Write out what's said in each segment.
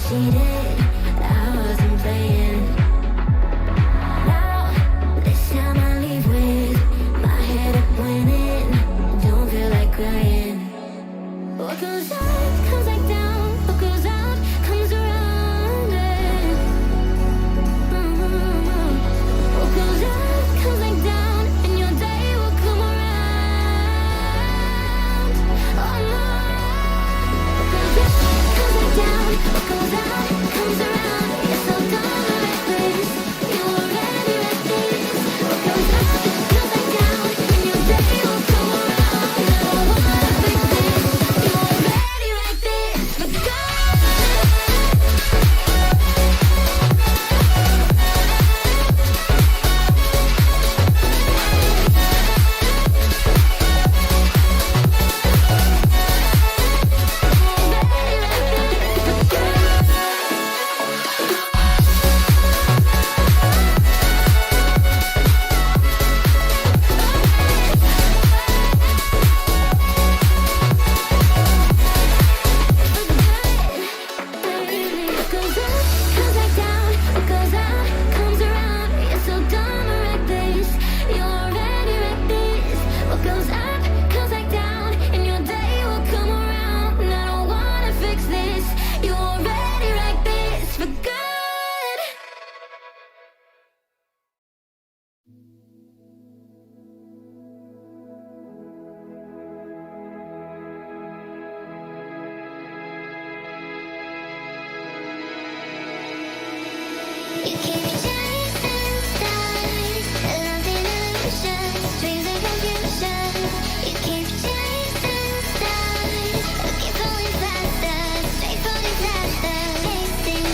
cheated, I wasn't playing. Now, this time I leave with my head up winning. Don't feel like crying. What goes up comes back down. What goes out comes around. What goes up comes back down, and your day will come around. Oh no. What goes up comes back down. What goes out comes around. You're so dumb and reckless. You already reckless. What goes up comes back down, and your day will come around. I don't wanna fix this. You already reckless. But go. What goes up comes back down. What goes out comes around. You're so dumb and reckless. You're already reckless. What goes up comes back down, and your day will come around. And I don't wanna fix this. You're already reckless for good. You keep chasing stars, love illusions, dreams of confusion. You keep chasing stars, keep falling faster, straight for disaster. Chasing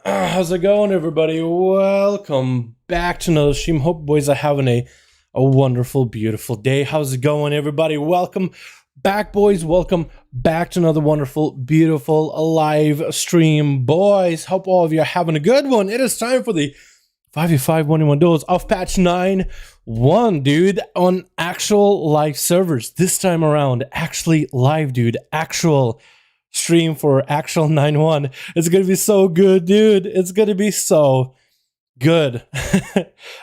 How's it going, everybody? Welcome back to another stream. Hope boys are having a wonderful, beautiful day. How's it going, everybody? Welcome back, boys. Welcome back to another wonderful, beautiful live stream, boys. Hope all of you are having a good one. It is time for the 5v5 1v1 Duels of patch 9.1, dude, on actual live servers. This time around, actually live, dude. Actual stream for actual 9.1. It's gonna be so good, dude. It's gonna be so good.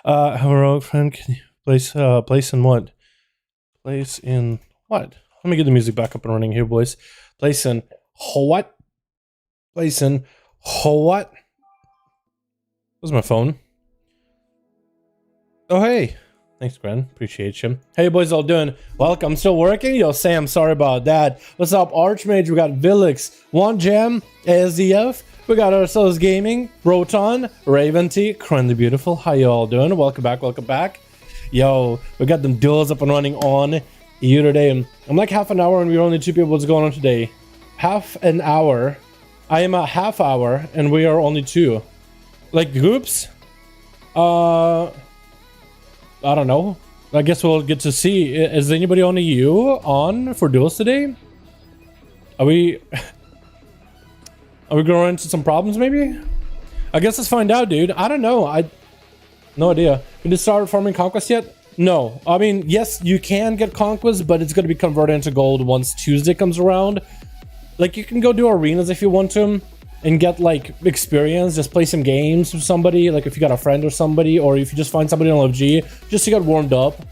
Heroic friend, can you place in what? Place in what? Let me get the music back up and running here, boys. Place in what? Place in what? Where's my phone? Oh, hey. Thanks, Gren. Appreciate you. Hey, boys, all doing? Welcome. Still working? Yo, Sam, sorry about that. What's up, Archmage? We got Vilix, One Jam, ASDF. We got ourselves gaming, Roton, Raven T, Kren the Beautiful. How you all doing? Welcome back, welcome back. Yo, we got them duels up and running on EU today. And I'm like half an hour and we're only 2 people. What's going on today? Half an hour. I am a half hour and we are only 2. Like groups? I don't know. I guess we'll get to see. Is anybody on EU on for duels today? Are we going into some problems maybe? I guess let's find out, dude. I don't know. No idea. Did you start farming conquest yet? No. I mean, yes, you can get conquest, but it's going to be converted into gold once Tuesday comes around. Like, you can go do arenas if you want to and get like experience, just play some games with somebody, like if you got a friend or somebody, or if you just find somebody on LFG just to get warmed up.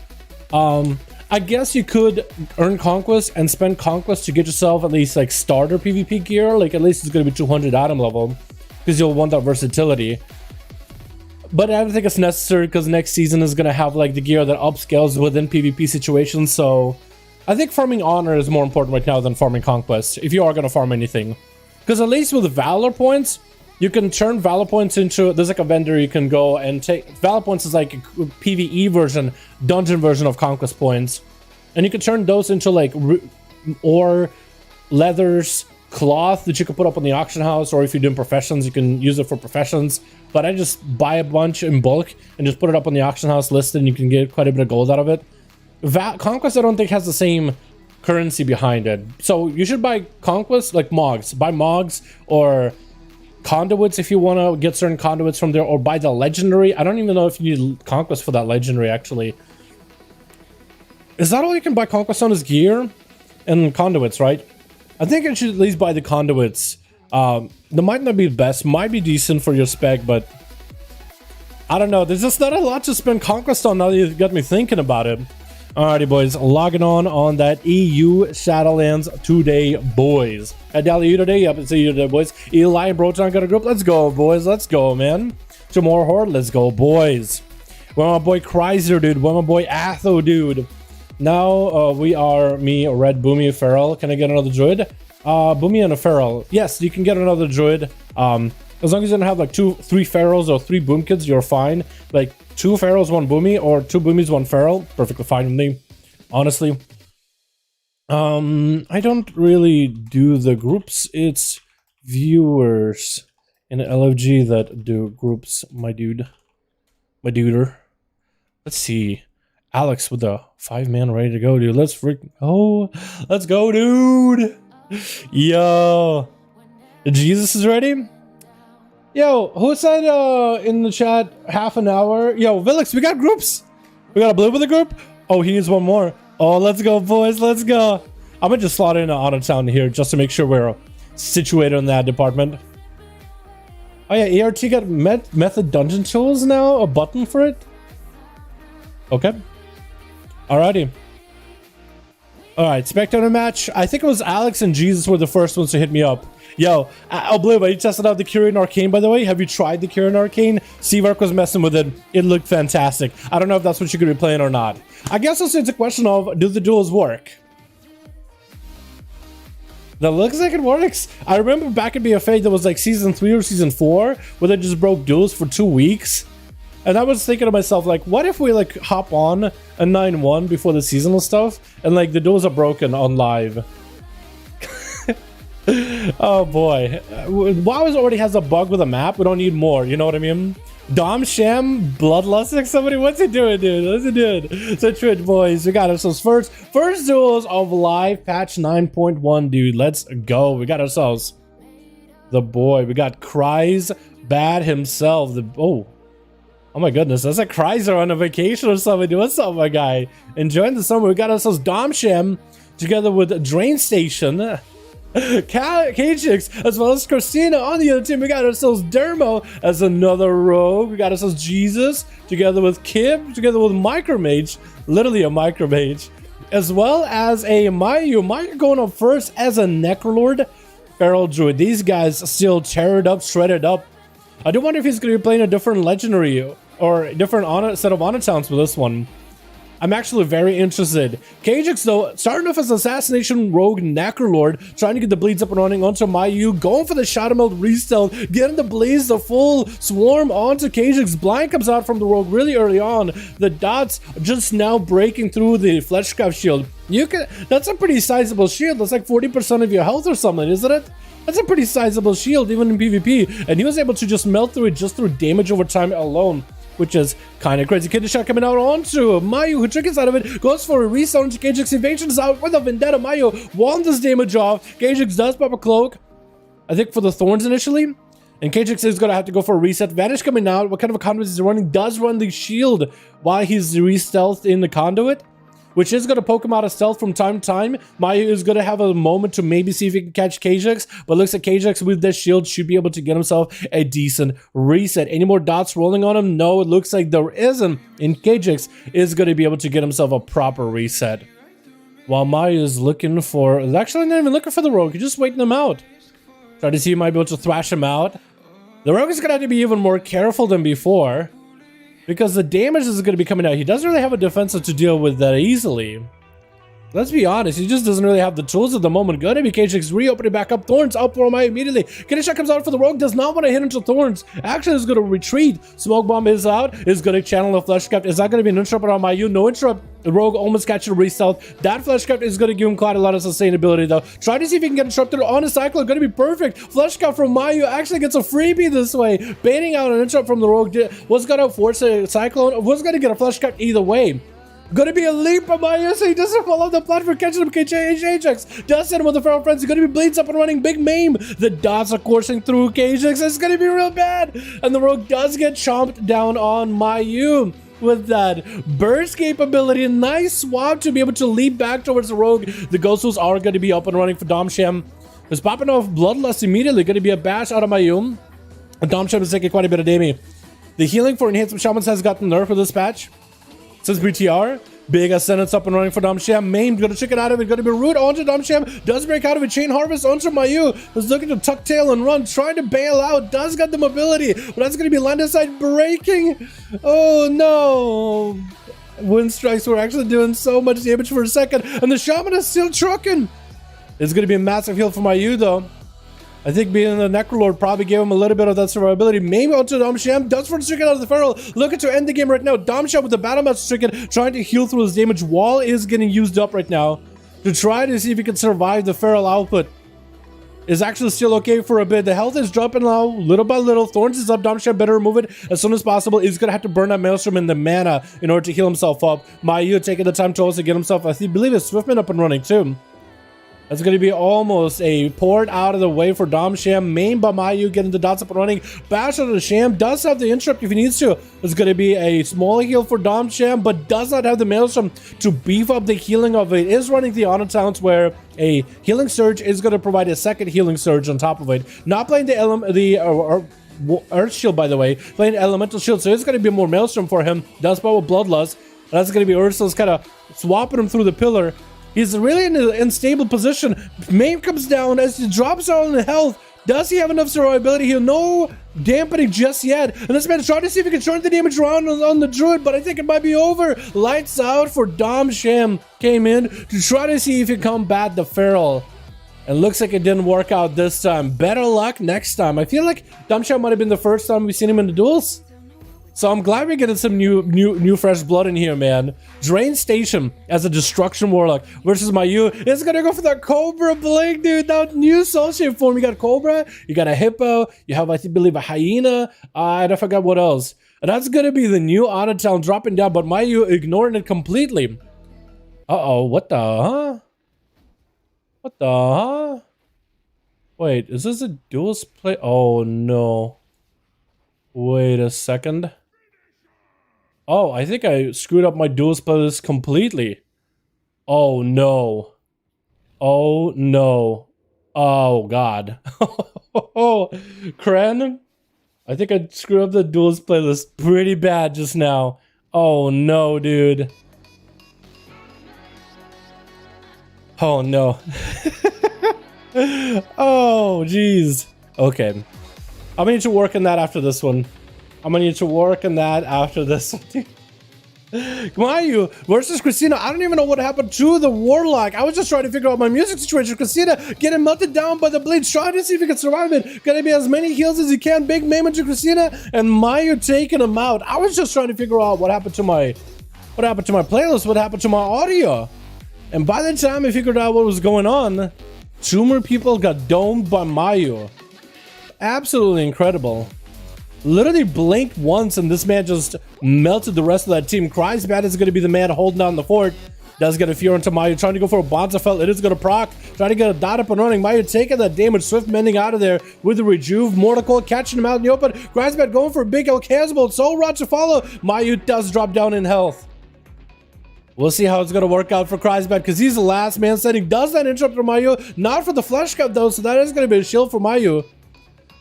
I guess you could earn conquest and spend conquest to get yourself at least like starter PvP gear. Like at least it's going to be 200 atom level because you'll want that versatility. But I don't think it's necessary because next season is going to have like the gear that upscales within PvP situations. So I think farming honor is more important right now than farming conquest if you are going to farm anything. Because at least with Valor points, you can turn Valor points into... There's like a vendor you can go and take... Valor points is like a PvE version, dungeon version of Conquest points. And you can turn those into like... Or leathers, cloth that you can put up on the auction house. Or if you're doing professions, you can use it for professions. But I just buy a bunch in bulk and just put it up on the auction house listed and you can get quite a bit of gold out of it. Conquest I don't think has the same currency behind it, so you should buy conquest like mogs. Buy mogs or conduits if you want to get certain conduits from there, or buy the legendary. I don't even know if you need conquest for that legendary. Actually, is that all you can buy conquest on? Is gear and conduits, right? I think I should at least buy the conduits. They might not be the best, might be decent for your spec, but I don't know. There's just not a lot to spend conquest on now that you got me thinking about it. Alrighty, boys, logging on that EU Shadowlands today, boys. At Dalaran today, yep, it's EU today, boys. Eli and Broton got a group. Let's go, boys. Let's go, man. Some more Horde. Let's go, boys. Where my boy Chrysler, dude. Where my boy Atho, dude. Now we are me, Red, Boomy, Feral. Can I get another druid? Boomy and a Feral. Yes, you can get another druid. As long as you don't have like 3 Ferals or 3 Boom Kids, you're fine. Like 2 Ferals, 1 Boomy, or 2 Boomies, 1 Feral. Perfectly fine with me, honestly. I don't really do the groups. It's viewers in LFG that do groups, my dude. My duder. Let's see. Alex with the 5-man ready to go, dude. Let's let's go, dude. Yo. Jesus is ready? Yo, who said in the chat half an hour? Yo, Vilix, we got groups. We got a blue with the group. Oh, he needs one more. Oh, let's go, boys. Let's go. I'm gonna just slot in an auto town here just to make sure we're situated in that department. Oh yeah, ERT got method dungeon tools now. A button for it. Okay. Alrighty. Alright, spectator match. I think it was Alex and Jesus were the first ones to hit me up. Yo, Obliv, you tested out the Curian Arcane, by the way? Have you tried the Curian Arcane? Seavark was messing with it. It looked fantastic. I don't know if that's what you could be playing or not. I guess it's a question of, do the duels work? That looks like it works. I remember back in BFA, there was like season 3 or season 4, where they just broke duels for 2 weeks. And I was thinking to myself, like, what if we like hop on a 9-1 before the seasonal stuff, and like the duels are broken on live? Oh boy, WoW already has a bug with a map. We don't need more, you know what I mean? Dom Sham bloodlusting somebody? What's he doing, dude? What's he doing? So Twitch boys, we got ourselves first duels of live patch 9.1, dude. Let's go. We got ourselves the boy. We got Cries Bad himself. Oh my goodness, that's like Chrysler on a vacation or something. Dude, what's up, my guy? Enjoying the summer. We got ourselves Dom Sham together with Drain Station. KJX, as well as Christina on the other team. We got ourselves Dermo as another rogue. We got ourselves Jesus together with Kib, together with Micromage, literally a Micromage, as well as a Mayu going up first as a Necrolord Feral Druid. These guys still teared up, shredded up. I do wonder if he's going to be playing a different legendary or a different set of honor talents with this one. I'm actually very interested. KJX, though, starting off as Assassination Rogue Necrolord, trying to get the bleeds up and running onto Mayu, going for the Shadow Meld Restealth, getting the bleeds, the full swarm onto KJX. Blind comes out from the Rogue really early on. The dots just now breaking through the Fleshcraft shield. That's a pretty sizable shield. That's like 40% of your health or something, isn't it? That's a pretty sizable shield, even in PvP. And he was able to just melt through it just through damage over time alone, which is kind of crazy. Kid shot coming out onto Mayu, who triggers out of it, goes for a reset onto KJX. Evasion is out with a Vendetta. Mayu won this damage off. KJX does pop a cloak, I think, for the Thorns initially. And KJX is going to have to go for a reset. Vanish coming out. What kind of a conduit is he running? Does run the shield while he's re-stealthed in the conduit, which is going to poke him out of stealth from time to time. Mayu is going to have a moment to maybe see if he can catch KJX, but looks like KJX with this shield should be able to get himself a decent reset. Any more dots rolling on him? No, it looks like there isn't, and KJX is going to be able to get himself a proper reset. While Mayu is looking for, actually not even looking for the Rogue, he's just waiting him out. Try to see if he might be able to thrash him out. The Rogue is going to have to be even more careful than before, because the damage is going to be coming out. He doesn't really have a defensive to deal with that easily. Let's be honest, he just doesn't really have the tools at the moment. Gonna be KJX reopening back up. Thorns up for Mayu immediately. Kinesha comes out for the Rogue, does not want to hit into Thorns. Actually is going to retreat. Smoke Bomb is out, is going to channel a Fleshcraft. Is that going to be an interrupt on Mayu? No interrupt. The Rogue almost catches a re-stealth. That Fleshcraft is going to give him quite a lot of sustainability though. Try to see if he can get interrupted on a Cyclone. Going to be perfect. Fleshcraft from Mayu actually gets a freebie this way. Baiting out an interrupt from the Rogue. Was going to force a Cyclone. Was going to get a Fleshcraft either way. Gonna be a leap of Mayu, so he doesn't fall off the platform, catching him. KJX does hit him with the Feral Frenzy. Gonna be bleeds up and running. Big maim. The dots are coursing through KJX. It's gonna be real bad. And the Rogue does get chomped down on Mayu with that burst capability. A nice swap to be able to leap back towards the Rogue. The Ghost Tools are gonna be up and running for Dom Sham. He's popping off Bloodlust immediately. Gonna be a bash out of Mayu. And Dom Sham is taking quite a bit of damage. The healing for Enhancement Shamans has gotten nerfed for this patch. Since BTR, big Ascendance up and running for Dom Sham. Main gonna check it out of it. Gonna be root onto Dom Sham. Does break out of it. Chain Harvest onto Mayu. Is looking to tuck tail and run. Trying to bail out. Does got the mobility. But that's gonna be land aside breaking. Oh no. Wind Strikes were actually doing so much damage for a second. And the Shaman is still trucking. It's gonna be a massive heal for Mayu though. I think being the Necrolord probably gave him a little bit of that survivability. Maybe onto Dom Sham. Does for the stricken out of the Feral. Looking to end the game right now. Dom Sham with the Battle Match stricken, trying to heal through his damage. Wall is getting used up right now to try to see if he can survive the Feral output. Is actually still okay for a bit. The health is dropping now, little by little. Thorns is up. Dom Sham better remove it as soon as possible. He's gonna have to burn that Maelstrom and the mana in order to heal himself up. Mayu taking the time to also get himself, I believe, it's Swiftman up and running too. That's going to be almost a port out of the way for Dom Sham. Main by Mayu getting the dots up and running. Bash out of the Sham. Does have the interrupt if he needs to. It's going to be a small heal for Dom Sham, but does not have the Maelstrom to beef up the healing of it. Is running the honor talents where a healing surge is going to provide a second healing surge on top of it. Not playing the Earth Shield, by the way. Playing Elemental Shield, so it's going to be more Maelstrom for him. Does power Bloodlust. That's going to be Ursul's kind of swapping him through the pillar. He's really in an unstable position. Maim comes down as he drops all in health. Does he have enough survivability here? No dampening just yet. And this man trying to see if he can turn the damage around on the Druid, but I think it might be over. Lights out for Dom Sham. Came in to try to see if he can combat the Feral. And looks like it didn't work out this time. Better luck next time. I feel like Dom Sham might have been the first time we've seen him in the duels. So I'm glad we're getting some new fresh blood in here, man. Drain Station as a Destruction Warlock versus Mayu. It's gonna go for that Cobra Blink, dude. That new soul shape form. You got Cobra, you got a Hippo, you have, I believe, a Hyena. I forgot what else. And that's gonna be the new auto talent dropping down, but Mayu ignoring it completely. Uh-oh, what the huh? What the huh? Wait, is this a duels play? Oh no. Wait a second. Oh, I think I screwed up my duels playlist completely. Oh no. Oh no. Oh god. Oh, Kren, I think I screwed up the duels playlist pretty bad just now. Oh no, dude. Oh no. Oh jeez. Okay. I'm gonna need to work on that after this one. I'm gonna need to work on that after this one. Mayu versus Christina. I don't even know what happened to the Warlock. I was just trying to figure out my music situation. Christina getting melted down by the blade. Trying to see if he can survive it. Gonna be as many heals as he can. Big moment to Christina and Mayu taking him out. I was just trying to figure out what happened to my playlist, what happened to my audio. And by the time I figured out what was going on, 2 more people got domed by Mayu. Absolutely incredible. Literally blinked once and this man just melted the rest of that team. Kreisbad is going to be the man holding down the fort. Does get a fear into Mayu, trying to go for a Bonzafell. It is going to proc, trying to get a dot up and running. Mayu taking that damage, Swift mending out of there with the rejuve. Mortal catching him out in the open. Kreisbad going for a big El Casbolt. Soul Rod to follow. Mayu does drop down in health. We'll see how it's going to work out for Kreisbad because he's the last man standing. Does that interrupt for Mayu? Not for the flesh cut though, so that is going to be a shield for Mayu.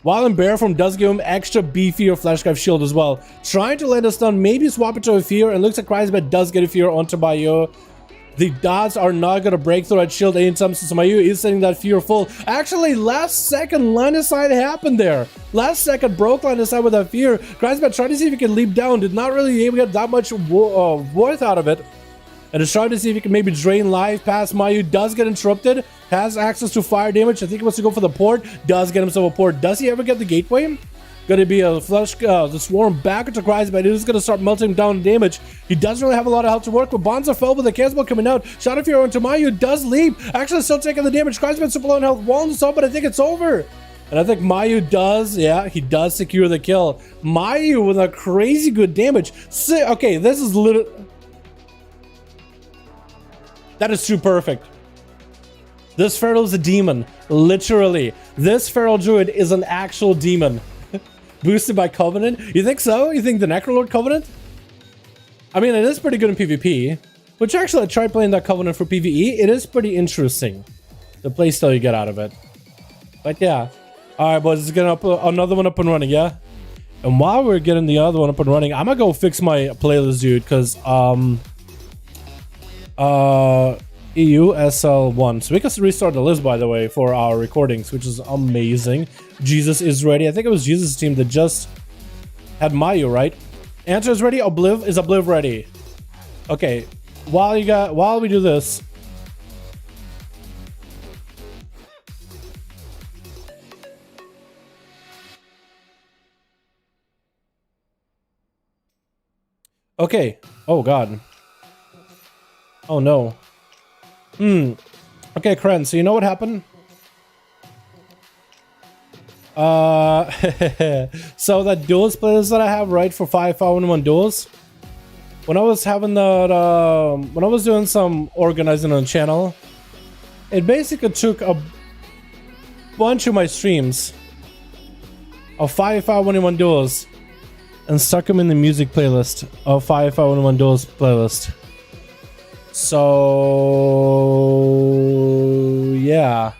While in Bear Form does give him extra beefier Flash Drive shield as well. Trying to land a stun, maybe swap it to a fear, and looks like Kreisbad does get a fear onto Mayu. The dots are not going to break through that shield anytime since Mayu is setting that fear full. Actually, last second line of sight happened there. Last second broke line of sight with that fear. Kreisbad tried to see if he can leap down. Did not really able to get that much worth out of it. And is trying to see if he can maybe drain life past Mayu. Does get interrupted. Has access to fire damage. I think he wants to go for the port. Does get himself a port. Does he ever get the gateway? Going to be a flush, the swarm back into Kreisbad. It is going to start melting down damage. He doesn't really have a lot of health to work with. Bonza fell with the Casbolt coming out. Shot of Fury into Mayu. Does leap. Actually still taking the damage. Kreisbad super low in health. Wall and but I think it's over. And I think Mayu does, yeah, he does secure the kill. Mayu with a crazy good damage. Okay, this is literally... That is too perfect. This Feral is a demon. Literally. This Feral Druid is an actual demon. Boosted by Covenant? You think so? You think the Necrolord Covenant? I mean, it is pretty good in PvP. Which actually, I tried playing that Covenant for PvE. It is pretty interesting. The playstyle you get out of it. But yeah. Alright, boys. Let's get another one up and running, yeah? And while we're getting the other one up and running, I'm gonna go fix my playlist, dude. Because, EU SL1. So we can restart the list, by the way, for our recordings, which is amazing. Jesus is ready. I think it was Jesus' team that just had Mayu, right? Answer is ready. Obliv is Obliv ready. Okay. While we do this. Okay. Oh god. Oh no. Okay, Kren, so you know what happened? So that duels playlist that I have, right, for 5V5 1v1 Duels, when I was having that, when I was doing some organizing on the channel, it basically took a bunch of my streams of 5V5 1v1 Duels and stuck them in the music playlist of 5V5 1v1 Duels playlist. So yeah,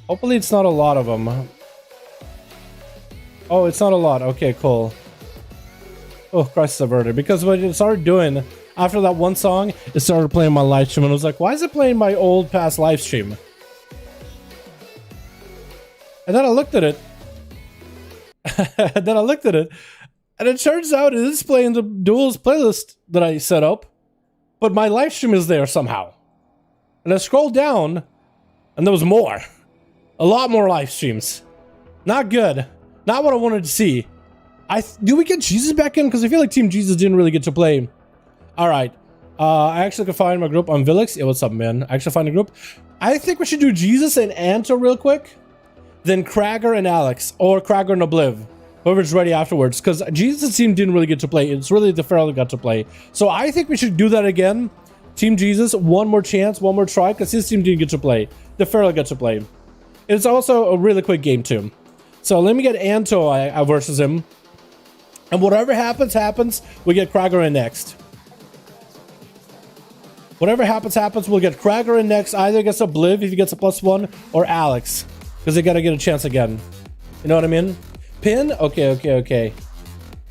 hopefully it's not a lot of them. Oh, it's not a lot. Okay, cool. Oh, Christ averted. Because what it started doing after that one song, it started playing my live stream and I was like, why is it playing my old past live stream? And then I looked at it. And it turns out it is playing the Duels playlist that I set up. But my live stream is there somehow. And I scrolled down, and there was more. A lot more live streams. Not good. Not what I wanted to see. Do we get Jesus back in? Because I feel like Team Jesus didn't really get to play. All right. I actually could find my group on Villix. Yeah, what's up, man? I actually find a group. I think we should do Jesus and Anto real quick. Then Krager and Alex. Or Krager and Obliv. Whoever's ready afterwards. Because Jesus' team didn't really get to play. It's really the Feral that got to play. So I think we should do that again. Team Jesus, one more chance, one more try. Because his team didn't get to play. The Feral got to play. It's also a really quick game too. So let me get Anto versus him. And whatever happens, happens. We get Krager in next. Whatever happens, happens. We'll get Krager in next. Either gets Obliv if he gets a +1 or Alex. Because they got to get a chance again. You know what I mean? Pin? Okay.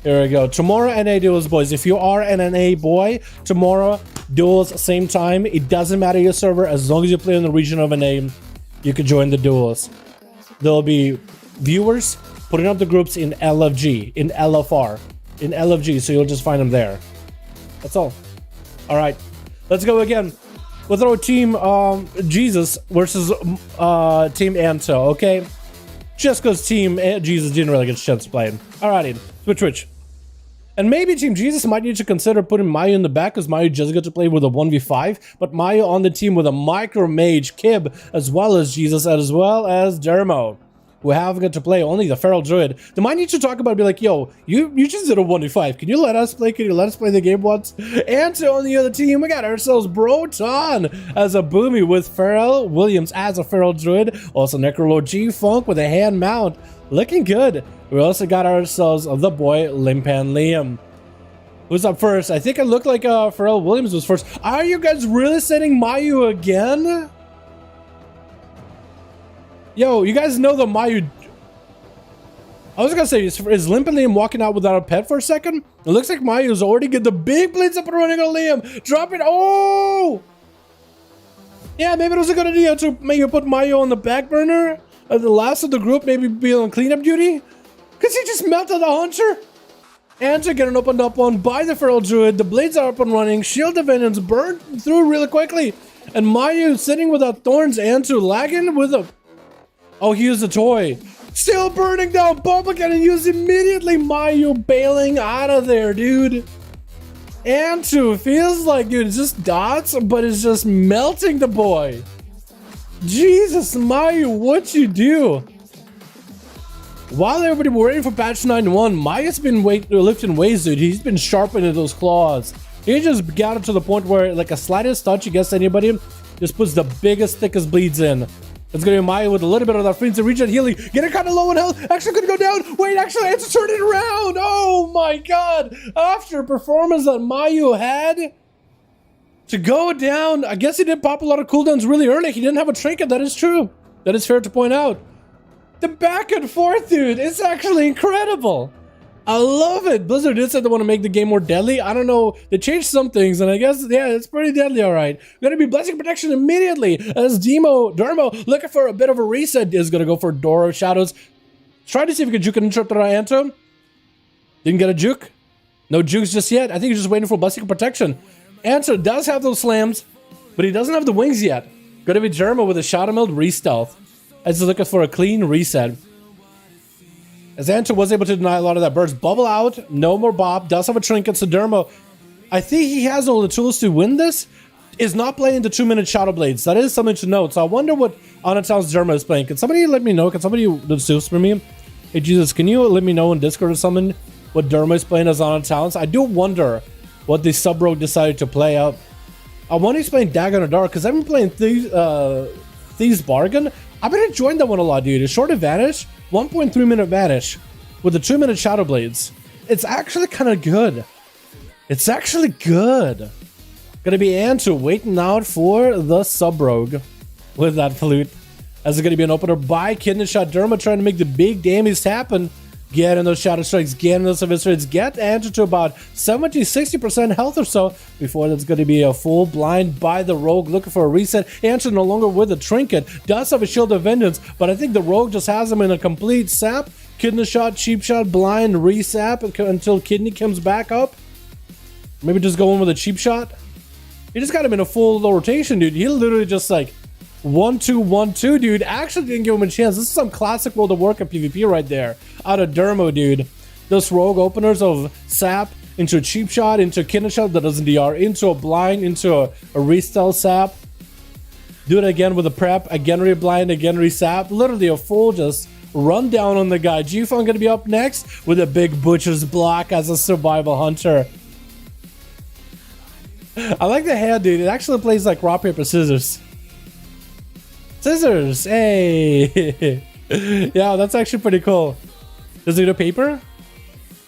Here we go. Tomorrow NA Duels, boys. If you are an NA boy, tomorrow Duels, same time. It doesn't matter your server. As long as you play in the region of NA, you can join the Duels. There'll be viewers putting up the groups in LFG, in LFR, in LFG. So you'll just find them there. That's all. All right. Let's go again. We'll throw Team Jesus versus Team Anto, okay? Just because Team Jesus didn't really get a chance to play him. Alrighty, switch. And maybe Team Jesus might need to consider putting Mayu in the back because Mayu just got to play with a 1v5, but Mayu on the team with a Micro Mage, Kib, as well as Jesus, as well as Dermo, who haven't got to play, only the Feral Druid. They might need to talk about it, be like, yo, you just did a 1v5. Can you let us play? Can you let us play the game once? And so on the other team, we got ourselves Broton as a Boomy with Pharrell Williams as a Feral Druid. Also Necrolord G-Funk with a hand mount. Looking good. We also got ourselves the boy Limpan Liam. Who's up first? I think it looked like Pharrell Williams was first. Are you guys really setting Mayu again? Yo, you guys know the Mayu... I was gonna say, is Limpan Liam walking out without a pet for a second? It looks like Mayu's already get the big blades up and running on Liam. Drop it. Oh! Yeah, maybe it was a good idea to maybe put Mayu on the back burner. The last of the group, maybe be on cleanup duty. Because he just melted the Hunter. Anta getting opened up on by the Feral Druid. The blades are up and running. Shield of Vengeance burned through really quickly. And Mayu sitting without thorns. Antu lagging with a... Oh, he used a toy. Still burning down Bubba getting used immediately. Mayu bailing out of there, dude. Antu feels like, dude, it's just dots, but it's just melting the boy. Jesus, Mayu, what'd you do? While everybody were waiting for patch 91, Mayu's been lifting weights, dude. He's been sharpening those claws. He just got it to the point where, like, a slightest touch against anybody just puts the biggest, thickest bleeds in. It's gonna be Mayu with a little bit of that freeze to reach and healing. Getting kind of low in health. Actually gonna go down. Wait, actually, it's turning around. Oh my god. After a performance that Mayu had to go down, I guess he did pop a lot of cooldowns really early. He didn't have a trinket. That is true. That is fair to point out. The back and forth, dude, it's actually incredible. I love it. Blizzard did say they want to make the game more deadly. I don't know. They changed some things, and I guess, yeah, it's pretty deadly, all right. Going to be Blessing Protection immediately as Dermo, looking for a bit of a reset, is going to go for Door of Shadows. Try to see if we can juke an Interrupter on Anto. Didn't get a juke. No jukes just yet. I think he's just waiting for Blessing Protection. Anto does have those slams, but he doesn't have the wings yet. Going to be Dermo with a Shadow Meld Re-Stealth. As he's looking for a clean reset. As Anto was able to deny a lot of that burst. Bubble out, no more Bob, does have a trinket, so Dermo, I think he has all the tools to win this, is not playing the 2-minute Shadow Blades. That is something to note, so I wonder what Anatown's Dermo is playing. Can somebody let me know? Can somebody do this for me? Hey Jesus, can you let me know in Discord or something what Dermo is playing as Anatown's? I do wonder what the sub-rogue decided to play out. I wonder he's playing Dagger in the Dark, because I've been playing Thieves Bargain. I've been enjoying that one a lot, dude. A short advantage, 1.3 minute vanish with the 2-minute Shadow Blades. It's actually kind of good. It's actually good. Gonna be Anto waiting out for the sub-rogue with that flute. As it's gonna be an opener by Kidney Shot. Derma trying to make the big damage happen. Getting those Shadow Strikes, getting those Eviscerates, get Anto to about 70-60% health or so before that's going to be a full blind by the Rogue looking for a reset. Anto no longer with a trinket, does have a Shield of Vengeance, but I think the Rogue just has him in a complete sap. Kidney Shot, Cheap Shot, blind, resap until Kidney comes back up. Maybe just go in with a Cheap Shot. He just got him in a full rotation, dude. He literally just like 1-2-1-2, dude. Actually didn't give him a chance. This is some classic World of Warcraft PvP right there. Out of Dermo, dude. those rogue openers of sap into a cheap shot, into a kidney shot that doesn't DR, into a blind, into a restyle sap. Do it again with a prep, again reblind, again resap. Literally a full just run down on the guy. GFun gonna be up next with a big butcher's block as a survival hunter. I like the hand, dude. It actually plays like rock, paper, scissors. Scissors, hey. Yeah, that's actually pretty cool. Does it do paper?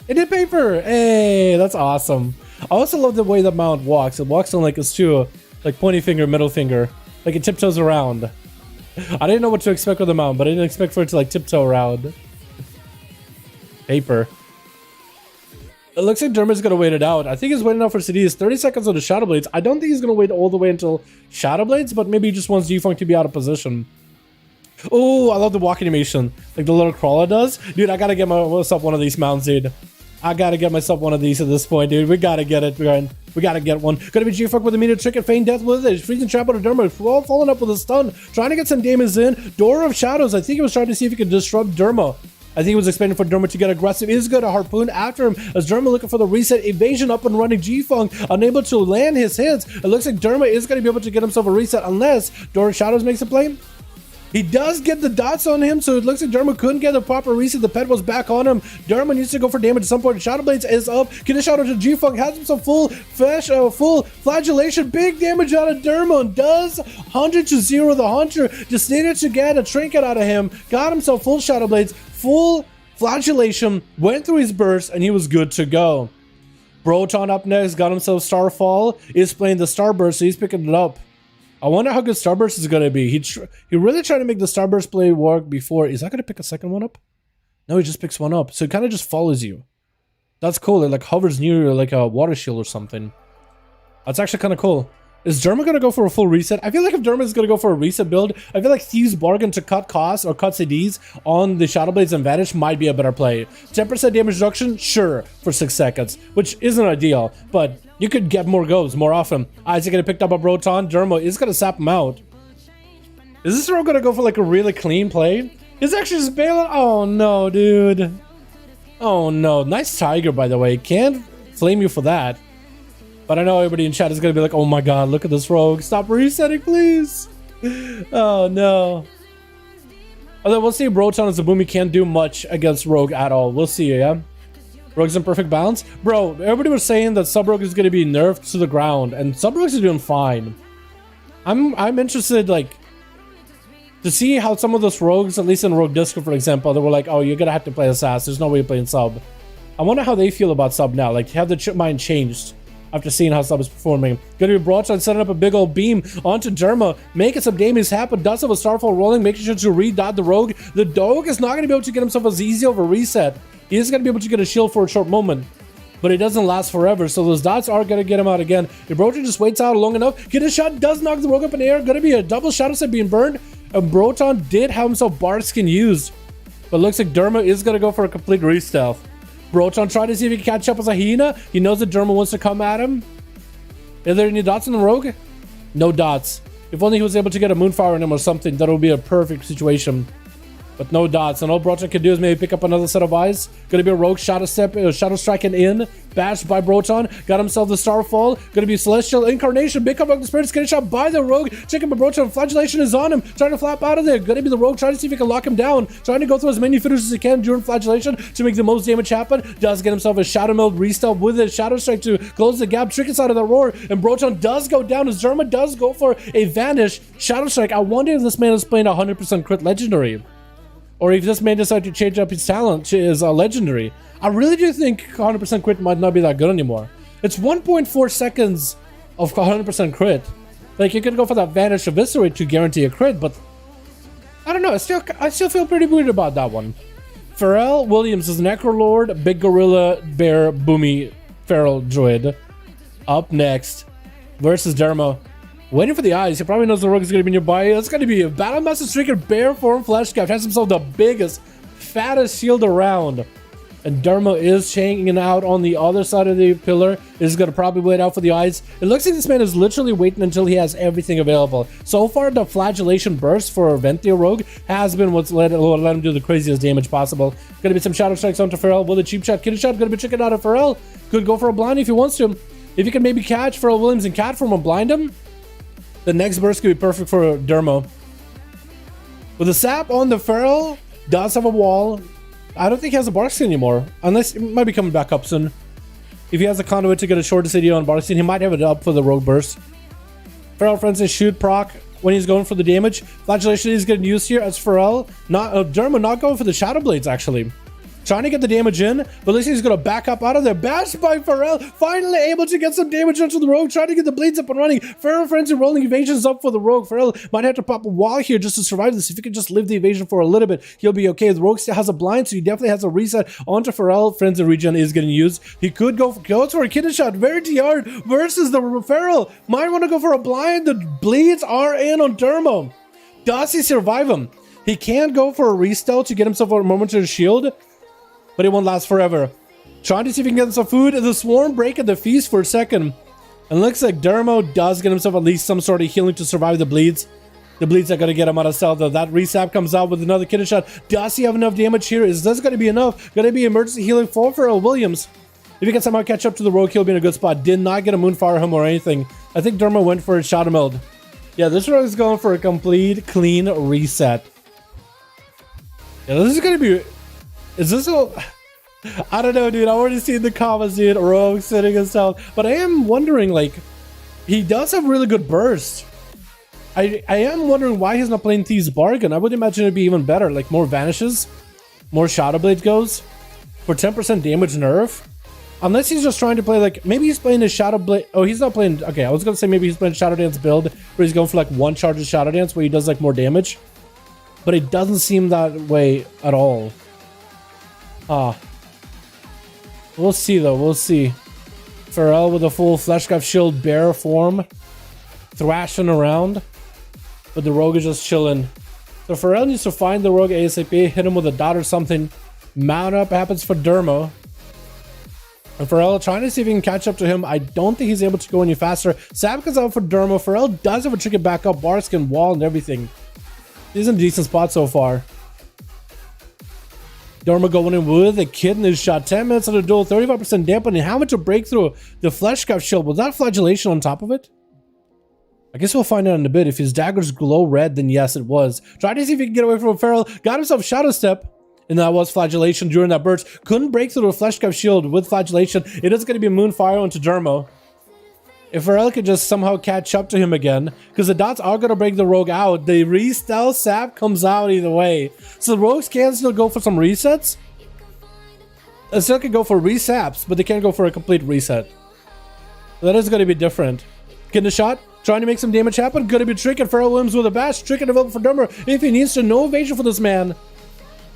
It did paper, hey, that's awesome. I also love the way the mount walks. It walks on like it's two, like pointy finger, middle finger. Like it tiptoes around. I didn't know what to expect with the mount, but I didn't expect for it to like tiptoe around. Paper. It looks like Dermot's gonna wait it out. I think he's waiting out for CDs. 30 seconds on the Shadow Blades. I don't think he's gonna wait all the way until Shadow Blades, but maybe he just wants G-Funk to be out of position. Oh, I love the walk animation. Like the little crawler does. Dude, I gotta get myself one of these mounts, dude. I gotta get myself one of these at this point, dude. We gotta get it, man. We gotta get one. Gonna be G-Funk with a meter trick and feign death with it. Freezing trap out of Derma. Falling up with a stun. Trying to get some damage in. Door of Shadows. I think he was trying to see if he could disrupt Derma. I think he was expecting for Derma to get aggressive. Is good. A harpoon after him as Derma looking for the reset. Evasion up and running. G-Funk unable to land his hits. It looks like Derma is going to be able to get himself a reset unless Door of Shadows makes a play. He does get the dots on him, so it looks like Derma couldn't get the proper reset. The pet was back on him. Derma needs to go for damage at some point. Shadow Blades is up. Get a shout out to G-Funk. Has himself full flagellation. Big damage out of Derma. And does 100-0 the Hunter. Just needed to get a trinket out of him. Got himself full Shadow Blades. Full flagellation. Went through his burst, and he was good to go. Broton up next. Got himself Starfall. Is playing the Starburst, so he's picking it up. I wonder how good Starburst is going to be. He really tried to make the Starburst play work before. Is that going to pick a second one up? No, he just picks one up. So it kind of just follows you. That's cool. It like hovers near you like a water shield or something. That's actually kind of cool. Is Derma going to go for a full reset? I feel like if Derma is going to go for a reset build, I feel like Thieves Bargain to cut costs or cut CDs on the Shadow Blades and Vanish might be a better play. 10% damage reduction? Sure, for 6 seconds, which isn't ideal, but you could get more goes more often. Isaac going to pick up a Broton. Derma is going to sap him out. Is this row going to go for like a really clean play? He's actually just bailing. Oh no, dude. Oh no. Nice Tiger, by the way. Can't flame you for that. But I know everybody in chat is going to be like, oh my god, look at this rogue. Stop resetting, please. Oh, no. Although we'll see Broton as a Boomy can't do much against Rogue at all. We'll see, yeah? Rogue's in perfect balance. Bro, everybody was saying that Sub-Rogue is going to be nerfed to the ground. And Sub-Rogues are doing fine. I'm interested, like, to see how some of those Rogues, at least in Rogue Disco, for example, they were like, oh, you're going to have to play Assassin. There's no way you're playing Sub. I wonder how they feel about Sub now. Like, have the chip mind changed after seeing how Sub is performing? Gonna be Broadside setting up a big old beam onto Derma, making some damage happen. Does have a Starfall rolling, making sure to re-dot the Rogue. The Dog is not gonna be able to get himself as easy of a reset. He is gonna be able to get a shield for a short moment, but it doesn't last forever, so those dots are gonna get him out again. If Broton just waits out long enough, get a shot, does knock the Rogue up in the air. Gonna be a double Shadow Set being burned, and Broton did have himself Bard Skin used, but looks like Derma is gonna go for a complete re-stealth. Broton trying to see if he can catch up as a hyena. He knows that Derma wants to come at him. Are there any dots on the Rogue? No dots. If only he was able to get a Moonfire on him or something, that would be a perfect situation. But no dots, and all Broton can do is maybe pick up another set of eyes. Gonna be a Rogue Shadow Striking in, bashed by Broton. Got himself the Starfall. Gonna be Celestial Incarnation. Big comeback the Spirit, getting shot by the Rogue. Checking by Broton. Flagellation is on him, trying to flap out of there. Gonna be the Rogue trying to see if he can lock him down. Trying to go through as many finishes as he can during Flagellation to make the most damage happen. Does get himself a Shadow Meld restyle with a Shadow Strike to close the gap. Trick inside of the roar, and Broton does go down as Derma does go for a Vanish Shadow Strike. I wonder if this man is playing 100% crit legendary, or if this man decided to change up his talent to his legendary. I really do think 100% crit might not be that good anymore. It's 1.4 seconds of 100% crit. Like, you could go for that Vanish Eviscerate to guarantee a crit, but I don't know. I still feel pretty weird about that one. Pharrell Williams is Necrolord, Big Gorilla, Bear, Boomy, Feral Druid. Up next versus Derma. Waiting for the eyes. He probably knows the Rogue is going to be nearby. It's going to be a Battle Master Striker Bear Form Flesh Cap. Has himself the biggest, fattest shield around. And Dermo is hanging out on the other side of the pillar. Is going to probably wait out for the eyes. It looks like this man is literally waiting until he has everything available. So far, the flagellation burst for Ventia Rogue has been what's let him do the craziest damage possible. Going to be some shadow strikes onto Pharrell with a cheap shot. Kiddy shot going to be checking out of Pharrell. Could go for a blind if he wants to. If he can maybe catch Pharrell Williams and cat form and blind him, the next burst could be perfect for Dermo. With the sap on the Pharrell, does have a wall. I don't think he has a Barkskin anymore, unless it might be coming back up soon. If he has a conduit to get a short city on Barkskin, he might have it up for the Rogue Burst. Pharrell Francis shoot proc when he's going for the damage. Flagellation is getting used here as Pharrell. Dermo not going for the Shadow Blades actually. Trying to get the damage in, but looks like he's going to back up out of there. Bashed by Pharrell, finally able to get some damage onto the Rogue, trying to get the Blades up and running. Pharrell Frenzy rolling evasions up for the Rogue. Pharrell might have to pop a wall here just to survive this. If he can just live the evasion for a little bit, he'll be okay. The Rogue still has a blind, so he definitely has a reset onto Pharrell. Frenzy regen is getting used. He could go for a kidney shot. Very TR versus the Pharrell. Might want to go for a blind. The bleeds are in on Dermo. Does he survive him? He can go for a restyle to get himself a momentary shield, but it won't last forever. Trying to see if he can get some food. The swarm break at the feast for a second. And looks like Dermo does get himself at least some sort of healing to survive the bleeds. The bleeds are going to get him out of cell though. That resap comes out with another kidney shot. Does he have enough damage here? Is this going to be enough? Going to be emergency healing for Pharrell Williams. If he can somehow catch up to the Rogue, he'll be in a good spot. Did not get a Moonfire him or anything. I think Dermo went for a Shadow Meld. Yeah, this Rogue is going for a complete clean reset. Yeah, this is going to be... Is this a... I don't know, dude. I already seen the comments, dude. Rogue sitting himself. But I am wondering, like, he does have really good burst. I am wondering why he's not playing Thieves Bargain. I would imagine it'd be even better. Like, more vanishes, more Shadow Blade goes for 10% damage nerf. Unless he's just trying to play, like, maybe he's playing his Shadow Blade. Oh, he's not playing. Okay, I was going to say maybe he's playing Shadow Dance build where he's going for, like, one charge of Shadow Dance where he does, like, more damage. But it doesn't seem that way at all. We'll see, though. We'll see. Pharrell with a full Fleshcraft Shield bear form. Thrashing around. But the Rogue is just chilling. So Pharrell needs to find the Rogue ASAP. Hit him with a dot or something. Mount up happens for Dermo. And Pharrell trying to see if he can catch up to him. I don't think he's able to go any faster. Sap goes out for Dermo. Pharrell does have a trick back up. Barskin, wall, and everything. He's in a decent spot so far. Dermo going in with a kidney shot. 10 minutes of the duel, 35% dampening. How much a breakthrough? The Fleshcraft Shield. Was that flagellation on top of it? I guess we'll find out in a bit. If his daggers glow red, then yes, it was. Try to see if he can get away from Pharrell. Got himself Shadow Step. And that was flagellation during that burst. Couldn't break through the Fleshcraft Shield with flagellation. It is going to be Moonfire onto Dermo. If Pharrell could just somehow catch up to him again, because the dots are going to break the Rogue out. The restyle sap comes out either way. So the Rogues can still go for some resets. They still can go for resaps, but they can't go for a complete reset. That is going to be different. Getting a shot, trying to make some damage happen. Going to be tricking Pharrell Williams with a bash. Tricking develop for Dermo if he needs to. No evasion for this man. And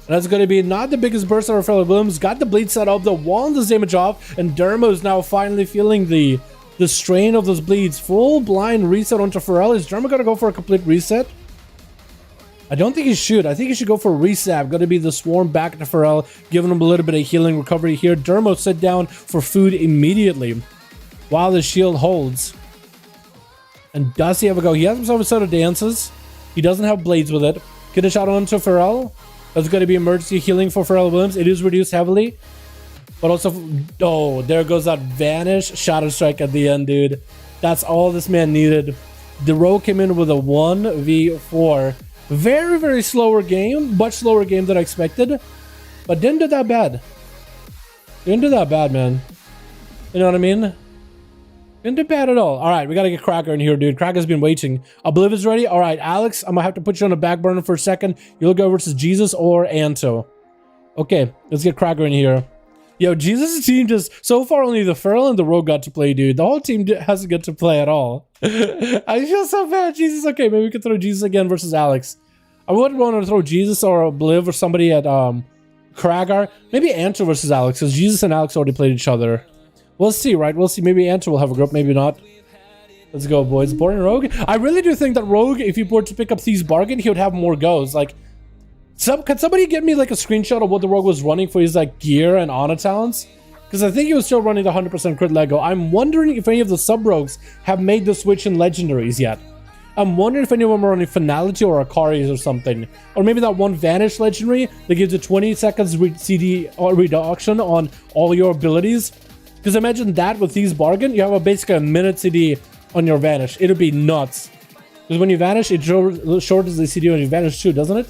that's going to be not the biggest burst of Pharrell Williams. Got the bleed set up. The wand does damage off. And Dermo is now finally feeling the strain of those bleeds. Full blind reset onto Pharrell. Is Dermo gonna go for a complete reset? I don't think he should. I think he should go for a reset. Gonna be the swarm back to Pharrell, giving him a little bit of healing recovery here. Dermo sit down for food immediately while the shield holds. And does he have a go? He has himself a set of dances. He doesn't have blades with it. Get a shot onto Pharrell. That's gonna be emergency healing for Pharrell Williams. It is reduced heavily. But also, oh, there goes that vanish Shadow Strike at the end, dude. That's all this man needed. The Rogue came in with a 1v4. Very, very slower game. Much slower game than I expected. But didn't do that bad. Didn't do that bad, man. You know what I mean? Didn't do bad at all. All right, we got to get Cracker in here, dude. Cracker's been waiting. Obliv is ready. All right, Alex, I'm going to have to put you on the back burner for a second. You'll go versus Jesus or Anto. Okay, let's get Cracker in here. Yo, Jesus' team just, so far only the Pharrell and the Rogue got to play, dude. The whole team hasn't got to play at all. I feel so bad. Jesus, okay, maybe we could throw Jesus again versus Alex. I would want to throw Jesus or Obliv or somebody at Kragar. Maybe Anto versus Alex, because Jesus and Alex already played each other. We'll see, right? We'll see. Maybe Anto will have a group, maybe not. Let's go, boys. Boring Rogue. I really do think that Rogue, if he were to pick up Thieves Bargain, he would have more goes. Like, Can somebody get me like a screenshot of what the rogue was running for his like gear and honor talents? Because I think he was still running the 100% crit Lego. I'm wondering if any of the sub rogues have made the switch in legendaries yet. I'm wondering if any of them are running Finality or Akari's or something. Or maybe that one Vanish legendary that gives you 20 seconds CD reduction on all your abilities. Because imagine that with these bargain, you have basically a minute CD on your Vanish. It'll be nuts. Because when you Vanish, it shortens the CD on your Vanish too, doesn't it?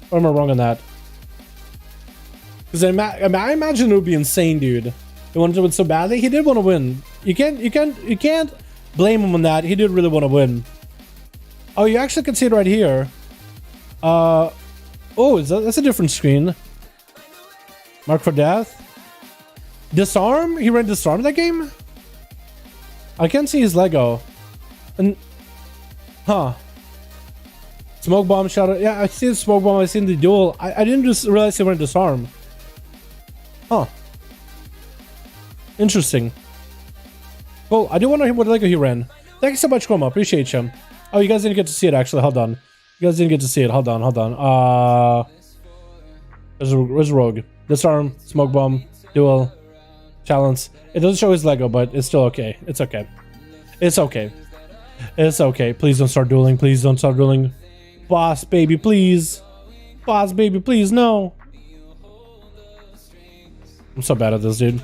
Or am I wrong on that? Because I imagine it would be insane, dude. He wanted to win so badly. He did want to win. You can't blame him on that. He did really want to win. Oh, you actually can see it right here. Oh, that's a different screen. Mark for death. Disarm? He ran disarm that game? I can't see his Lego. And huh. Smoke bomb shadow. Yeah, I see the smoke bomb. I seen the duel. I didn't just realize he ran disarm. Huh. Interesting. Well, I do wonder what Lego he ran. Thank you so much, Chroma. Appreciate you. Oh, you guys didn't get to see it, actually. Hold on. You guys didn't get to see it. Hold on. Where's Rogue? Disarm, Smoke Bomb, Duel, Challenge. It doesn't show his Lego, but it's still okay. It's okay. It's okay. It's okay. Please don't start dueling. Please don't start dueling. Boss, baby, please. Boss, baby, please, no. I'm so bad at this, dude.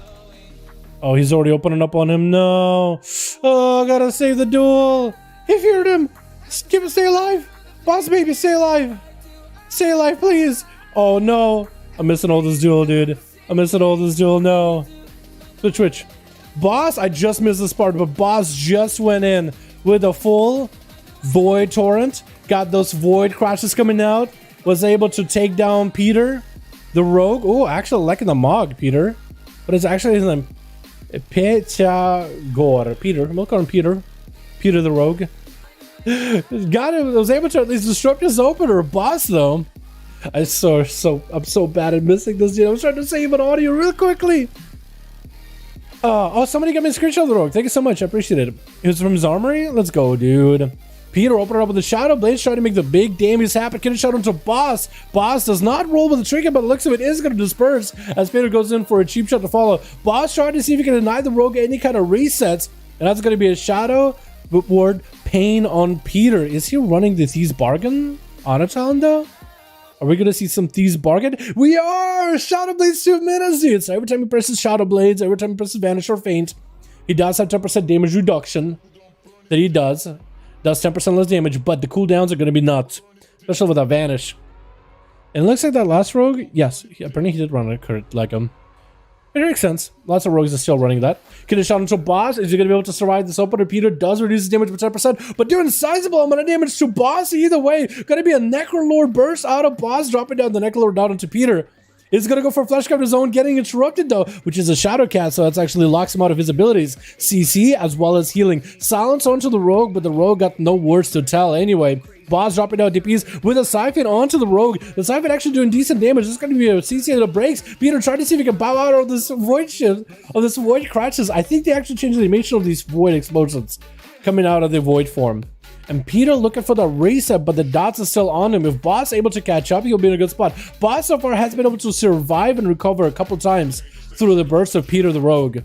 Oh, he's already opening up on him. No. Oh, I gotta save the duel. He feared him. Give him, stay alive. Boss baby, stay alive. Stay alive, please. Oh no. I'm missing all this duel, dude. I'm missing all this duel. No. Switch. Boss, I just missed this part, but Boss just went in with a full Void Torrent. Got those Void crashes coming out. Was able to take down Peter, the Rogue. Oh, actually liking the Mog, Peter. But it's actually his name. Petagor. Peter. I'm gonna call him Peter. Peter the Rogue. Got him. I was able to at least disrupt his opener. Boss though. I'm so bad at missing this, dude. I was trying to save an audio real quickly. Oh, somebody got me a screenshot of the Rogue. Thank you so much. I appreciate it. It was from his armory. Let's go, dude. Peter opened up with the Shadow Blades, trying to make the big damage happen. Can shot into Boss. Boss does not roll with the trigger, but the looks of it is going to disperse as Peter goes in for a cheap shot to follow. Boss trying to see if he can deny the Rogue any kind of resets, and that's going to be a Shadow Ward Pain on Peter. Is he running the Thieves Bargain on a though? Are we going to see some Thieves Bargain? We are! Shadow Blades 2 minutes, dude. So every time he presses Shadow Blades, every time he presses Vanish or Faint, he does have 10% damage reduction. That he does 10% less damage, but the cooldowns are going to be nuts, especially with that Vanish. And it looks like that last Rogue, yes, apparently he did run a crit like him. It makes sense. Lots of Rogues are still running that. Can it shot into Boss? Is he going to be able to survive this opener? Peter does reduce his damage by 10%, but doing a sizable amount of damage to Boss either way. Going to be a Necrolord burst out of Boss, dropping down the Necrolord down into Peter. He's going to go for Fleshcraft Zone, getting interrupted though, which is a Shadow Cat, so that's actually locks him out of his abilities. CC as well as healing. Silence onto the Rogue, but the Rogue got no words to tell anyway. Boss dropping down DPs with a Siphon onto the Rogue. The Siphon actually doing decent damage. This is going to be a CC that breaks. Peter trying to see if he can bow out of this Void shift, of this Void crashes. I think they actually changed the animation of these Void explosions coming out of the Void form. And Peter looking for the reset, but the dots are still on him. If Boss able to catch up, he'll be in a good spot. Boss so far has been able to survive and recover a couple times through the burst of Peter the Rogue.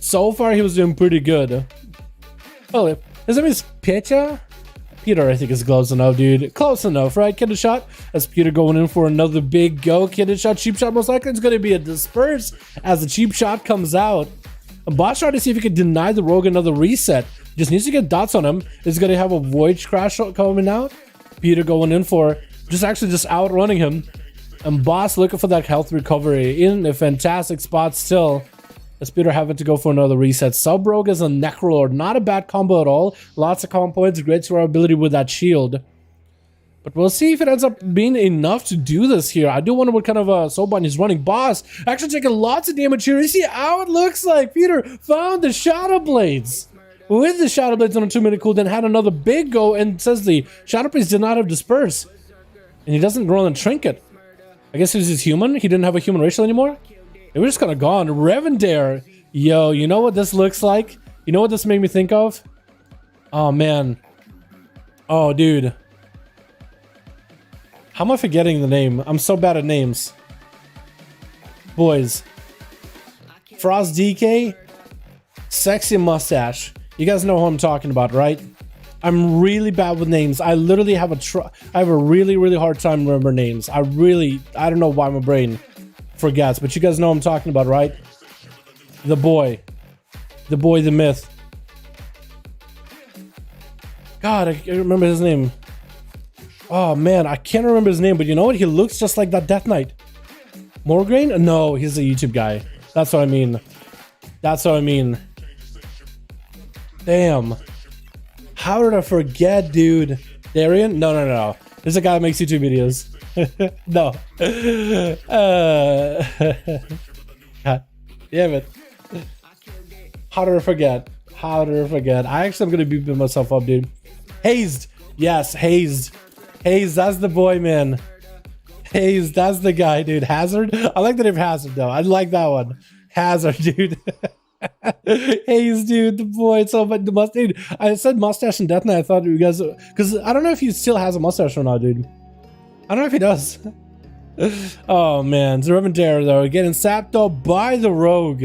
So far, he was doing pretty good. Oh, his name is Pecha? Peter, I think, is close enough, dude. Close enough, right? Kidney shot. As Peter going in for another big go. Kidney shot, cheap shot. Most likely it's going to be a disperse as the cheap shot comes out. And Boss trying to see if he can deny the Rogue another reset. Just needs to get dots on him. Is going to have a Void crash coming out. Peter going in for just outrunning him. And Boss looking for that health recovery in a fantastic spot still. As Peter having to go for another reset. Sub Rogue as a Necrolord. Not a bad combo at all. Lots of combo points. Great survivability with that shield. But we'll see if it ends up being enough to do this here. I do wonder what kind of Soulbind he's running. Boss actually taking lots of damage here. You see how it looks like Peter found the Shadow Blades. With the Shadow Blades on a 2-minute cooldown, had another big go and says the Shadow Blades did not have Disperse. And he doesn't roll and Trinket. I guess he's human. He didn't have a human racial anymore. It was just kind of gone. Revendare. Yo, you know what this looks like? You know what this made me think of? Oh, man. Oh, dude. How am I forgetting the name? I'm so bad at names. Boys. Frost DK. Sexy mustache. You guys know who I'm talking about, right? I'm really bad with names. I literally have I have a really hard time remembering names. I don't know why my brain forgets, but you guys know what I'm talking about, right? The boy, the myth. God, I can't remember his name. Oh man, I can't remember his name, but you know what? He looks just like that Death Knight. Morgraine? No, he's a YouTube guy. That's what I mean. That's what I mean. Damn. How did I forget, dude? Darian? No. There's a guy that makes YouTube videos. No. God damn it. How did I forget? How did I forget? I actually am going to beat myself up, dude. Hazed. Yes, Hazed. Hazed, that's the boy, man. Hazed, that's the guy, dude. Hazard? I like the name Hazard, though. I like that one. Hazard, dude. Hazed, dude, the boy. So, but the mustache, dude. I said mustache and Death Knight. I thought you guys, because I don't know if he still has a mustache or not, dude. I don't know if he does. Oh man, the Revendare though, getting sapped up by the rogue.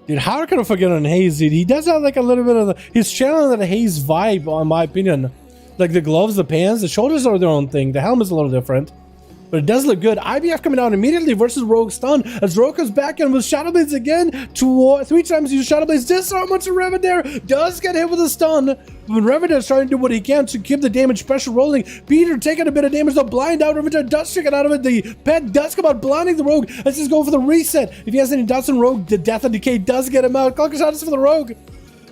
Dude, how can I forget on Haze, dude? He does have like a little bit of he's channeling that Haze vibe, in my opinion. Like the gloves, the pants, the shoulders are their own thing. The helmet's a little different. But it does look good. IBF coming out immediately versus Rogue Stun. As Rogue comes back in with Shadowblades again. 3 times use Shadowblades. Disarm onto Revendare. Does get hit with a stun. When Revendare's trying to do what he can to keep the damage pressure rolling. Peter taking a bit of damage. The blind out. Revendare does check it out of it. The pet does come out blinding the Rogue. As he's going for the reset. If he has any dots in Rogue, the Death and Decay does get him out. Conquer shots for the Rogue.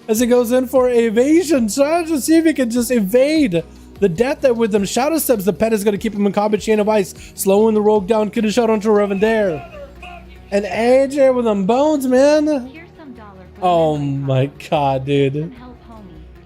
As he goes in for evasion. Trying to see if he can just evade the death that with them shadow steps, the pet is going to keep him in combat chain of ice, slowing the rogue down. Could have shot onto Revendare. And AJ with them bones, man. Oh my god, dude.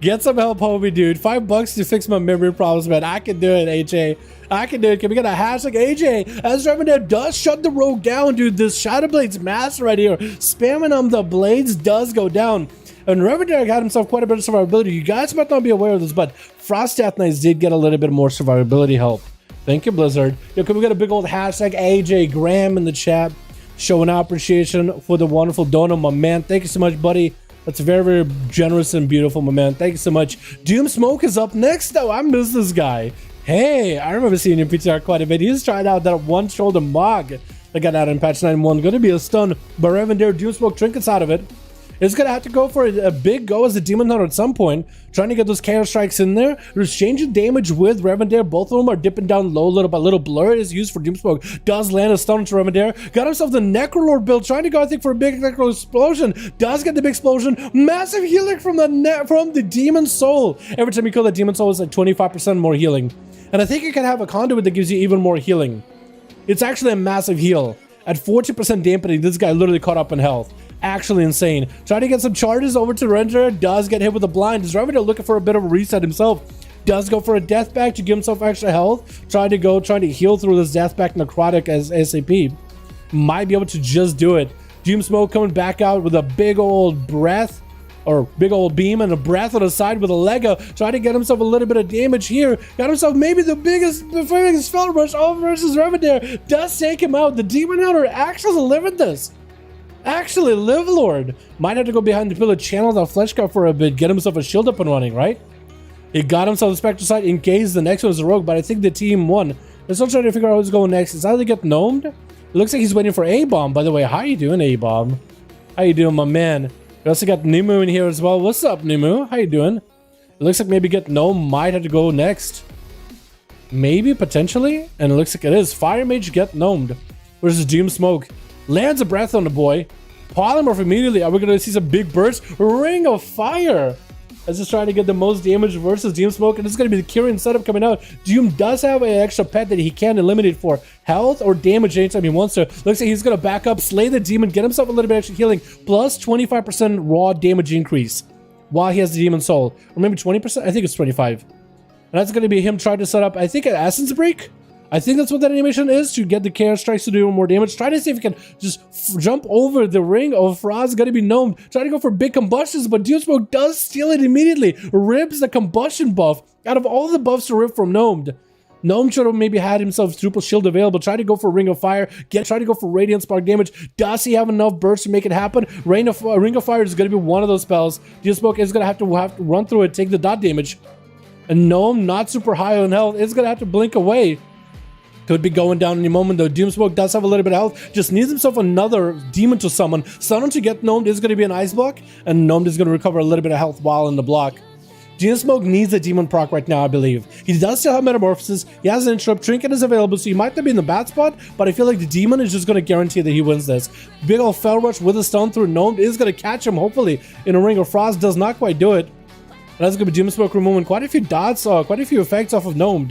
Get some help, homie, dude. $5 to fix my memory problems, man. I can do it, AJ. I can do it. Can we get a hashtag AJ? As Revendare does shut the rogue down, dude. This Shadow Blades master right here, spamming on the blades does go down. And Revendare got himself quite a bit of survivability. You guys might not be aware of this, but Frost Death Knights did get a little bit more survivability help. Thank you, Blizzard. Yo, can we get a big old hashtag AJ Graham in the chat, showing appreciation for the wonderful donor, my man. Thank you so much, buddy. That's very generous and beautiful, my man. Thank you so much. Doom Smoke is up next, though. I miss this guy. Hey, I remember seeing him in PTR quite a bit. He's tried out that one shoulder mog that got out in patch 9.1. Going to be a stun, but Revendare Doom Smoke trinkets out of it. It's going to have to go for a big go as a Demon Hunter at some point, trying to get those Chaos Strikes in there. There's changing damage with Revendare. Both of them are dipping down low little by little. Blur is used for Doomsmoke. Does land a stun to Revendare. Got himself the Necrolord build, trying to go, I think, for a big Necro explosion. Does get the big explosion. Massive healing from the Demon Soul. Every time you kill that Demon Soul, it's like 25% more healing. And I think you can have a conduit that gives you even more healing. It's actually a massive heal. At 40% dampening, this guy literally caught up in health. Actually insane. Trying to get some charges over to Revendare. Does get hit with a blind. Is Revendare looking for a bit of a reset himself? Does go for a death back to give himself extra health. Trying to heal through this death back necrotic as SAP. Might be able to just do it. Doom Smoke coming back out with a big old breath. Or big old beam and a breath on the side with a Lego. Trying to get himself a little bit of damage here. Got himself maybe the biggest spell rush all versus Revendare. Does take him out. The Demon Hunter actually living this. Actually, Live Lord might have to go behind the pillar, channel that flesh cut for a bit, get himself a shield up and running, right? He got himself the Spectre Sight in case the next one is a rogue, but I think the team won. They're still trying to figure out who's going next. It's either get gnomed. It looks like he's waiting for A-Bomb. By the way, how you doing, A-Bomb? How you doing, my man? We also got Nimu in here as well. What's up, Nimu? How you doing? It looks like maybe get gnome might have to go next. Maybe, potentially. And it looks like it is. Fire Mage get gnomed. Versus Doom Smoke. Lands a breath on the boy. Polymorph immediately. Are we going to see some big bursts? Ring of Fire. As he's trying to get the most damage versus Doom Smoke. And this is going to be the Kyrian setup coming out. Doom does have an extra pet that he can eliminate for health or damage anytime he wants to. Looks like he's going to back up, slay the demon, get himself a little bit extra healing. Plus 25% raw damage increase while he has the Demon Soul. Or maybe 20%? I think it's 25. And that's going to be him trying to set up, I think, an Essence Break. I think that's what that animation is, to get the Chaos Strikes to do more damage. Try to see if he can just jump over the ring of Frost. Got to be gnomed. Try to go for big combustions, but Doom Smoke does steal it immediately. Rips the combustion buff out of all the buffs to rip from gnomed. Gnome should have maybe had himself triple shield available. Try to go for Ring of Fire. Try to go for Radiant Spark damage. Does he have enough burst to make it happen? Ring of Fire is going to be one of those spells. Smoke is going to have to run through it, take the dot damage. And Gnome, not super high on health, is going to have to blink away. Could be going down any moment though. Doomsmoke does have a little bit of health. Just needs himself another demon to summon. Summon to get Gnome is going to be an ice block. And Gnome is going to recover a little bit of health while in the block. Smoke needs a demon proc right now, I believe. He does still have Metamorphosis. He has an interrupt. Trinket is available, so he might not be in the bad spot, but I feel like the demon is just going to guarantee that he wins this. Big ol' Fell Rush with a stun through Gnome is going to catch him, hopefully, in a Ring of Frost. Does not quite do it. That's going to be Smoke removing quite a few dots, quite a few effects off of Gnome.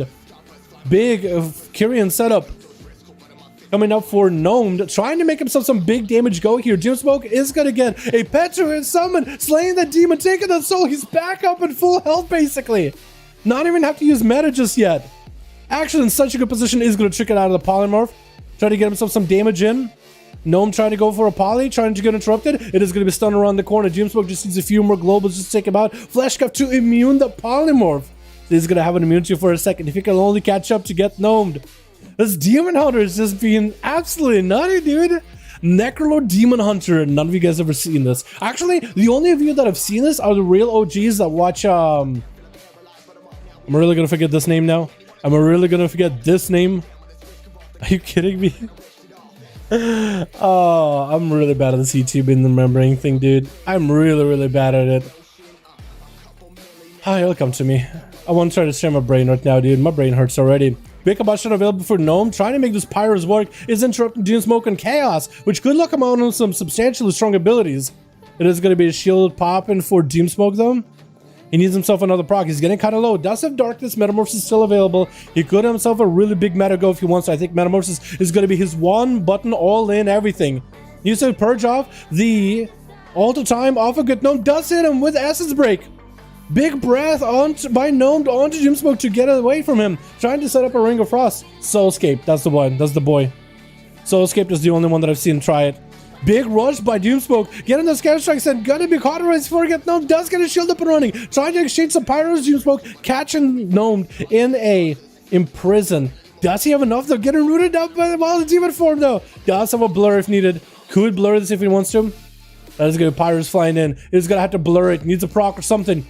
Big Kyrian setup coming up for Gnome, trying to make himself some big damage go here. Smoke is going to get a pet to his summon, slaying the demon, taking the soul. He's back up in full health, basically. Not even have to use meta just yet. Actually, in such a good position, is going to trick it out of the polymorph. Try to get himself some damage in. Gnome trying to go for a poly, trying to get interrupted. It is going to be stunned around the corner. Smoke just needs a few more globals just to take him out. Flash Cuff to immune the polymorph. He's going to have an immunity for a second. If he can only catch up to get Gnomed. This Demon Hunter is just being absolutely nutty, dude. Necrolord Demon Hunter. None of you guys ever seen this. Actually, the only of you that have seen this are the real OGs that watch, I'm really gonna forget this name now. I'm really gonna forget this name. Are you kidding me? Oh, I'm really bad at this YouTube and remembering thing, dude. I'm really bad at it. Hi, it'll come to me. I want to try to share my brain right now, dude. My brain hurts already. Big combustion available for Gnome. Trying to make this Pyros work is interrupting Doomsmoke and Chaos, which could lock him out on some substantially strong abilities. It is going to be a shield popping for Doomsmoke though. He needs himself another proc. He's getting kind of low. Does have Darkness. Metamorphosis still available. He could have himself a really big meta go if he wants to. I think Metamorphosis is going to be his one button all in everything. He needs to purge off the Alter Time off a good Gnome. Does hit him with Essence Break. Big breath by Gnome onto Doomsmoke to get away from him. Trying to set up a Ring of Frost. Soulscape, that's the one. That's the boy. Soulscape is the only one that I've seen try it. Big rush by Doomsmoke. Getting the Scatter Strikes and gonna be cauterized before he gets Gnome. Does get a shield up and running. Trying to exchange some Pyros. Doomsmoke catching Gnome in a imprison. Does he have enough? They're getting rooted up by the demon form though. Does have a blur if needed. Could blur this if he wants to. That is gonna be Pyros flying in. He's gonna have to blur it. Needs a proc or something.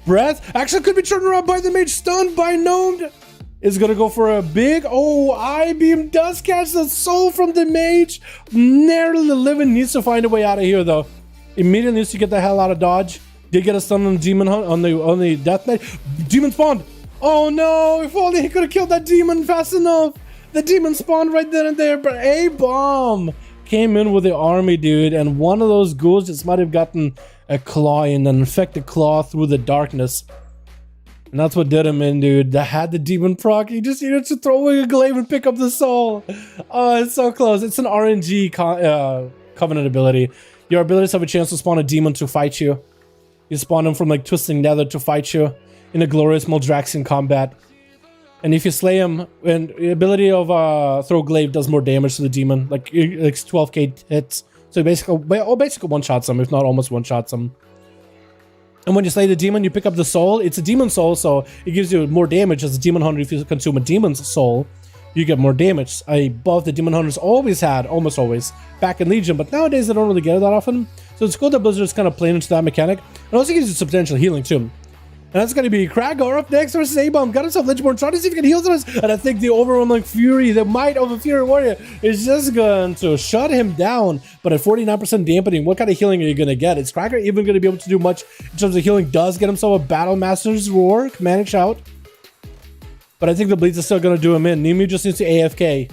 Breath actually could be turned around by the mage, stunned by Gnome. Is gonna go for a big I-beam. Does catch the soul from the mage. Narrowly living. Needs to find a way out of here though. Immediately needs to get the hell out of dodge. Did get a stun on the demon hunt on the death knight. Demon spawned. Oh no! If only he could have killed that demon fast enough. The demon spawned right then and there, but a bomb came in with the army, dude, and one of those ghouls just might have gotten a claw in, an infected claw through the darkness. And that's what did him in, dude. That had the demon proc. He just needed to throw away a glaive and pick up the soul. Oh, it's so close. It's an RNG covenant ability. Your abilities have a chance to spawn a demon to fight you. You spawn him from like Twisting Nether to fight you in a glorious Moldraxian combat. And if you slay him, and the ability of throw glaive does more damage to the demon, like 12k hits. So basically one-shots him, if not almost one-shots him. And when you slay the demon, you pick up the soul. It's a demon soul, so it gives you more damage as a demon hunter. If you consume a demon's soul, you get more damage. A buff the demon hunters always had, almost always, back in Legion, but nowadays they don't really get it that often. So it's cool that Blizzard is kind of playing into that mechanic. It also gives you substantial healing too. And that's going to be Kragar up next versus A-Bomb. Got himself Lichborn, trying to see if he can heal us. And I think the overwhelming fury, the might of a Fury Warrior, is just going to shut him down. But at 49% dampening, what kind of healing are you going to get? Is Kragar even going to be able to do much in terms of healing? Does get himself a Battle Master's Roar, Commanding Shout. But I think the Bleeds are still going to do him in. Nemu just needs to AFK.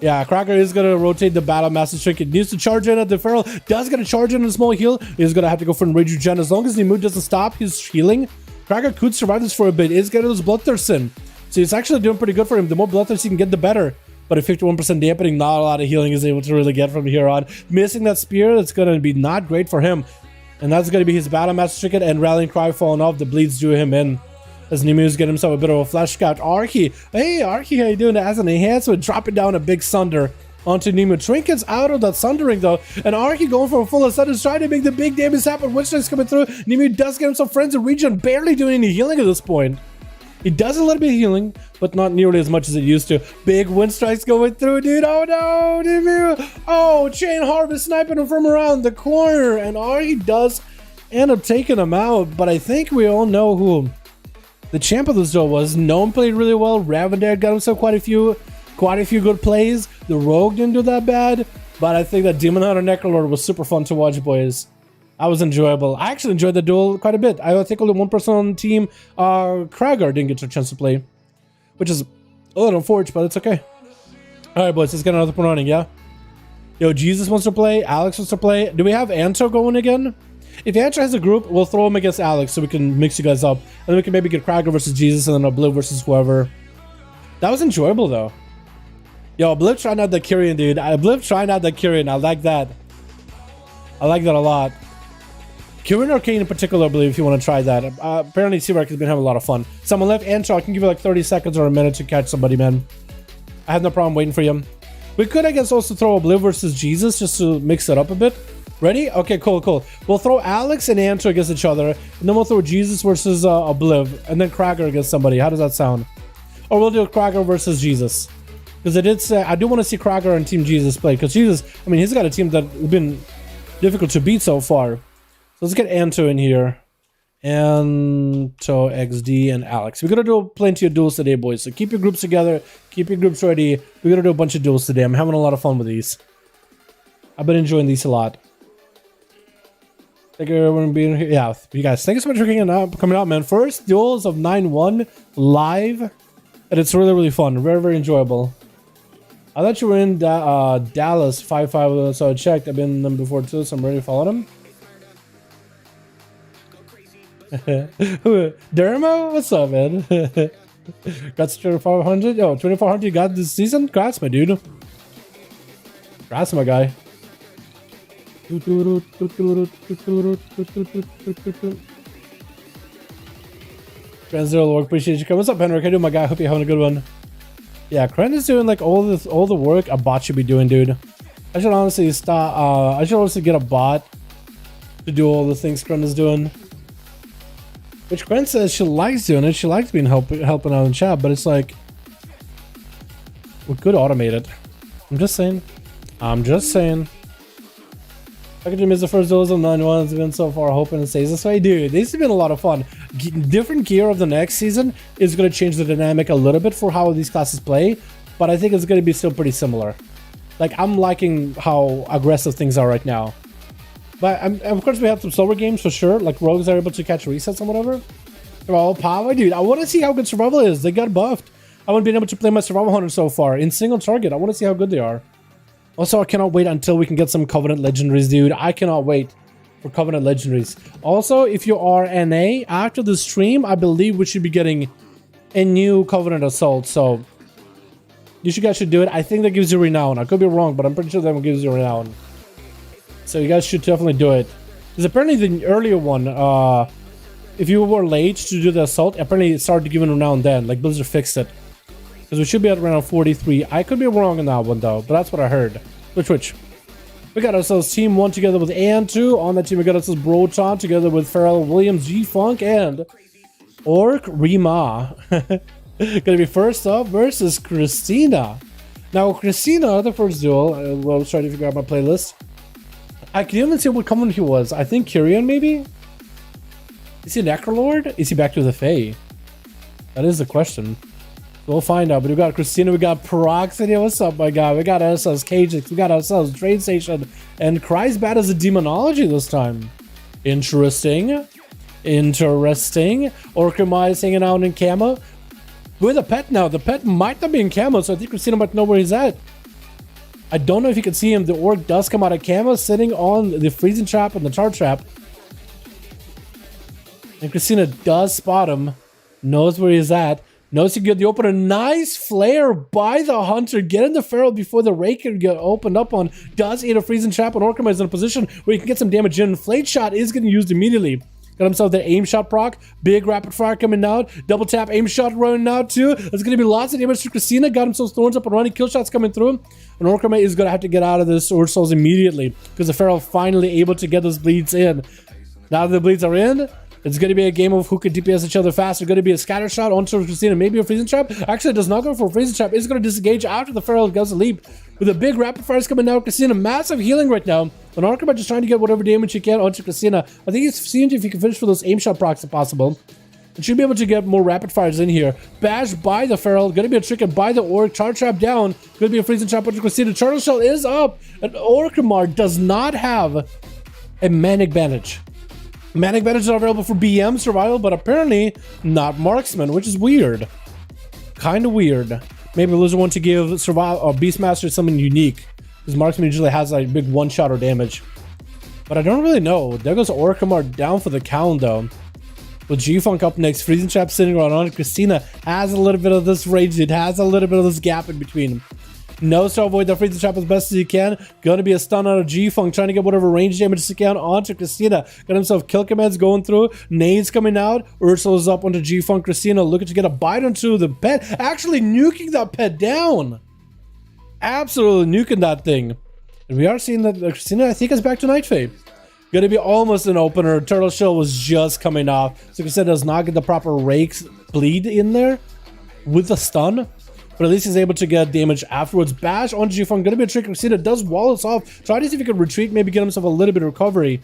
Yeah, Kragar is going to rotate the Battle Master's Trinket. Needs to charge in at the Feral. Does get a charge in a small heal. He's going to have to go for a Rage Regen. As long as Nemu doesn't stop his healing, Kragar could survive this for a bit. Is getting those Bloodthirsts in. So it's actually doing pretty good for him. The more Bloodthirsts he can get, the better. But at 51% dampening, not a lot of healing is able to really get from here on. Missing that spear, that's going to be not great for him. And that's going to be his Battle Master Trinket and Rallying Cry falling off. The Bleeds drew him in. As Nemu's getting himself a bit of a flash scout. Archie. Hey, Archie, how you doing? As an enhancement, dropping down a big Sunder onto Nemu. Trinket's out of that Sundering though. And Archie going for a full Ascent is trying to make the big damage happen. Witch Knight's coming through. Nemu does get himself Friends of Region, barely doing any healing at this point. It does a little bit of healing, but not nearly as much as it used to. Big wind strikes going through, dude. Oh no, dude. Oh, Chain Harvest sniping him from around the corner, and he does end up taking him out. But I think we all know who the champ of this duel was. Gnome played really well. Ravendare got himself quite a few good plays. The Rogue didn't do that bad, but I think that Demon Hunter Necrolord was super fun to watch, boys. That was enjoyable. I actually enjoyed the duel quite a bit. I think only one person on the team, Kragar, didn't get a chance to play, which is a little unfortunate, but it's okay. All right, boys, let's get another one running, yeah? Yo, Jesus wants to play. Alex wants to play. Do we have Anto going again? If Anto has a group, we'll throw him against Alex so we can mix you guys up. And then we can maybe get Kragar versus Jesus and then Obliv versus whoever. That was enjoyable, though. Yo, Obliv trying out the Kyrian, dude. Obliv trying out the Kyrian. I like that. I like that a lot. Kyrian Arcane in particular, I believe, if you want to try that. Apparently, C-Rec has been having a lot of fun. Someone left Anto. I can give you like 30 seconds or a minute to catch somebody, man. I have no problem waiting for you. We could, I guess, also throw Obliv versus Jesus just to mix it up a bit. Ready? Okay, cool, cool. We'll throw Alex and Anto against each other, and then we'll throw Jesus versus Obliv, and then Kragar against somebody. How does that sound? Or we'll do Kragar versus Jesus. Because I did say, I do want to see Kragar and Team Jesus play, because Jesus, I mean, he's got a team that's been difficult to beat so far. So let's get Anto in here. Anto, XD, and Alex. We're going to do plenty of duels today, boys. So keep your groups together. Keep your groups ready. We're going to do a bunch of duels today. I'm having a lot of fun with these. I've been enjoying these a lot. Thank you everyone for being here. Yeah, you guys, thank you so much for coming out, man. First duels of 9-1 live. And it's really, really fun. Very, very enjoyable. I thought you were in Dallas 5-5, so I checked. I've been in them before too, so I'm ready to follow them. Dermo, what's up, man? Got 2400. Oh, 2400 you got this season? Congrats, my dude. Congrats, my guy. Zero work, appreciate you coming. What's up, Henrik? How you doing, my guy? Hope you're having a good one. Yeah, Kren is doing like all the work a bot should be doing, dude. I should honestly stop. I should honestly get a bot to do all the things Kren is doing. Which Gwen says she likes doing it. She likes being helping out in chat, but it's like we could automate it. I'm just saying. I'm just saying. Packaging is the first duels of 9-1 has been so far. Hoping it stays this way, dude. This has been a lot of fun. Different gear of the next season is going to change the dynamic a little bit for how these classes play, but I think it's going to be still pretty similar. Like I'm liking how aggressive things are right now. But of course we have some slower games for sure, like rogues are able to catch resets and whatever. Survival power, dude. I want to see how good survival is. They got buffed. I haven't been able to play my survival hunter so far in single target. I want to see how good they are. Also, I cannot wait until we can get some Covenant legendaries, dude. I cannot wait for Covenant legendaries. Also, if you are NA, after the stream, I believe we should be getting a new Covenant assault. So you guys should do it. I think that gives you renown. I could be wrong, but I'm pretty sure that one gives you renown. So you guys should definitely do it. Because apparently the earlier one, if you were late to do the assault, apparently it started giving renown then. Like Blizzard fixed it. Because we should be at around 43. I could be wrong on that one though, but that's what I heard. Which. We got ourselves Team 1 together with Antu. On that team we got ourselves Broton together with Pharrell Williams, G-Funk, and Orc Rima. Gonna be first up versus Christina. Now Christina, the first duel, well, I was trying to figure out my playlist. I can't even see what common he was. I think Kyrian, maybe? Is he Necrolord? Is he back to the Fae? That is the question. We'll find out. But we got Christina, we got Peroxide. What's up, my guy? We got ourselves Kajix, we got ourselves Trade Station, and Kreisbat as a Demonology this time. Interesting. Interesting. Orcama is hanging out in camo. With a pet now. The pet might not be in camo, so I think Christina might know where he's at. I don't know if you can see him. The orc does come out of camo, sitting on the freezing trap and the charge trap. And Christina does spot him. Knows where he's at. Knows he can get the opener. Nice flare by the hunter. Getting the Feral before the Rake can get opened up on. Does eat a freezing trap, and Orcama is in a position where he can get some damage in. Flate shot is getting used immediately. Got himself the aim shot proc. Big rapid fire coming out. Double tap aim shot running out too. There's going to be lots of damage to Christina. Got himself thorns up and running. Kill shots coming through. And Orcama is going to have to get out of this Ursos immediately because the Feral finally able to get those bleeds in. Now that the bleeds are in, It's going to be a game of who can DPS each other faster. Going to be a scatter shot onto Christina, maybe a freezing trap. Actually, it does not go for a freezing trap. It's going to disengage after the Feral goes a leap. With a big rapid fires coming out, Christina, massive healing right now. And Archibald just trying to get whatever damage he can onto Christina. I think he's seeing if he can finish for those aim shot procs if possible. And should be able to get more rapid fires in here. Bash by the Feral. Going to be a trick by the Orc. Charge trap down. Going to be a freezing trap onto Christina. Turtle Shell is up. And Orcamar does not have a Manic Bandage. Manic Bandage are available for BM survival, but apparently not Marksman, which is weird. Kind of weird. Maybe Blizzard want to give survival or Beastmaster something unique, because Marksman usually has like big one-shot or damage. But I don't really know. There goes Orcamar down for the count though. With G-Funk up next, Freezing Trap sitting right on it. Christina has a little bit of this range. It has a little bit of this gap in between. Knows to avoid the Freezing Trap as best as he can. Gonna be a stun out of G-Funk, trying to get whatever range damage he can onto Christina. Got himself kill commands going through. Nades coming out. Ursula's up onto G-Funk. Christina looking to get a bite onto the pet. Actually nuking that pet down. Absolutely nuking that thing. And we are seeing that Christina, I think, is back to Night Fae. Gonna be almost an opener. Turtle Shell was just coming off. So Christina does not get the proper rakes bleed in there with the stun. But at least he's able to get damage afterwards. Bash on G-Funk. Gonna be a trick. Christina does wall us off. Try to see if he can retreat, maybe get himself a little bit of recovery.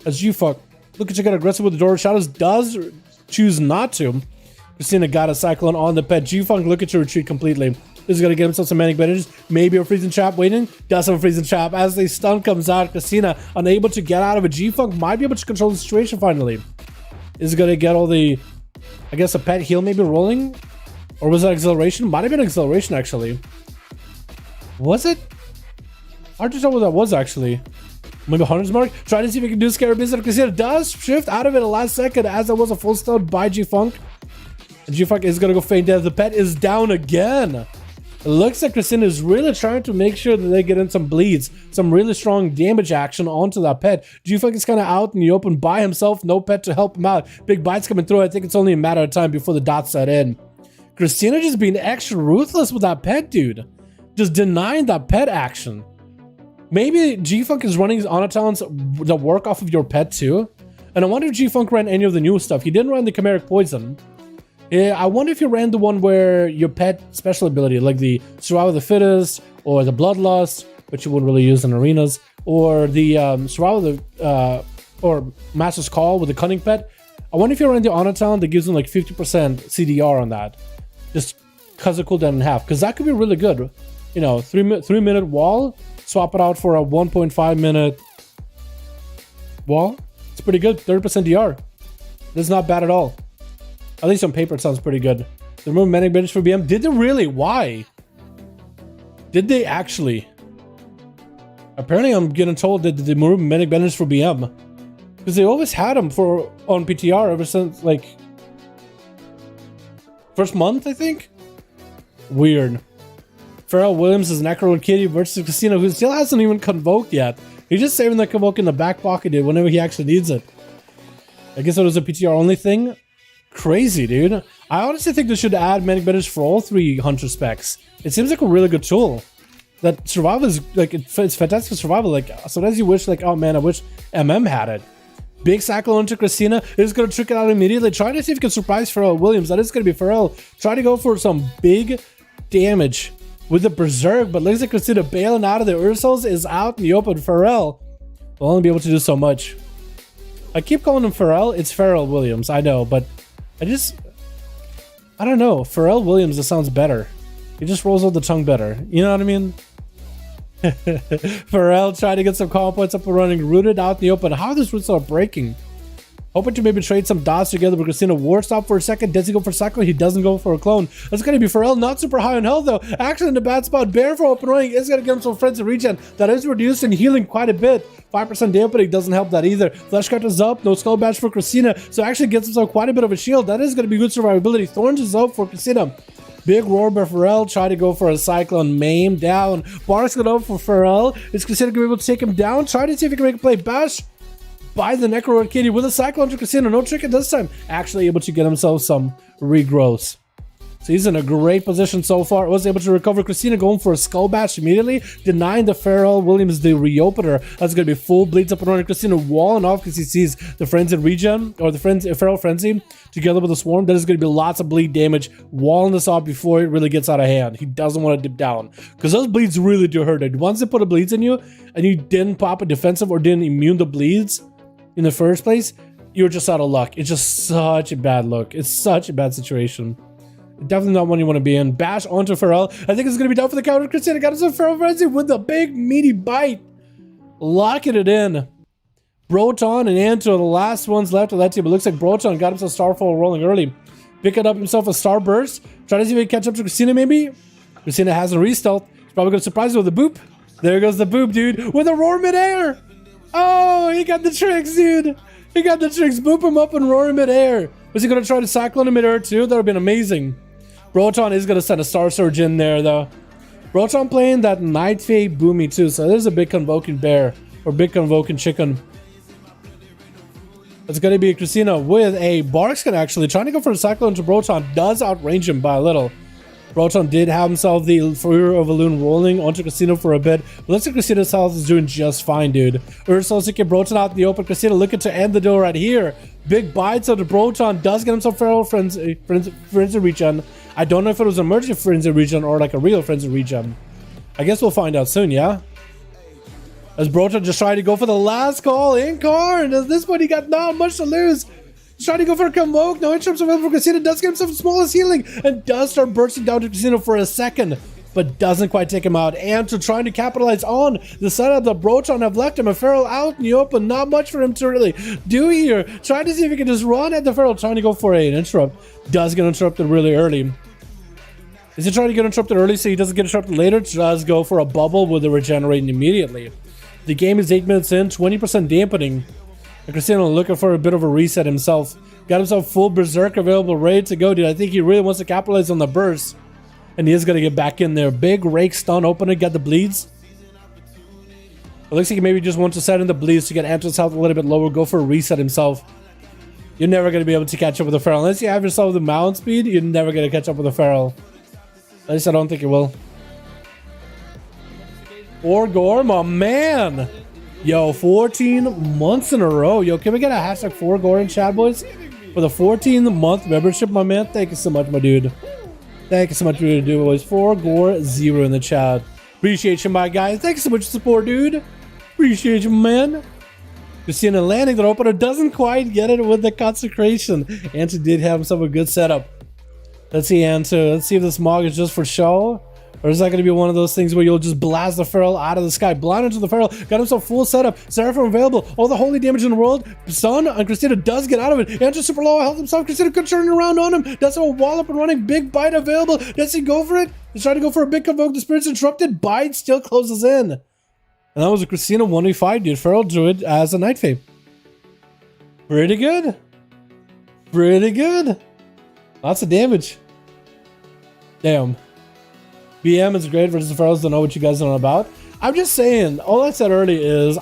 As G-Funk looking to get aggressive with the door. Shadows does choose not to. Christina got a Cyclone on the pet. G-Funk looking to retreat completely. This is gonna get himself some Manic Bandages. Maybe a freezing trap waiting. Does have a freezing trap. As the stun comes out, Christina unable to get out of it. G-Funk might be able to control the situation finally. Is gonna get all the, I guess, a pet heal maybe rolling? Or was that acceleration? Might have been acceleration, actually. Was it? Hard to tell what that was, actually. Maybe 100's mark. Trying to see if we can do scary business. Christina does shift out of it at the last second as there was a full stun by G-Funk. And G-Funk is going to go faint death. The pet is down again. It looks like Christina is really trying to make sure that they get in some bleeds. Some really strong damage action onto that pet. G-Funk is kind of out in the open by himself. No pet to help him out. Big bites coming through. I think it's only a matter of time before the dots set in. Christina just being extra ruthless with that pet, dude. Just denying that pet action. Maybe G-Funk is running his honor talents that work off of your pet too. And I wonder if G-Funk ran any of the new stuff. He didn't run the Chimeric Poison. Yeah, I wonder if he ran the one where your pet special ability, like the Survival of the Fittest, or the Bloodlust, which you wouldn't really use in arenas, or the Survival of the, or Master's Call with the Cunning Pet. I wonder if you ran the honor talent that gives him like 50% CDR on that. Just cuts the cooldown in half, because that could be really good. You know, 3 minute wall, swap it out for a 1.5 minute wall. It's pretty good. 30% DR. That's not bad at all. At least on paper, it sounds pretty good. They removed Manic Bandage for BM. Did they really? Why? Did they actually? Apparently, I'm getting told that they removed Manic Bandage for BM, because they always had them for on PTR ever since like first month, I think. Weird. Pharrell Williams is Necro Kitty versus Casino, who still hasn't even convoked yet. He's just saving the convoke in the back pocket, dude, whenever he actually needs it. I guess it was a PTR only thing. Crazy, dude. I honestly think they should add Manic Bandage for all 3 Hunter specs. It seems like a really good tool. That survival is like, it's fantastic for survival. Like, sometimes you wish, like, oh man, I wish MM had it. Big Cyclone to Christina. Is going to trick it out immediately. Trying to see if he can surprise Pharrell Williams. That is going to be Pharrell. Try to go for some big damage with the Berserk. But looks like Christina bailing out of the Ursuls is out in the open. Pharrell will only be able to do so much. I keep calling him Pharrell. It's Pharrell Williams. I know, but I don't know. Pharrell Williams, it sounds better. He just rolls out the tongue better. You know what I mean? Pharrell trying to get some combo points up and running, rooted out in the open. How are these roots are breaking? Hoping to maybe trade some dots together, but Christina war stop for a second. Does he go for Cyclone? He doesn't go for a clone. That's going to be Pharrell, not super high on health though. Actually in the bad spot. Bear for open running is going to give him some friends and regen. That is reduced and healing quite a bit. 5% dampening doesn't help that either. Fleshcut is up. No skull badge for Christina. So actually gets himself quite a bit of a shield. That is going to be good survivability. Thorns is up for Christina. Big roar by Pharrell. Try to go for a Cyclone. Maim down. Barks it up for Pharrell. Is Christina going to be able to take him down? Try to see if he can make a play. Bash by the Necro Kitty with a Cyclone to Christina. No trick at this time. Actually able to get himself some regrowths. So he's in a great position so far. Was able to recover. Christina going for a skull bash immediately, denying the Pharrell Williams the reopener. That's going to be full bleeds up and running. Christina walling off because he sees the frenzied regen, or the Pharrell frenzy together with the swarm. That is going to be lots of bleed damage, walling this off before it really gets out of hand. He doesn't want to dip down because those bleeds really do hurt. Like, once they put the bleeds in you and you didn't pop a defensive or didn't immune the bleeds in the first place, you're just out of luck. It's just such a bad look. It's such a bad situation. Definitely not one you want to be in. Bash onto Pharrell. I think it's going to be down for the counter. Christina got himself Pharrell frenzy with the big meaty bite, locking it in. Broton and Anto are the last ones left of that team. It looks like Broton got himself Starfall rolling early. Picking up himself a Starburst. Trying to see if he can catch up to Christina maybe. Christina has a restealth. He's probably going to surprise her with a boop. There goes the boop, dude. With a roar midair. Oh, he got the tricks, dude. He got the tricks. Boop him up and roar in midair. Was he going to try to cyclone him midair too? That would have been amazing. Broton is going to send a Star Surge in there though. Broton playing that Night Fae Boomy too. So there's a big convoking bear. Or big convoking chicken. It's going to be Christina with a Barkskin actually. Trying to go for a cyclone to Broton. Does outrange him by a little. Broton did have himself the Fury of a Loon rolling onto Christina for a bit. But looks like Christina's health is doing just fine, dude. Ursul to get Broton out in the open. Christina looking to end the deal right here. Big bites of the Broton. Does get himself Feral Frenzy regen. I don't know if it was an emergent Frenzy regen or like a real Frenzy regen. I guess we'll find out soon, yeah? As Broton just tried to go for the last call in Karn. At this point, he got not much to lose. He's trying to go for a convoke. No interrupts available for Casino. Does get himself the smallest healing and does start bursting down to Casino for a second, but doesn't quite take him out. And to trying to capitalize on the setup that Broton have left him. A Feral out in the open. Not much for him to really do here. Trying to see if he can just run at the Feral. Trying to go for an interrupt. Does get interrupted really early. Is he trying to get interrupted early so he doesn't get interrupted later? Does go for a bubble with the regenerating immediately. The game is 8 minutes in. 20% dampening. And Cristiano looking for a bit of a reset himself. Got himself full Berserk available, ready to go, dude. I think he really wants to capitalize on the burst. And he is going to get back in there. Big rake stun opener, got the bleeds. It looks like he maybe just wants to set in the bleeds to get Anto's health a little bit lower. Go for a reset himself. You're never going to be able to catch up with the Feral. Unless you have yourself the mount speed, you're never going to catch up with the Feral. At least I don't think you will. Gore, my man. Yo, 14 months in a row. Yo, can we get a hashtag 4Gore in chat, boys? For the 14th-month membership, my man. Thank you so much, my dude. Thank you so much for your dude, boys. 4Gore0 in the chat. Appreciate you, my guy. Thank you so much for support, dude. Appreciate you, man. Christina landing that opener doesn't quite get it with the consecration. Anto did have himself a good setup. Let's see, Anto. Let's see if this Mog is just for show. Or is that going to be one of those things where you'll just blast the Feral out of the sky? Blind into the Feral. Got himself full setup. Seraphim available. All the holy damage in the world. Stun on Christina does get out of it. Anto super low health himself. Christina could turn around on him. That's a wall up and running. Big bite available. Does he go for it? He's trying to go for a big convoke. The Spirit's interrupted. Bite still closes in. And that was a Christina 1v5, dude. Feral Druid as a Night Fae. Pretty good. Pretty good. Lots of damage. Damn. BM is great versus the Ferals. Don't know what you guys know about. I'm just saying, all I said earlier is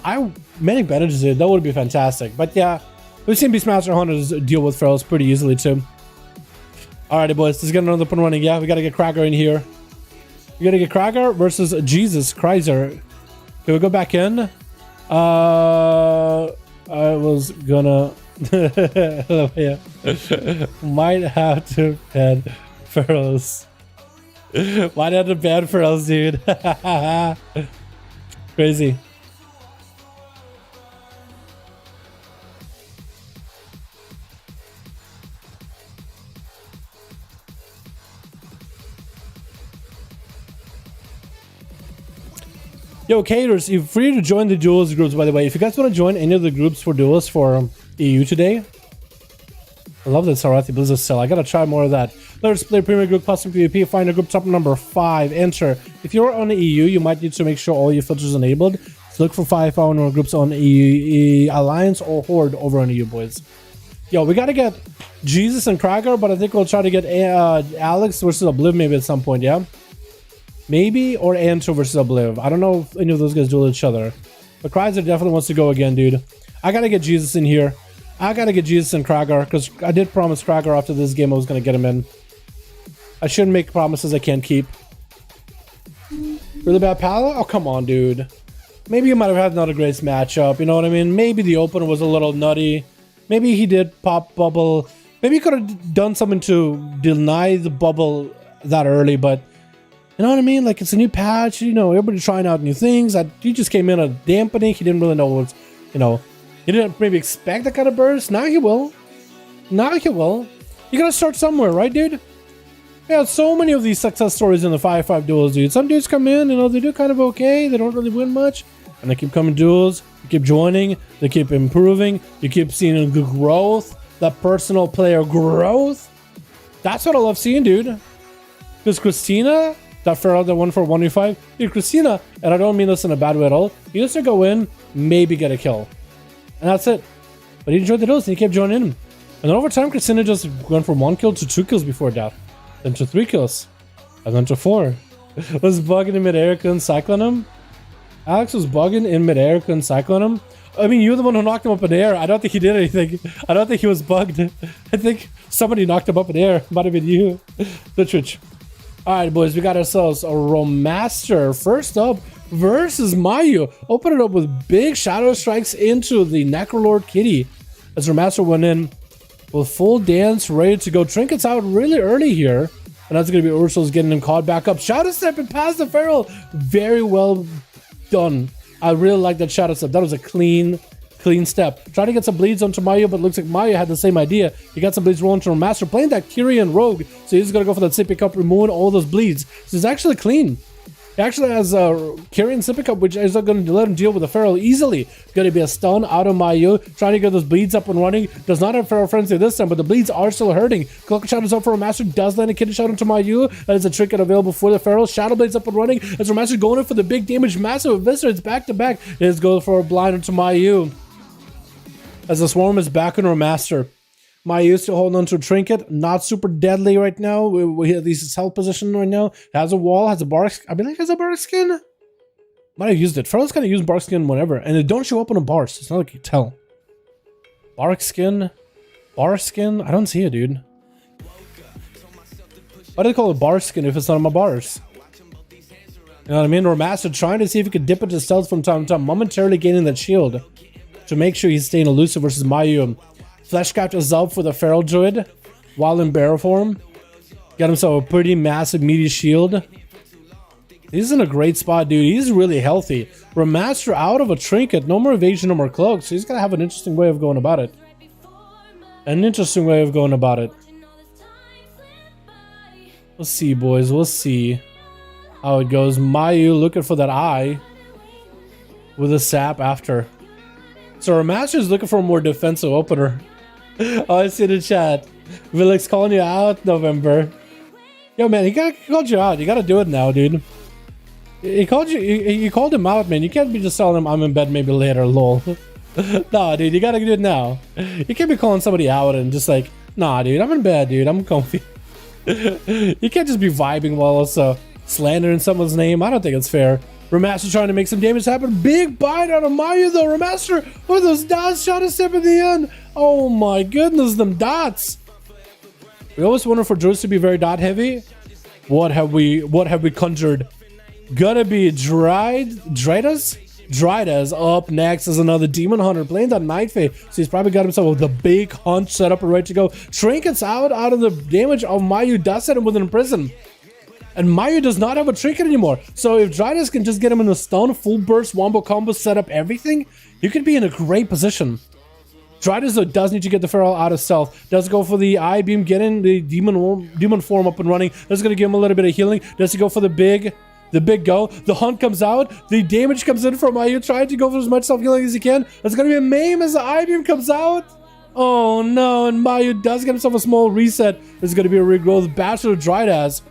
many bandages here. That would be fantastic. But yeah, we've seen Beastmaster Hunters deal with Ferals pretty easily too. Alrighty, boys, let's get another put running. Yeah, we gotta get Cracker in here. We gotta get Cracker versus Jesus Kreiser. Can we go back in? I was gonna yeah. Might have to head Ferals. Why not a bad for us, dude? Crazy. Yo, Caters, you're free to join the Duels groups, by the way. If you guys want to join any of the groups for Duels for EU today, I love this Sarathi Blizzard cell. I gotta try more of that. Let's play Premier Group Custom PvP. Find a group top number 5. Enter. If you're on the EU, you might need to make sure all your filters are enabled. So look for 5 groups on EU Alliance or Horde over on EU, boys. Yo, we gotta get Jesus and Krager, but I think we'll try to get Alex versus Obliv maybe at some point, yeah? Maybe, or Anto versus Obliv. I don't know if any of those guys duel each other. But Kreiser definitely wants to go again, dude. I gotta get Jesus in here. I gotta get Jesus and Krager, because I did promise Krager after this game I was gonna get him in. I shouldn't make promises I can't keep. Really bad palette? Oh, come on, dude. Maybe you might have had not a great matchup, you know what I mean? Maybe the opener was a little nutty. Maybe he did pop bubble. Maybe he could have done something to deny the bubble that early, but you know what I mean? Like, it's a new patch, you know, everybody's trying out new things. He just came in a dampening. He didn't really know what's, you know, he didn't maybe expect that kind of burst. Now he will. Now he will. You gotta start somewhere, right, dude? Yeah, so many of these success stories in the 5v5 duels, dude. Some dudes come in, you know, they do kind of okay. They don't really win much. And they keep coming duels. They keep joining. They keep improving. You keep seeing the growth. That personal player growth. That's what I love seeing, dude. Because Christina, that Feral that won for 1v5, dude, Christina, and I don't mean this in a bad way at all, he used to go in, maybe get a kill. And that's it. But he enjoyed the duels and he kept joining in. And then over time, Christina just went from 1 kill to 2 kills before that. Then to 3 kills. And then to 4. Was bugging in mid-air, couldn't cyclone him. Alex was bugging in mid-air, couldn't cyclone him. I mean, you're the one who knocked him up in the air. I don't think he did anything. I don't think he was bugged. I think somebody knocked him up in the air. Might have been you. The Twitch. Alright, boys, we got ourselves a Romaster. First up, versus Mayu. Open it up with big shadow strikes into the Necrolord Kitty. As Romaster went in with full dance, ready to go. Trinkets out really early here. And that's going to be Ursul's getting him caught back up. Shadow Step and past the Feral. Very well done. I really like that Shadow Step. That was a clean step. Trying to get some bleeds onto Mayu, but looks like Mayu had the same idea. He got some bleeds rolling to Romaster, playing that Kyrian Rogue. So he's going to go for that Sippy Cup, removing all those bleeds. So it's actually clean. He actually has a Kyrian Sippy Cup, which is not going to let him deal with the Feral easily. Going to be a stun out of Mayu. Trying to get those bleeds up and running. Does not have Feral Frenzy this time, but the bleeds are still hurting. Cloak Shadow is up for Romaster. Does land a Kitty Shot into Mayu. That is a trinket available for the Feral. Shadow Blades up and running. As Romaster going in for the big damage. Massive Eviscerates back to back. It goes for a blind into Mayu. As the Swarm is back on Romaster. Mayu still holding on to a trinket. Not super deadly right now. We at least his health position right now. Has a wall, has a bark. I believe he has a bark skin. Might have used it. Feral's kind of use bark skin whenever. And it don't show up on a bars. It's not like you tell. Bark skin. Bar skin? I don't see it, dude. Why do they call it bar skin if it's not on my bars? You know what I mean? Romaster trying to see if he could dip into stealth from time to time. Momentarily gaining that shield. To make sure he's staying elusive versus Mayu. Fleshcraft is up for the Feral Druid while in barrel form. Got himself a pretty massive meaty shield. He's in a great spot, dude. He's really healthy. Romaster out of a trinket. No more evasion, no more cloak. So he's going to have an interesting way of going about it. An interesting way of going about it. We'll see, boys. We'll see how it goes. Mayu looking for that eye with a sap after. So Romaster is looking for a more defensive opener. Oh, I see the chat. Vilix calling you out, November. Yo, man, he called you out. You gotta do it now, dude. He called you. You called him out, man. You can't be just telling him I'm in bed maybe later, lol. Nah, dude, you gotta do it now. You can't be calling somebody out and just like, nah, dude, I'm in bed, dude. I'm comfy. You can't just be vibing while also slandering someone's name. I don't think it's fair. Romaster trying to make some damage happen. Big bite out of Mayu though. Romaster with those dots. Shadow Step at the end. Oh my goodness, them dots. We always wonder for druids to be very dot heavy. What have we conjured? Gonna be Drydas up next as another Demon Hunter playing that Night Fae. So he's probably got himself the big hunt set up and ready to go. Trinkets out of the damage of Mayu. Does set him within prison. And Mayu does not have a trinket anymore. So if Drydas can just get him in the stun, full burst, wombo combo, set up everything, you could be in a great position. Drydas though does need to get the Feral out of stealth. Does go for the eye beam, getting the demon form up and running. That's going to give him a little bit of healing. Does he go for the big go? The hunt comes out. The damage comes in from Mayu, trying to go for as much self-healing as he can. That's going to be a maim as the eye beam comes out. Oh no, and Mayu does get himself a small reset. There's going to be a regrowth. Bachelor Drydas.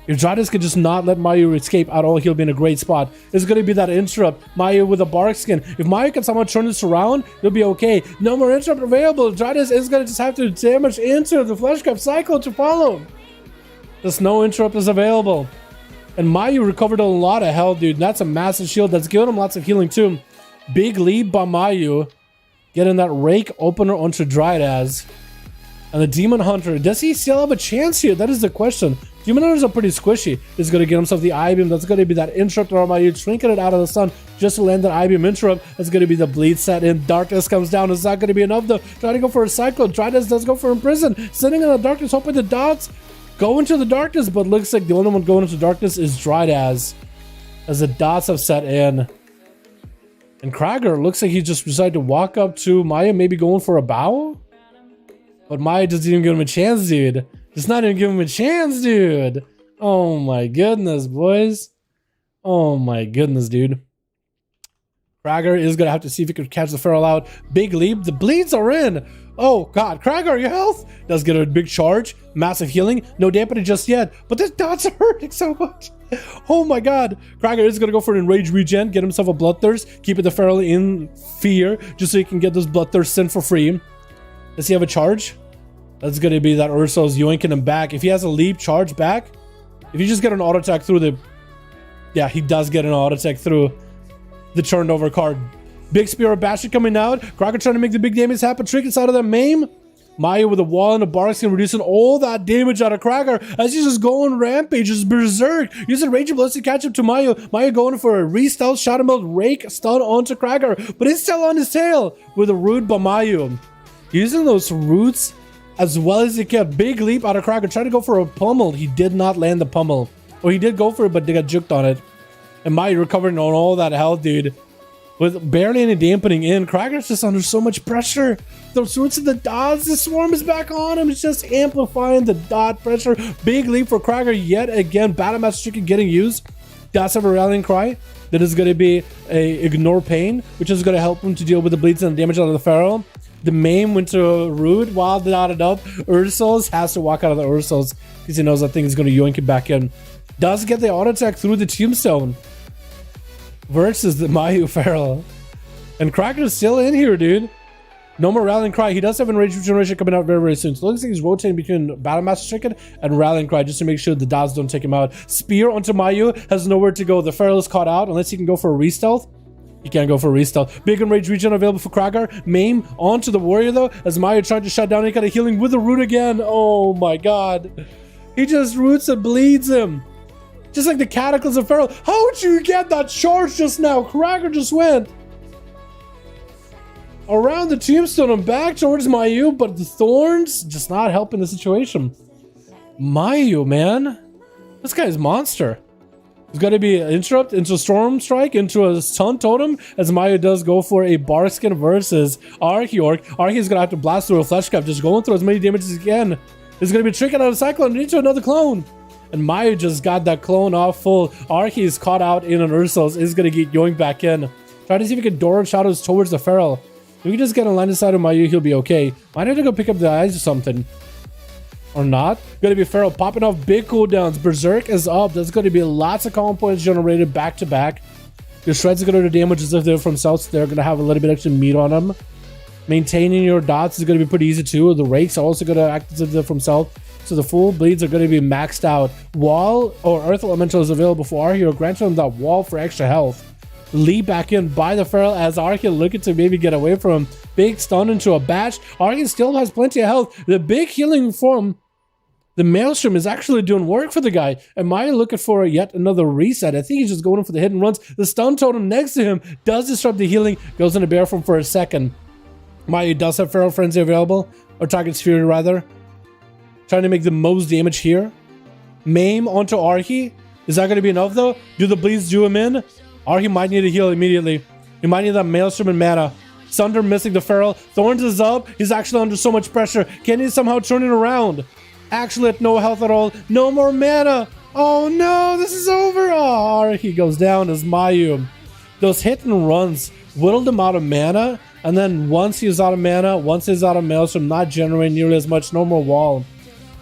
If Drydas could just not let Mayu escape at all, he'll be in a great spot. It's going to be that interrupt. Mayu with a bark skin. If Mayu can somehow turn this around, he'll be okay. No more interrupt available. Drydas is going to just have to damage into the Fleshcraft cycle to follow. There's no interrupt is available. And Mayu recovered a lot of health, dude. That's a massive shield. That's giving him lots of healing too. Big lead by Mayu. Getting that rake opener onto Drydas. And the Demon Hunter, does he still have a chance here? That is the question. Demon Hunters are pretty squishy. He's going to get himself the I-Beam. That's going to be that interrupt on my shrinking it out of the sun just to land that I-Beam interrupt. That's going to be the bleed set in. Darkness comes down. It's not going to be enough though. Trying to go for a Cyclone. Tritus does go for Imprison. Sitting in the darkness, hoping the dots go into the darkness, but looks like the only one going into darkness is Dritas, as the dots have set in. And Krager looks like he just decided to walk up to Maya, maybe going for a bow? But Maya doesn't even give him a chance, dude. Just not even give him a chance, dude. Oh my goodness, boys. Oh my goodness, dude. Krager is going to have to see if he can catch the Feral out. Big leap. The bleeds are in. Oh god, Krager, your health does get a big charge. Massive healing. No dampening just yet. But the dots are hurting so much. Oh my god. Krager is going to go for an enrage regen. Get himself a bloodthirst. Keep it the Feral in fear. Just so he can get those bloodthirsts sent for free. Does he have a charge? That's going to be that Urso's yoinking him back. If he has a leap charge back, if you just get an auto attack through the... Yeah, he does get an auto attack through the turned over card. Big Spear of Bastion coming out. Krager trying to make the big damage happen. Trick inside of that maim. Maya with a wall and a bar skin reducing all that damage out of Krager as he's just going rampage, just berserk. Using Raging Blows to catch up to Maya. Maya going for a re-stealth, Shadow Melt, Rake, stun onto Krager. But it's still on his tail with a root by Mayu. Using those roots as well as he can. Big leap out of Krager. Trying to go for a pummel. He did not land the pummel. Or he did go for it, but they got juked on it. And Maya recovering on all that health, dude. With barely any dampening in. Krager's just under so much pressure. Those roots of the dots, the swarm is back on him. It's just amplifying the dot pressure. Big leap for Krager yet again. Battle Master Chicken getting used. Does have a rallying cry. That is going to be a ignore pain, which is going to help him to deal with the bleeds and the damage out of the Pharaoh. The maim went to Rude, while dotted up. Ursos has to walk out of the Ursos because he knows that thing is going to yoink him back in. Does get the auto attack through the tombstone versus the Mayu Feral. And Kraken is still in here, dude. No more Rallying Cry. He does have Enraged Regeneration coming out very, very soon. So it looks like he's rotating between Battle Master Chicken and Rallying Cry just to make sure the dots don't take him out. Spear onto Mayu. Has nowhere to go. The Feral is caught out unless he can go for a re-stealth. He can't go for a re-stealth. Big Enraged Regen available for Krager. Maim onto the Warrior though as Mayu tried to shut down. He got a healing with the root again. Oh my god. He just roots and bleeds him. Just like the Cataclysm Feral. How'd you get that charge just now? Krager just went around the tombstone and back towards Mayu, but the thorns just not helping the situation. Mayu, man. This guy's monster. It's got to be an interrupt into Storm Strike, into a Stun Totem, as Mayu does go for a Barskin versus Archeorc. Arche is going to have to blast through a Flesh Cap, just going through as many damage as he can. There's going to be a trick out of a Cyclone into another clone. And Mayu just got that clone off full. Arche is caught out in an Ursos, is going to get yoinked back in. Try to see if he can Doran Shadows towards the Feral. If we can just get a line inside of Mayu, he'll be okay. Might have to go pick up the eyes or something. Or not. Gonna be Feral popping off big cooldowns. Berserk is up. There's gonna be lots of common points generated back to back. Your shreds are gonna do damage as if they're from south, so they're gonna have a little bit extra meat on them. Maintaining your dots is gonna be pretty easy too. The rakes are also gonna act as if they're from south. So the full bleeds are gonna be maxed out. Wall or Earth Elemental is available for our hero, granting them that wall for extra health. Lead back in by the Feral as Arche looking to maybe get away from him. Big stun into a batch. Arche still has plenty of health. The big healing form, the Maelstrom, is actually doing work for the guy. And Maya looking for yet another reset. I think he's just going in for the hit and runs. The stun totem next to him does disrupt the healing. Goes into bear form for a second. Maya does have Feral Frenzy available. Or Target's Fury rather. Trying to make the most damage here. Maim onto Arche. Is that going to be enough though? Do the bleeds do him in? Arche might need a heal immediately. He might need that Maelstrom and mana. Sunder missing the Feral. Thorns is up. He's actually under so much pressure. Can he somehow turn it around? Actually at no health at all. No more mana. Oh no, this is over. Oh, Arche goes down as Mayu. Those hit and runs whittled him out of mana. And then once he's out of mana, once he's out of Maelstrom, not generating nearly as much, no more wall.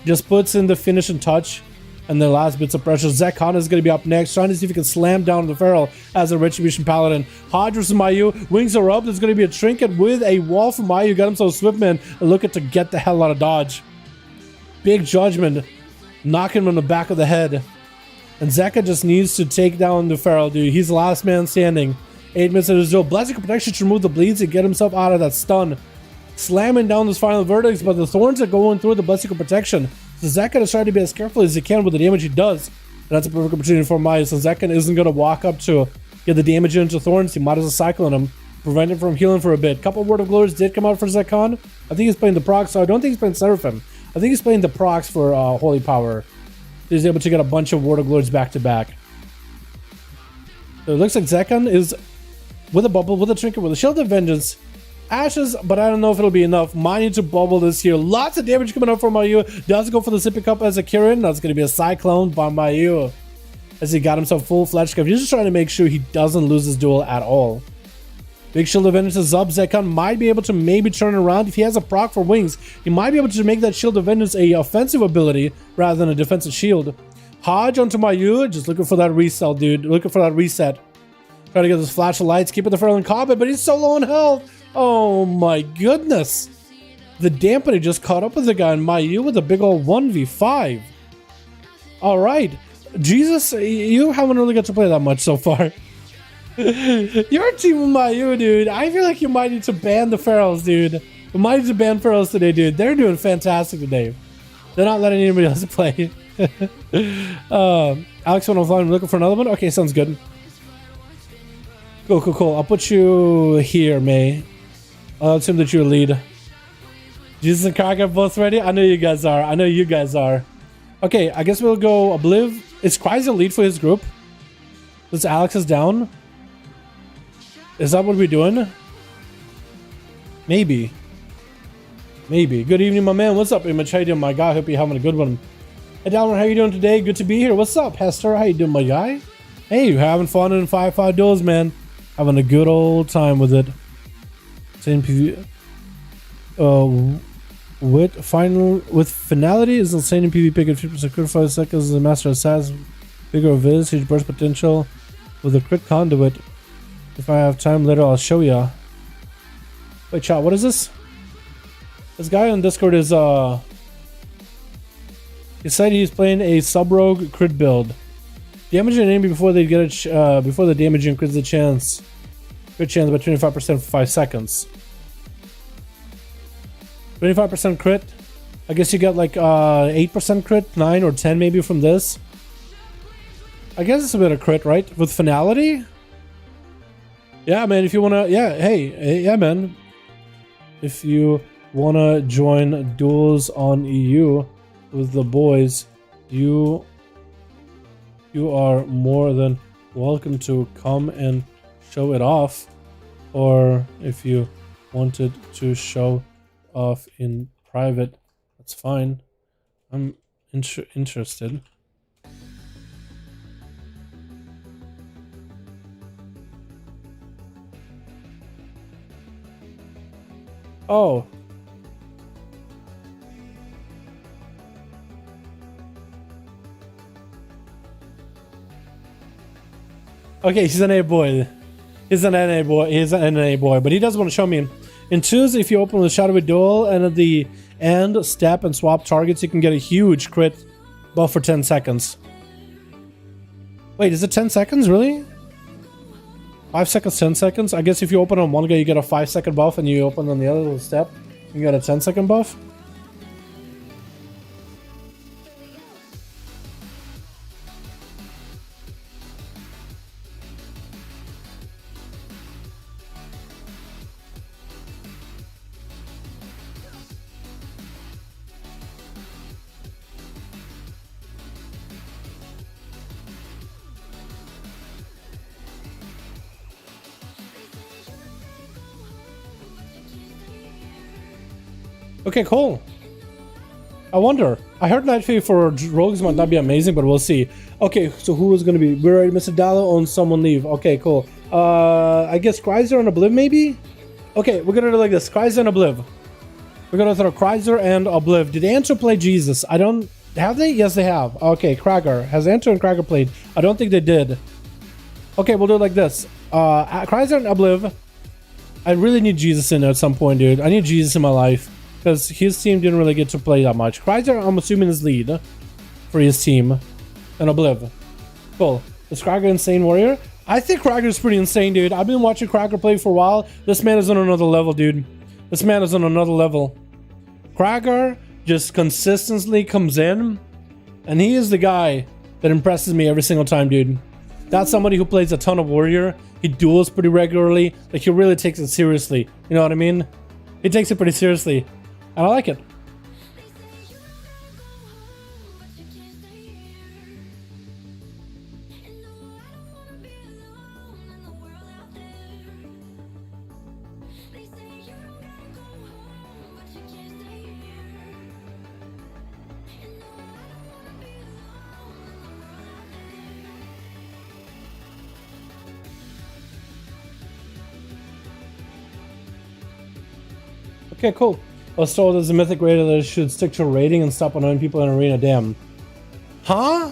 Just puts in the finishing touch. And the last bits of pressure. Zekhan is going to be up next, trying to see if he can slam down the Feral as a Retribution Paladin. Hodgers and Mayu, wings are up. There's going to be a trinket with a wall for Mayu. Got himself Swiftman and looking to get the hell out of dodge. Big Judgment, knocking him on the back of the head. And Zeka just needs to take down the Feral, dude. He's the last man standing. 8 minutes of his duel. Blessing of Protection to remove the bleeds and get himself out of that stun. slamming down those final verdicts, but the thorns are going through the blessing of protection. So Zekan is trying to be as careful as he can with the damage he does. And that's a perfect opportunity for Maya. So Zekan isn't going to walk up to get the damage into thorns. He might as well cycle on him, prevent him from healing for a bit. Couple Word of Glories did come out for Zekan. I think he's playing the procs, so I don't think he's playing Seraphim. I think he's playing the procs for Holy Power. He's able to get a bunch of Word of Glories back to back. So it looks like Zekan is with a bubble, with a trinket, with a Shield of Vengeance. Ashes, but I don't know if it'll be enough. Mining to bubble this here. Lots of damage coming up from Mayu. Does go for the Sippy Cup as a Kirin. That's going to be a Cyclone by Mayu. As he got himself full-fledged cup. He's just trying to make sure he doesn't lose his duel at all. Big Shield of Vengeance is up. Zekan might be able to maybe turn around. If he has a proc for wings, he might be able to make that Shield of Vengeance a offensive ability rather than a defensive shield. Hodge onto Mayu. Just looking for that resell, dude. Looking for that reset. Trying to get those flash of lights. Keeping the Feral in combat, but he's so low on health. Oh my goodness. The dampening just caught up with the guy, and Mayu with a big old 1v5. Alright. Jesus, you haven't really got to play that much so far. Your team with Mayu, dude. I feel like you might need to ban the Ferals, dude. You might need to ban Ferals today, dude. They're doing fantastic today. They're not letting anybody else play. Alex went offline looking for another one? Okay, sounds good. Cool. I'll put you here, May. I'll assume that you're lead. Jesus and Kraken both ready? I know you guys are. Okay, I guess we'll go Obliv. Is Chrysler lead for his group? This Alex is down? Is that what we're doing? Maybe. Good evening, my man. What's up, Image? How you doing, my guy? Hope you're having a good one. Hey, Dalaran, how you doing today? Good to be here. What's up, Hester? How you doing, my guy? Hey, you're having fun in 5v5 duels, man. Having a good old time with it. Same PV. With finality is insane in PvP. Get 50% crit 5 seconds as a master assassin. Bigger of his, huge burst potential with a crit conduit. If I have time later, I'll show ya. Wait, chat, what is this? This guy on Discord is he said he's playing a sub-rogue crit build. Damage an enemy before they get a before the damage increases the chance. Crit chance by 25% for 5 seconds. 25% crit. I guess you get like 8% crit, 9 or 10 maybe from this. I guess it's a bit of crit, right? With finality? Yeah, man, if you wanna, yeah, man. If you wanna join Duels on EU with the boys, you are more than welcome to come and show it off. Or if you wanted to show off in private, that's fine. I'm interested. Oh. Okay, he's an A boy. He's an NA boy, but he does want to show me. In twos, if you open with Shadowy Duel and at the end, step and swap targets, you can get a huge crit buff for 10 seconds. Wait, is it 10 seconds, really? 5 seconds, 10 seconds? I guess if you open on one guy, you get a 5-second buff, and you open on the other with step, you get a 10-second buff. Okay, cool. I wonder. I heard Night Fade for rogues might not be amazing, but we'll see. Okay, so who is going to be? We're ready, Mr. Dallo on someone leave. Okay, cool. I guess Chrysler and Obliv, maybe? Okay, we're going to do like this. Chrysler and Obliv. We're going to throw Chrysler and Obliv. Did Anto play Jesus? I don't... Have they? Yes, they have. Okay, Krager. Has Anto and Krager played? I don't think they did. Okay, we'll do it like this. Chrysler and Obliv. I really need Jesus in there at some point, dude. I need Jesus in my life. Because his team didn't really get to play that much. Chrysler, I'm assuming, is lead for his team. And Obliv. Cool. Is Krager Insane Warrior? I think Krager's pretty insane, dude. I've been watching Krager play for a while. This man is on another level, dude. This man is on another level. Cracker just consistently comes in, and he is the guy that impresses me every single time, dude. That's somebody who plays a ton of warrior. He duels pretty regularly. Like, he really takes it seriously. You know what I mean? He takes it pretty seriously, and I like it. Okay, cool. I was told as a mythic raider that I should stick to raiding and stop annoying people in arena. Damn. Huh?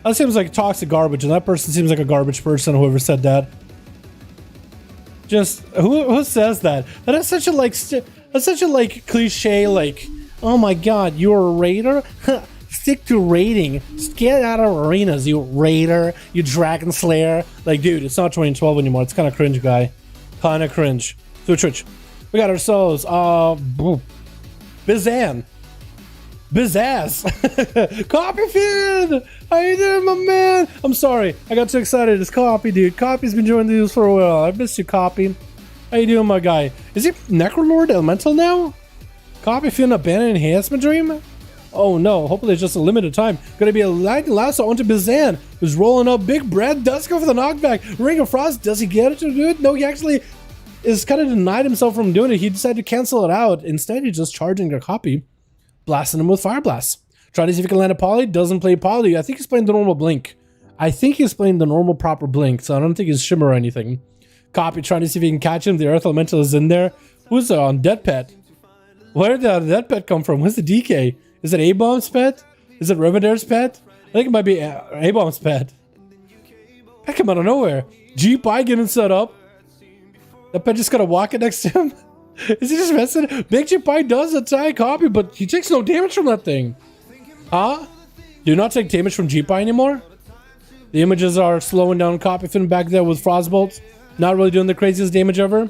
That seems like toxic garbage, and that person seems like a garbage person, whoever said that. Just, who says that? That is such a, like, that's such a, like, cliche, like, oh my god, you're a raider? Stick to raiding. Get out of arenas, you raider, you dragon slayer. Like, dude, it's not 2012 anymore. It's kind of cringe, guy. Kind of cringe. Switch. We got ourselves, Bizan. Bizazz. Copyfin! How you doing, my man? I'm sorry, I got too excited. It's Copy, dude. Copy's been joining these for a while. I missed you, Copy. How you doing, my guy? Is he Necrolord Elemental now? Copyfin abandoned enhancement dream? Oh no, hopefully it's just a limited time. Gonna be a light lasso onto Bizan, who's rolling up big bread. Does go for the knockback. Ring of Frost, does he get it to do it? No, he actually is kind of denied himself from doing it. He decided to cancel it out. Instead, he's just charging a Copy, blasting him with Fire Blast. Trying to see if he can land a poly. Doesn't play poly. I think he's playing the normal blink. I think he's playing the normal proper blink, so I don't think he's shimmer or anything. Copy trying to see if he can catch him. The Earth Elemental is in there. Who's on Dead Pet? Where did Dead Pet come from? Where's the DK? Is it A-Bomb's pet? Is it Revedare's pet? I think it might be A-Bomb's pet. That came out of nowhere. G-Pie getting set up. That pet just gotta walk it next to him. Is he just messing? Big G-Pie does attack Copy, but he takes no damage from that thing. Huh? Do not take damage from G-Pie anymore? The images are slowing down Copyfin back there with Frostbolts. Not really doing the craziest damage ever.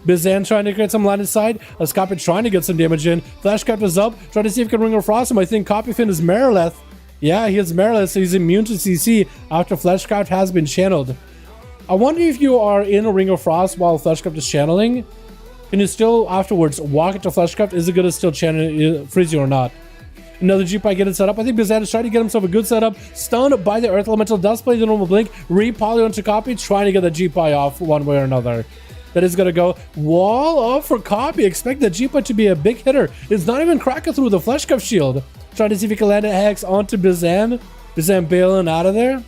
Bizan trying to create some line of sight. As Copy trying to get some damage in. Flashcraft is up. Trying to see if he can Ring of Frost him. I think Copyfin is Marileth. Yeah, he is Marileth, so he's immune to CC after Flashcraft has been channeled. I wonder if you are in a Ring of Frost while Fleshcraft is channeling. Can you still afterwards walk into Fleshcraft? Is it going to still channel freeze you or not? Another G-Pie getting set up. I think Bizan is trying to get himself a good setup. Stunned by the Earth Elemental. Does play the normal blink. Re-poly onto Copy. Trying to get the G-Pie off one way or another. That is going to go. Wall up for Copy. Expect the G-Pie to be a big hitter. It's not even cracking through the Fleshcraft shield. Trying to see if he can land a Hex onto Bizan. Bizan bailing out of there.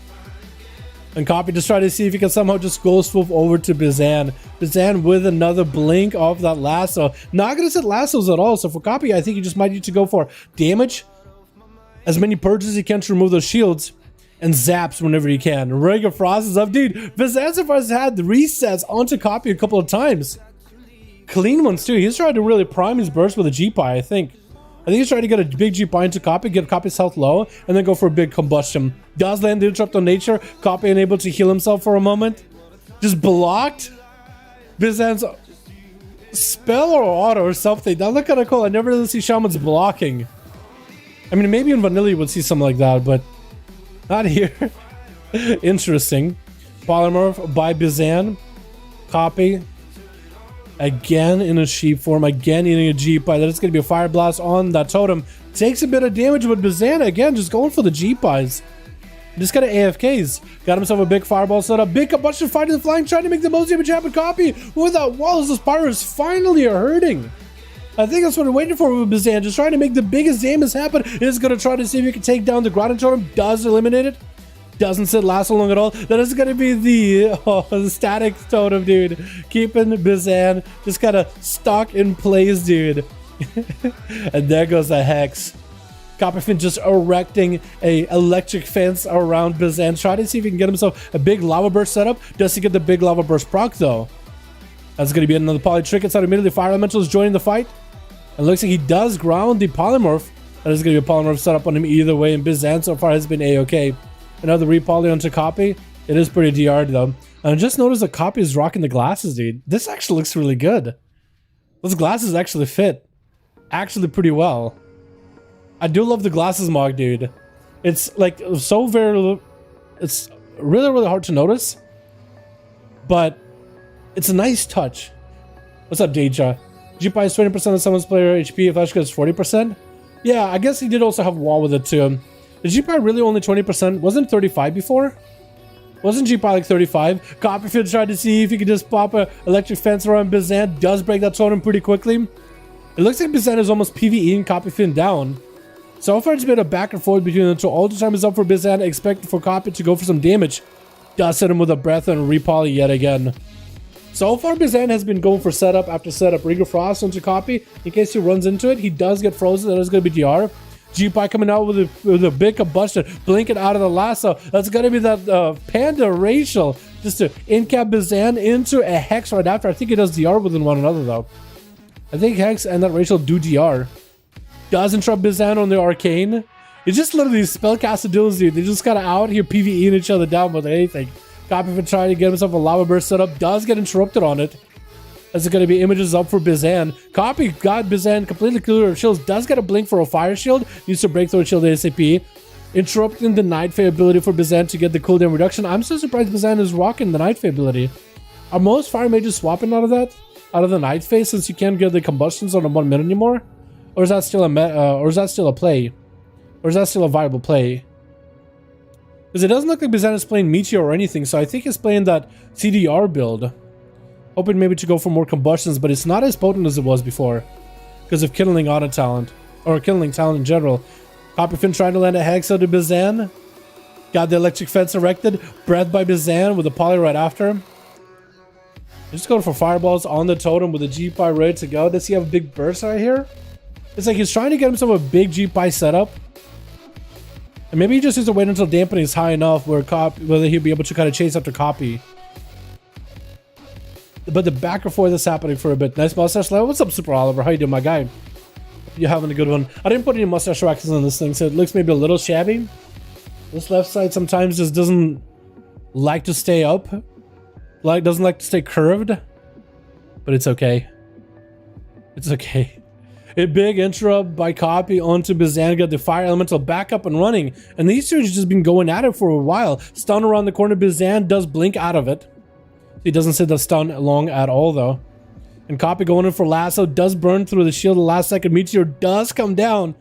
And Copy just trying to see if he can somehow just go swoop over to Bizan. Bizan with another blink of that lasso. Not going to set lassos at all. So for Copy, I think he just might need to go for damage. As many purges as he can to remove those shields. And zaps whenever he can. Ring of Frost is up. Dude, Bizan has had the resets onto Copy a couple of times. Clean ones too. He's trying to really prime his burst with a G-Pie, I think. I think he's trying to get a big G-Pie into Copy, get Copy's health low, and then go for a big combustion. Does land the Interrupt on Nature. Copy unable to heal himself for a moment. Just blocked. Bizan's spell or auto or something. That looked kind of cool. I never really see Shamans blocking. I mean, maybe in Vanilla you would see something like that, but not here. Interesting. Polymorph by Bizan. Copy. Again in a sheep form, again eating a G-Pie. That is going to be a Fire Blast on that totem. Takes a bit of damage, but Bizan again just going for the G-Pies. Just got AFKs. Got himself a big fireball set up. Big combustion fighting the flying, trying to make the most damage happen. Copy with that wall as the Spires finally are hurting. I think that's what we're waiting for with Bizan. Just trying to make the biggest damage happen. Is going to try to see if he can take down the Grounded Totem. Does eliminate it. Doesn't sit lasso long at all. That is going to be the static totem, dude. Keeping Bizan just kind of stuck in place, dude. And there goes the Hex. Copperfin just erecting a electric fence around Bizan. Trying to see if he can get himself a big Lava Burst setup. Does he get the big Lava Burst proc, though? That's going to be another Poly Trick. Inside immediately, Fire Elemental is joining the fight. It looks like he does ground the Polymorph. That is going to be a Polymorph setup on him either way. And Bizan so far has been A-OK. Another repoly onto Copy. It is pretty DR'd though. And I just noticed the Copy is rocking the glasses, dude. This actually looks really good. Those glasses actually fit. Actually pretty well. I do love the glasses mod, dude. It's like so very... It's really, really hard to notice. But it's a nice touch. What's up, Deja? GPI is 20% of someone's player HP, flash card is 40%. Yeah, I guess he did also have wall with it too. The GPI really only 20%? Wasn't 35 before? Wasn't GPI like 35? Copperfield tried to see if he could just pop a electric fence around Bizan. Does break that totem pretty quickly. It looks like Bizan is almost PvEing Copperfield down. So far it's been a back and forth between the two. All the time is up for Bizan. Expect for Copy to go for some damage. Does hit him with a breath and repoly yet again. So far Bizan has been going for setup after setup. Ring of Frost onto Copy. In case he runs into it, he does get frozen. That is going to be DR. GPI coming out with a big combustion, blinking out of the lasso. That's gonna be that Panda Racial, just to in-cap Bizan into a Hex right after. I think it does DR within one another though. I think Hex and that Racial do DR. Does interrupt Bizan on the Arcane. It's just literally spellcaster duels, dude. They just gotta out here PvEing each other down with anything. Copy for trying to get himself a Lava Burst setup, does get interrupted on it. As it's going to be images up for Bizan. Copy got Bizan completely clear of shields. Does get a blink for a fire shield. Needs to break through a shield ASAP. Interrupting the Night Fae ability for Bizan to get the cooldown reduction. I'm so surprised Bizan is rocking the Night Fae ability. Are most fire mages swapping out of that? Out of the Night Fae, since you can't get the combustions on a 1 minute anymore? Or is that still a play? Or is that still a viable play? Because it doesn't look like Bizan is playing Meteor or anything, so I think he's playing that CDR build. Hoping maybe to go for more combustions, but it's not as potent as it was before because of killing auto talent or killing talent in general. Copperfin trying to land a Hexa to Bizan. Got the electric fence erected. Breath by Bizan with a poly right after. Just going for fireballs on the totem with the GPI ready to go. Does he have a big burst right here? It's like he's trying to get himself a big GPI setup. And maybe he just needs to wait until dampening is high enough where he'll be able to kind of chase after Copy. But the back and forth is happening for a bit. Nice mustache level. What's up, Super Oliver? How you doing, my guy? You're having a good one. I didn't put any mustache waxes on this thing, so it looks maybe a little shabby. This left side sometimes just doesn't like to stay up. Doesn't like to stay curved. But it's okay. It's okay. A big interrupt by Copy onto Bizan. Got the fire elemental back up and running. And these two have just been going at it for a while. Stun around the corner. Bizan does blink out of it. He doesn't sit the stun long at all though. And Copy going in for lasso, does burn through the shield the last second. Meteor does come down.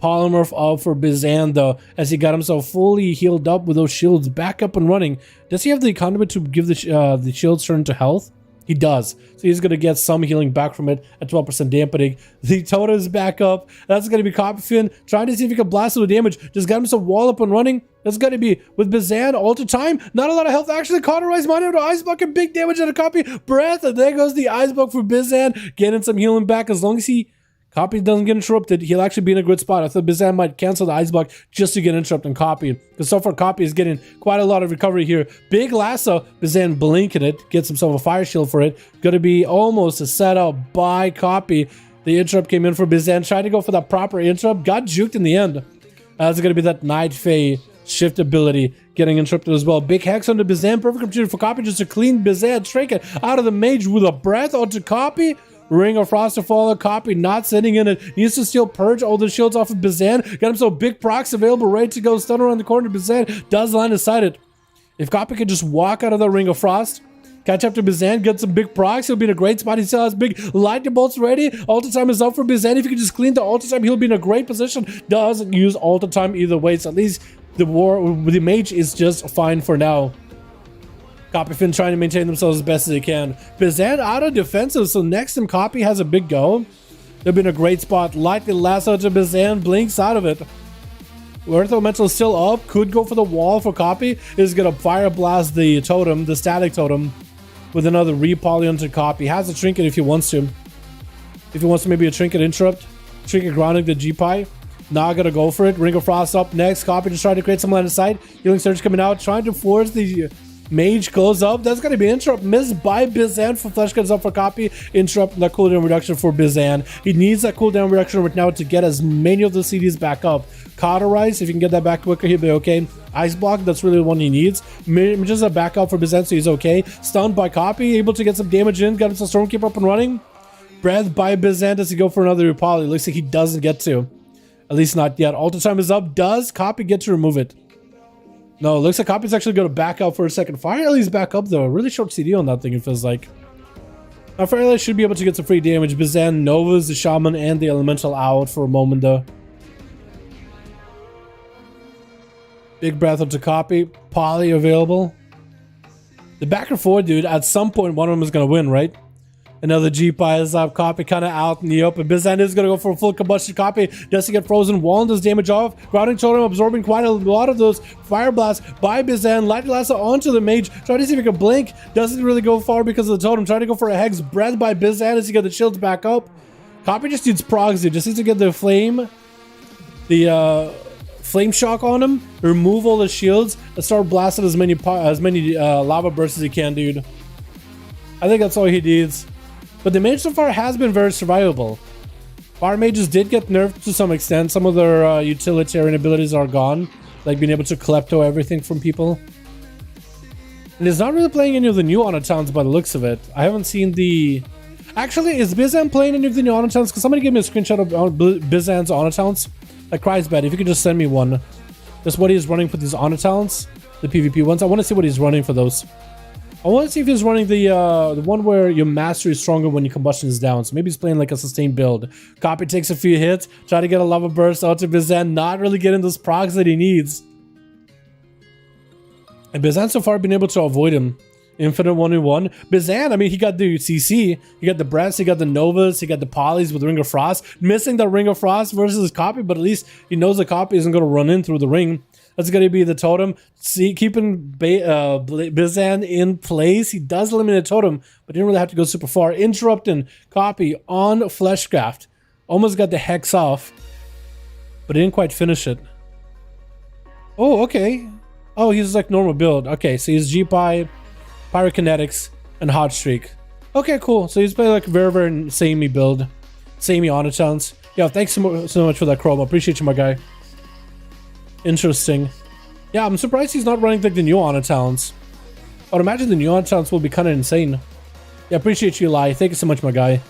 Polymorph up for Bizan though, as he got himself fully healed up with those shields back up and running. Does he have the conduit to give the shields turn to health? He does. So he's going to get some healing back from it at 12% dampening. The totem is back up. That's going to be Copperfin trying to see if he can blast with damage. Just got him some wall up and running. That's going to be with Bizan all the time. Not a lot of health actually. Cauterized mine out of Ice Bucket. Big damage on a Copy. Breath. And there goes the Ice Bucket for Bizan. Getting some healing back as long as Copy doesn't get interrupted. He'll actually be in a good spot. I thought Bizan might cancel the Ice Bucket just to get interrupted and Copy. Because so far Copy is getting quite a lot of recovery here. Big lasso. Bizan blinking it. Gets himself a fire shield for it. Going to be almost a setup by Copy. The interrupt came in for Bizan. Tried to go for that proper interrupt. Got juked in the end. That's going to be that Night Fae shift ability getting interrupted as well. Big Hex onto Bizan. Perfect opportunity for Copy just to clean Bizan. Trinket out of the mage with a breath onto Copy. Ring of Frost to follow. Copy not sitting in it. Needs to still purge all the shields off of Bizan. Got himself big procs available, ready to go. Stun around the corner. Bizan does line of sight it. If Copy could just walk out of the Ring of Frost, catch up to Bizan, get some big procs, he'll be in a great spot. He still has big lightning bolts ready. Ulti time is up for Bizan. If he can just clean the ulti time, he'll be in a great position. Doesn't use ulti time either way, so at least the mage is just fine for now. Copperfin trying to maintain themselves as best as they can. Bizan out of defensive, so next time Copy has a big go. They'll be in a great spot. Lightning lasso to Bizan, blinks out of it. Earth Elemental is still up, could go for the wall for Copy. Is gonna fire blast the totem, the static totem, with another repoly onto Copy. Has a trinket if he wants to. If he wants to maybe a trinket interrupt. Trinket grounding the G-Pie. Not gonna go for it. Ring of Frost up next. Copy just trying to create some line of sight. Healing Surge coming out, trying to force the Mage goes up. That's going to be interrupt missed by Bizan for flash cuts up for copy. Interrupt that cooldown reduction for Bizan. He needs that cooldown reduction right now to get as many of the CDs back up. Cauterize, if you can get that back quicker, he'll be okay. Ice block, that's really the one he needs. Just a back up for Bizan, so he's okay. Stunned by copy, able to get some damage in. Got him some Stormkeeper up and running. Breath by Bizan. Does he go for another Poly? Looks like he doesn't get to. At least not yet. Alter time is up. Does copy get to remove it? No, looks like copy's actually going to back up for a second. Fire at least back up though. Really short CD on that thing, it feels like. Now Fire should be able to get some free damage. Bizan, Novas, the Shaman, and the Elemental out for a moment though. Big breath onto copy. Poly available. The back and forth, dude. At some point, one of them is going to win, right? Another G-Pie is up. Copy kind of out in the open. Bizan is going to go for a full combustion. Copy does he get frozen. Wall does damage off. Grounding Totem absorbing quite a lot of those fire blasts by Bizan. Light Lassa onto the mage. Try to see if he can blink. Doesn't really go far because of the totem. Trying to go for a Hex. Breath by Bizan as he get the shields back up. Copy just needs progs. He just needs to get the flame. Flame shock on him. Remove all the shields. And start blasting as many lava bursts as he can, dude. I think that's all he needs. But the mage so far has been very survivable. Fire mages did get nerfed to some extent. Some of their utilitarian abilities are gone. Like being able to klepto everything from people. And he's not really playing any of the new honor towns by the looks of it. I haven't seen the... Actually, is Bizan playing any of the new honor towns? Because somebody gave me a screenshot of Bizan's honor towns. That cries bad. If you could just send me one. Just what he's running for these honor towns. The PvP ones. I want to see what he's running for those. I want to see if he's running the one where your mastery is stronger when your combustion is down. So maybe he's playing like a sustained build. Copy takes a few hits. Try to get a lava burst out to Bizan. Not really getting those procs that he needs. And Bizan so far been able to avoid him. Infinite 1v1. Bizan, I mean, he got the CC. He got the Breaths. He got the Novas. He got the Polys with Ring of Frost. Missing the Ring of Frost versus copy. But at least he knows the copy isn't going to run in through the ring. That's going to be the totem. See, keeping Bizan in place. He does eliminate totem, but didn't really have to go super far. Interrupting copy on Fleshcraft. Almost got the Hex off, but didn't quite finish it. Oh, okay. Oh, he's like normal build. Okay, so he's G-Pie, Pyrokinetics, and Hot Streak. Okay, cool. So he's playing like very, very samey build. Samey honor towns. Yeah, thanks so much for that, Chrome. I appreciate you, my guy. Interesting. Yeah, I'm surprised he's not running like the new honor towns. I would imagine the new honor towns will be kind of insane. Yeah, appreciate you, Lai. Thank you so much, my guy.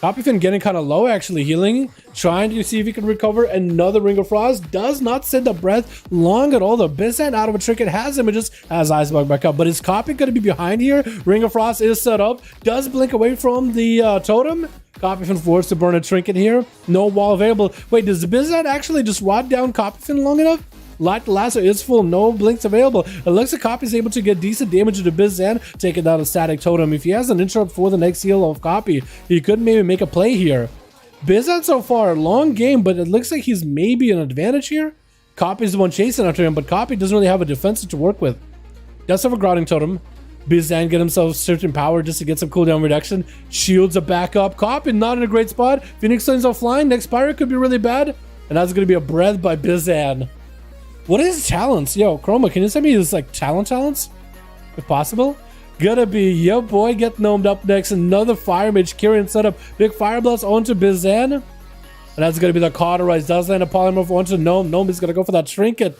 Copyfin getting kind of low, actually. Healing. Trying to see if he can recover. Another Ring of Frost. Does not send the breath long at all. The Bizan out of a trinket has images. Has Icebug back up. But is Copy going to be behind here? Ring of Frost is set up. Does blink away from the totem. Copyfin forced to burn a trinket here. No wall available. Wait, does the Bizan actually just rod down Copyfin long enough? Light Lasso is full. No blinks available. It looks like Copy is able to get decent damage to the Bizan, taking down a static totem. If he has an interrupt for the next heal of Copy, he could maybe make a play here. Bizan so far, long game, but it looks like he's maybe an advantage here. Copy is the one chasing after him, but Copy doesn't really have a defensive to work with. Does have a grounding totem. Bizan get himself certain power just to get some cooldown reduction. Shields are back up. Copy not in a great spot. Phoenix Flames are flying. Next Pirate could be really bad. And that's going to be a breath by Bizan. What is his talents? Yo, Chroma, can you send me his like talents? If possible. Gonna be yo boy get gnomed up next. Another Fire Mage Kyrian setup. Big Fire Blast onto Bizan. And that's going to be the Cauterize. Does land a polymorph onto Gnome. Gnome is going to go for that trinket.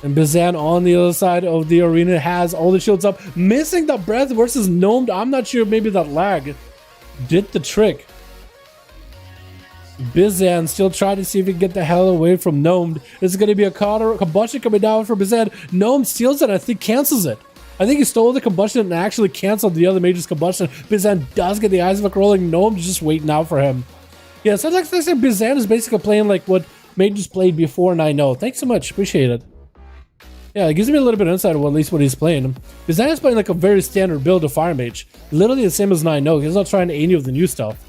And Bizan on the other side of the arena has all the shields up. Missing the breath versus Gnomed. I'm not sure, maybe that lag did the trick. Bizan still trying to see if he can get the hell away from Gnomed. This is going to be a combustion coming down for Bizan. Gnome steals it and I think cancels it. I think he stole the combustion and actually canceled the other mage's combustion. Bizan does get the eyes of a rolling. Gnome's just waiting out for him. Yeah, so like I said, Bizan is basically playing like what mages played before 9-0. Thanks so much. Appreciate it. Yeah, it gives me a little bit of insight of at least what he's playing. Bizan is playing like a very standard build of Fire Mage. Literally the same as 9-0. He's not trying any of the new stuff.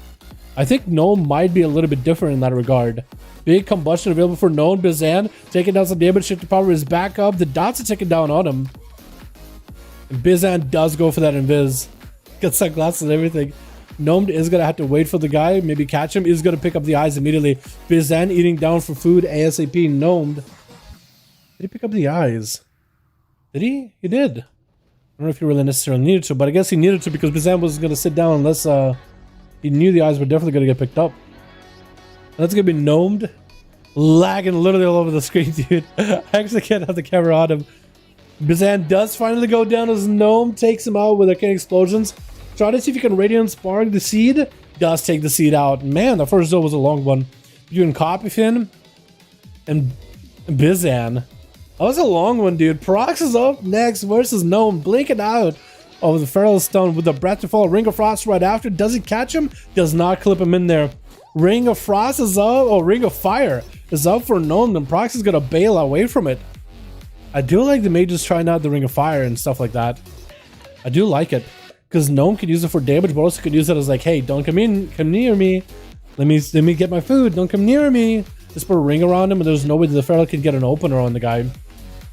I think Gnome might be a little bit different in that regard. Big combustion available for Gnome. Bizan taking down some damage. Shift to power is back up. The dots are taking down on him. And Bizan does go for that invis. Got sunglasses and everything. Gnome is going to have to wait for the guy. Maybe catch him. He's going to pick up the eyes immediately. Bizan eating down for food. ASAP. Gnomed. Did he pick up the eyes? Did he? He did. I don't know if he really necessarily needed to, but I guess he needed to because Bizan was going to sit down unless he knew the eyes were definitely going to get picked up. And that's going to be gnomed. Lagging literally all over the screen, dude. I actually can't have the camera on him. Bizan does finally go down as gnome, takes him out with arcane explosions. Try to see if you can radiant spark the seed. Does take the seed out. Man, the first duel was a long one. You can copy Finn and Bizan. That was a long one, dude. Prox is up next versus gnome, blinking out of the feral stone with the breath to fall. Ring of Frost right after. Does he catch him? Does not clip him in there. Ring of Frost is up. Oh, Ring of Fire is up for gnome, and Prox is gonna bail away from it. I do like the mages trying out the Ring of Fire and stuff like that. I do like it because gnome could use it for damage, but also could use it as like, hey, don't come near me. Let me get my food. Don't come near me. Just put a ring around him, and there's no way that the feral can get an opener on the guy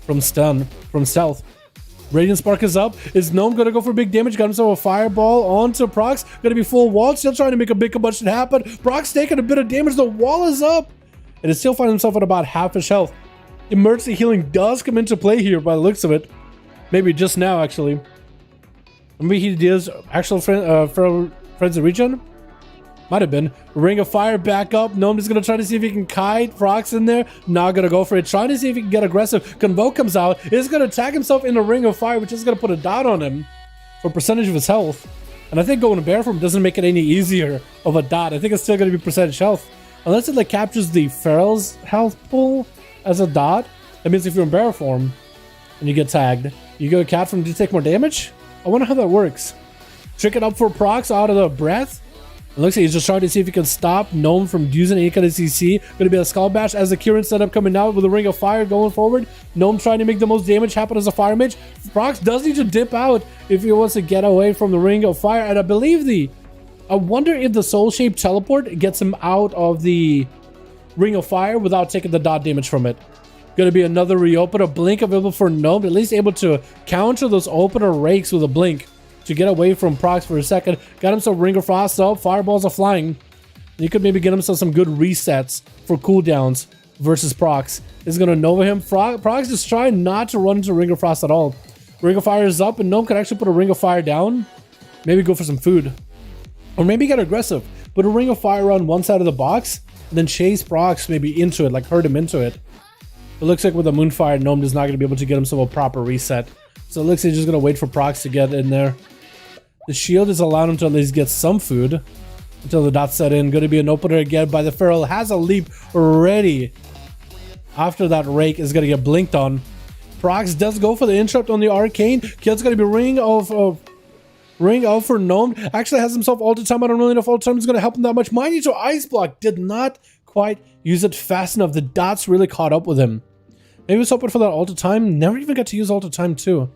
from stealth. Radiant Spark is up. Is gnome gonna go for big damage? Got himself a fireball onto Prox. Gonna be full wall. Still trying to make a big combustion happen. Prox taking a bit of damage. The wall is up, and is still finding himself at about half his health. Emergency healing does come into play here by the looks of it. Maybe just now, actually. Maybe he does actual friends of regen. Might have been. Ring of Fire back up. Gnome is going to try to see if he can kite Prox in there. Not going to go for it. Trying to see if he can get aggressive. Convoke comes out. Is going to tag himself in the Ring of Fire, which is going to put a dot on him for percentage of his health. And I think going to bear form doesn't make it any easier of a dot. I think it's still going to be percentage health. Unless it like captures the feral's health pool as a dot. That means if you're in bear form and you get tagged, you go cat form to take more damage? I wonder how that works. Trick it up for Prox out of the breath. It looks like he's just trying to see if he can stop gnome from using any kind of CC. Going to be a Skull Bash as the Kieran setup coming out with a Ring of Fire going forward. Gnome trying to make the most damage happen as a Fire Mage. Prox does need to dip out if he wants to get away from the Ring of Fire. And I believe I wonder if the Soul Shape Teleport gets him out of the Ring of Fire without taking the dot damage from it. Going to be another reopen, a blink available for gnome, at least able to counter those opener rakes with a blink to get away from Prox for a second. Got himself Ring of Frost up, fireballs are flying. And he could maybe get himself some good resets for cooldowns versus Prox. Is going to Nova him. Prox is trying not to run into Ring of Frost at all. Ring of Fire is up, and gnome can actually put a Ring of Fire down. Maybe go for some food. Or maybe get aggressive. Put a Ring of Fire on one side of the box, and then chase Prox maybe into it, like hurt him into it. It looks like with the Moonfire, gnome is not going to be able to get himself a proper reset. So it looks like he's just going to wait for Prox to get in there. The shield is allowing him to at least get some food until the dot set in. Going to be an opener again by the feral. Has a leap ready. After that rake is going to get blinked on. Prox does go for the interrupt on the arcane. Kill's going to be ring out for gnome. Actually has himself all the time. I don't really know if all the time is going to help him that much. Mind you, to Ice Block did not quite use it fast enough. The dots really caught up with him. Maybe he was hoping for that all the time. Never even got to use all the time too.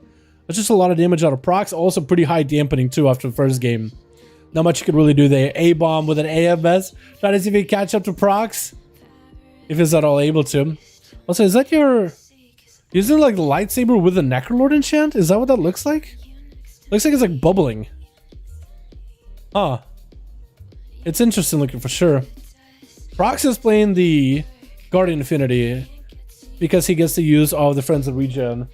That's just a lot of damage out of Prox. Also pretty high dampening too after the first game. Not much you could really do there. A-bomb with an AMS. Trying to see if he can catch up to Prox. If he's at all able to. Also, is that your... Is it like the lightsaber with the Necrolord enchant? Is that what that looks like? Looks like it's like bubbling. Huh. It's interesting looking for sure. Prox is playing the Guardian Affinity because he gets the use of the Friends of Regen,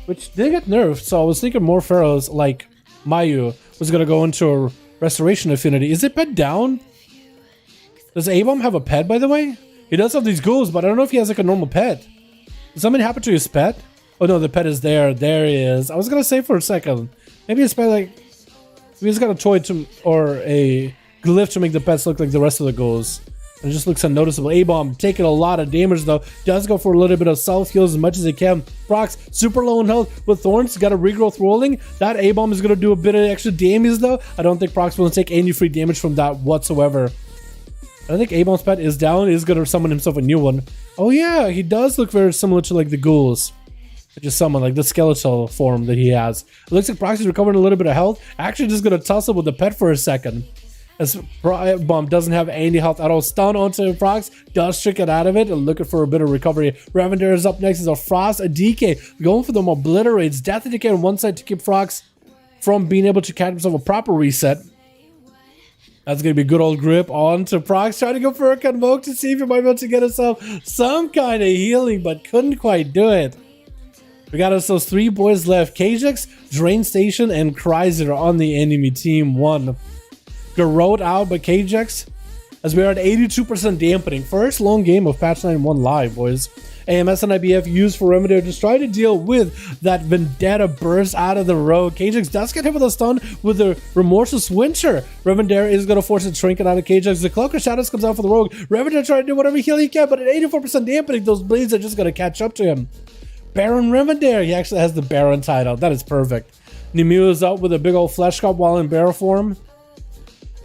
which did get nerfed. So I was thinking more pharaohs like Mayu was going to go into a Restoration Affinity. Is it pet down? Does A-Bomb have a pet, by the way? He does have these ghouls, but I don't know if he has like a normal pet. Did something happen to his pet? Oh no, the pet is there. There he is. I was going to say for a second. Maybe his pet like... Maybe he's got a toy to, or a glyph to make the pets look like the rest of the ghouls. It just looks unnoticeable. A-Bomb taking a lot of damage though. Does go for a little bit of self heals as much as he can. Prox super low in health with Thorns. Got a regrowth rolling. That A-Bomb is going to do a bit of extra damage though. I don't think Prox will take any free damage from that whatsoever. I think A-Bomb's pet is down. He's going to summon himself a new one. Oh yeah, he does look very similar to like the ghouls. Just summon like the skeletal form that he has. It looks like Prox is recovering a little bit of health. Actually just going to tussle with the pet for a second. As Bomb doesn't have any health at all. Stun onto Prox. Does trick it out of it. And looking for a bit of recovery. Ravender is up next. Is a Frost, a DK. Going for them obliterates. Death and Decay on one side to keep Prox from being able to catch himself a proper reset. That's going to be good old grip onto Prox. Trying to go for a Convoke to see if he might be able to get himself some kind of healing. But couldn't quite do it. We got us those 3 boys left. Kajix, Drain Station, and Chrysler on the enemy team. 1. Garrot out by Kajix as we are at 82% dampening. First long game of patch 9.1 live, boys. AMS and IBF used for Remedy just try to deal with that Vendetta burst out of the road. Kajix does get hit with a stun with the Remorseless Winter. Revendare is going to force a trinket out of Kajix. The Cloak of Shadows comes out for the rogue. Revendare trying to do whatever heal he can, but at 84% dampening, those blades are just going to catch up to him. Baron Revendare, he actually has the Baron title. That is perfect. Nimue is up with a big old flesh cup while in bear form.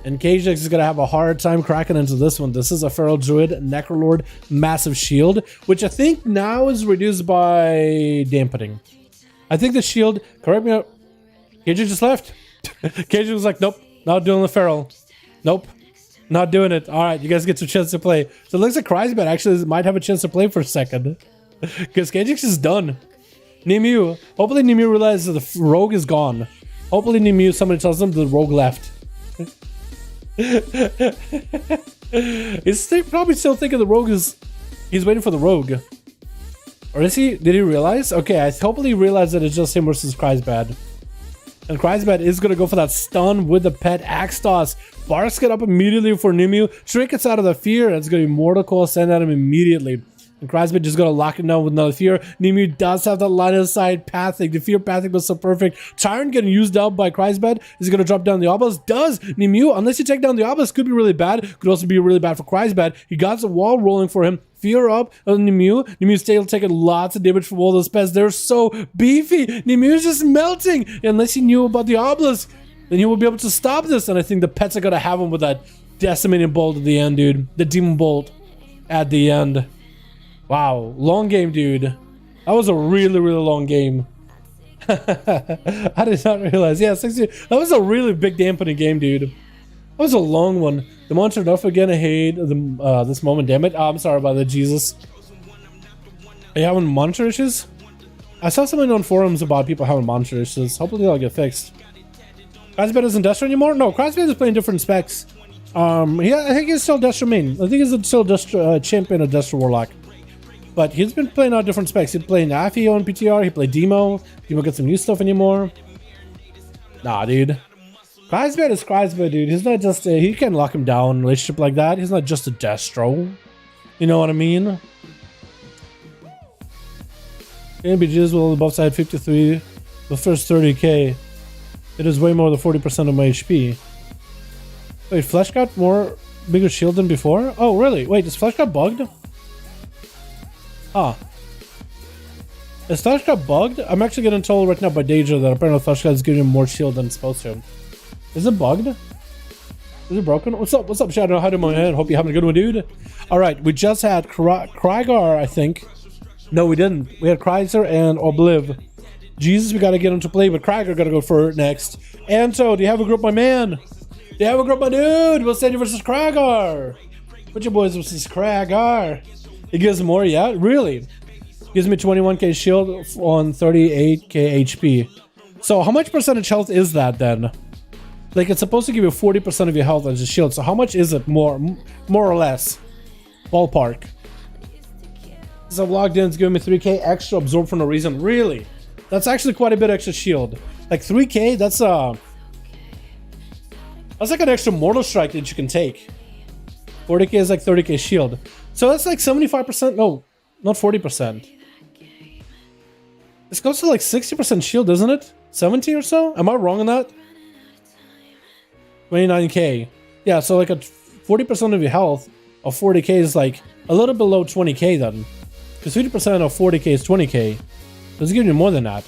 And Kajix is going to have a hard time cracking into this one. This is a Feral Druid, Necrolord, Massive Shield, which I think now is reduced by dampening. I think the shield, correct me, Kajix just left. Kajix was like, nope, not doing the Feral. Nope, not doing it. All right, you guys get some chance to play. So it looks like Chrysler actually might have a chance to play for a second. Because Kajix is done. Nimue, hopefully Nimue realizes the rogue is gone. Hopefully Nimue, somebody tells them the rogue left. He's probably still thinking the rogue is... He's waiting for the rogue. Or is he? Did he realize? Okay, I hopefully he realized that it's just him versus Chrysbad. And Chrysbad is going to go for that stun with the pet Axe Toss. Barks get up immediately for Nimue. Shrink gets out of the fear. And it's going to be Mortal Coil sent at him immediately. And Chrysbad just going to lock it down with another fear. Nimue does have that line of sight pathing. The fear pathing was so perfect. Tyrant getting used up by Chrysbad. Is he going to drop down the obelisk? Does. Nimue, unless you take down the obelisk, could be really bad. Could also be really bad for Chrysbad. He got the wall rolling for him. Fear up on Nimue. Nimue's still taking lots of damage from all those pets. They're so beefy. Nimue's just melting. Unless he knew about the obelisk, then he will be able to stop this. And I think the pets are going to have him with that decimating bolt at the end, dude. The demon bolt at the end. Wow, long game, dude. That was a really, really long game. I did not realize. Yeah, 60. That was a really big dampening game, dude. That was a long one. The monster enough again. I hate the, this moment. Damn it. Oh, I'm sorry about that, Jesus. Are you having monitor issues? I saw something on forums about people having monitor issues. Hopefully they'll get fixed. Chrysbad isn't Destro anymore? No, Chrysbad is playing different specs. I think he's still Destro main. I think he's still Destro, champion of Destro Warlock. But he's been playing out different specs. He played Nafi on PTR. He played Demo. Demo gets some new stuff anymore. Nah, dude. Chrysbad is Chrysbad, dude. He's not just a... He can lock him down in a relationship like that. He's not just a Destro. You know what I mean? NBGs will above side 53. The first 30k. It is way more than 40% of my HP. Wait, Flesh got more... Bigger shield than before? Oh, really? Wait, is Flesh got bugged? Ah. Is Flesh got bugged? I'm actually getting told right now by Deja that apparently Flesh is giving him more shield than it's supposed to. Is it bugged? Is it broken? What's up? What's up, Shadow? How do my head? Hope you're having a good one, dude. Alright, we just had Krygar, I think. No, we didn't. We had Chrysler and Obliv. Jesus, we gotta get him to play, but Krygar gotta go for it next. Anto, do you have a group, my man? Do you have a group, my dude? We'll send you versus Krygar. Put your boys versus Krygar. It gives more, yeah? Really? Gives me 21k shield on 38k HP. So how much percentage health is that then? Like, it's supposed to give you 40% of your health as a shield. So how much is it more or less? Ballpark. So logged in, it's giving me 3k extra absorb for no reason. Really? That's actually quite a bit extra shield. Like 3k, that's like an extra mortal strike that you can take. 40k is like 30k shield. So that's like 75%. No, not 40%. This goes to like 60% shield, doesn't it? 70 or so? Am I wrong on that? 29k. Yeah, so like a 40% of your health of 40k is like a little below 20k then. Because 50% of 40k is 20k. So it's giving you more than that.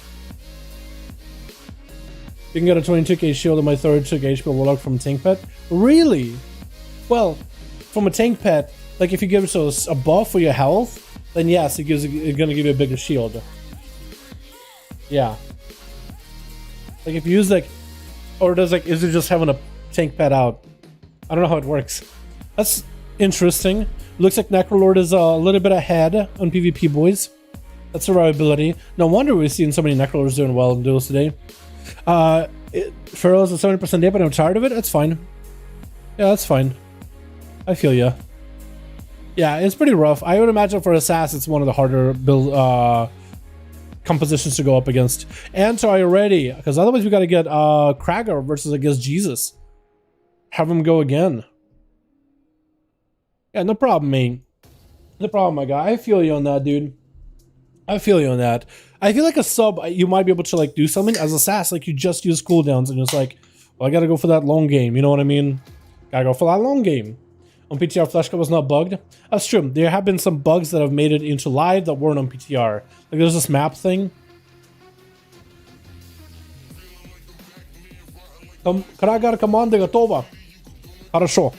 You can get a 22k shield on my 32k HP Warlock from Tank Pet. Really? Well, from a Tank Pet, like if you give it a buff for your health, then yes, it's gonna give you a bigger shield. Yeah. Like if you use like, or does like, is it just having a Tank Pet out? I don't know how it works. That's interesting. Looks like Necrolord is a little bit ahead on PvP, boys. That's survivability. No wonder we're seeing so many Necrolords doing well in duels today. Feral is a 70% dip, but I'm tired of it. That's fine. Yeah, that's fine. I feel ya. Yeah, it's pretty rough. I would imagine for Assassin, it's one of the harder build compositions to go up against. Anto, are you ready? Because otherwise we got to get Krager versus against Jesus. Have him go again. Yeah, no problem, mate. No problem, my guy. I feel you on that, dude. I feel you on that. I feel like a sub, you might be able to like do something. As a SAS, like you just use cooldowns and it's like, well, I gotta go for that long game. You know what I mean? Gotta go for that long game. On PTR, FlashCard was not bugged. That's true. There have been some bugs that have made it into live that weren't on PTR. Like there's this map thing. Kragar, команда готова. Хорошо.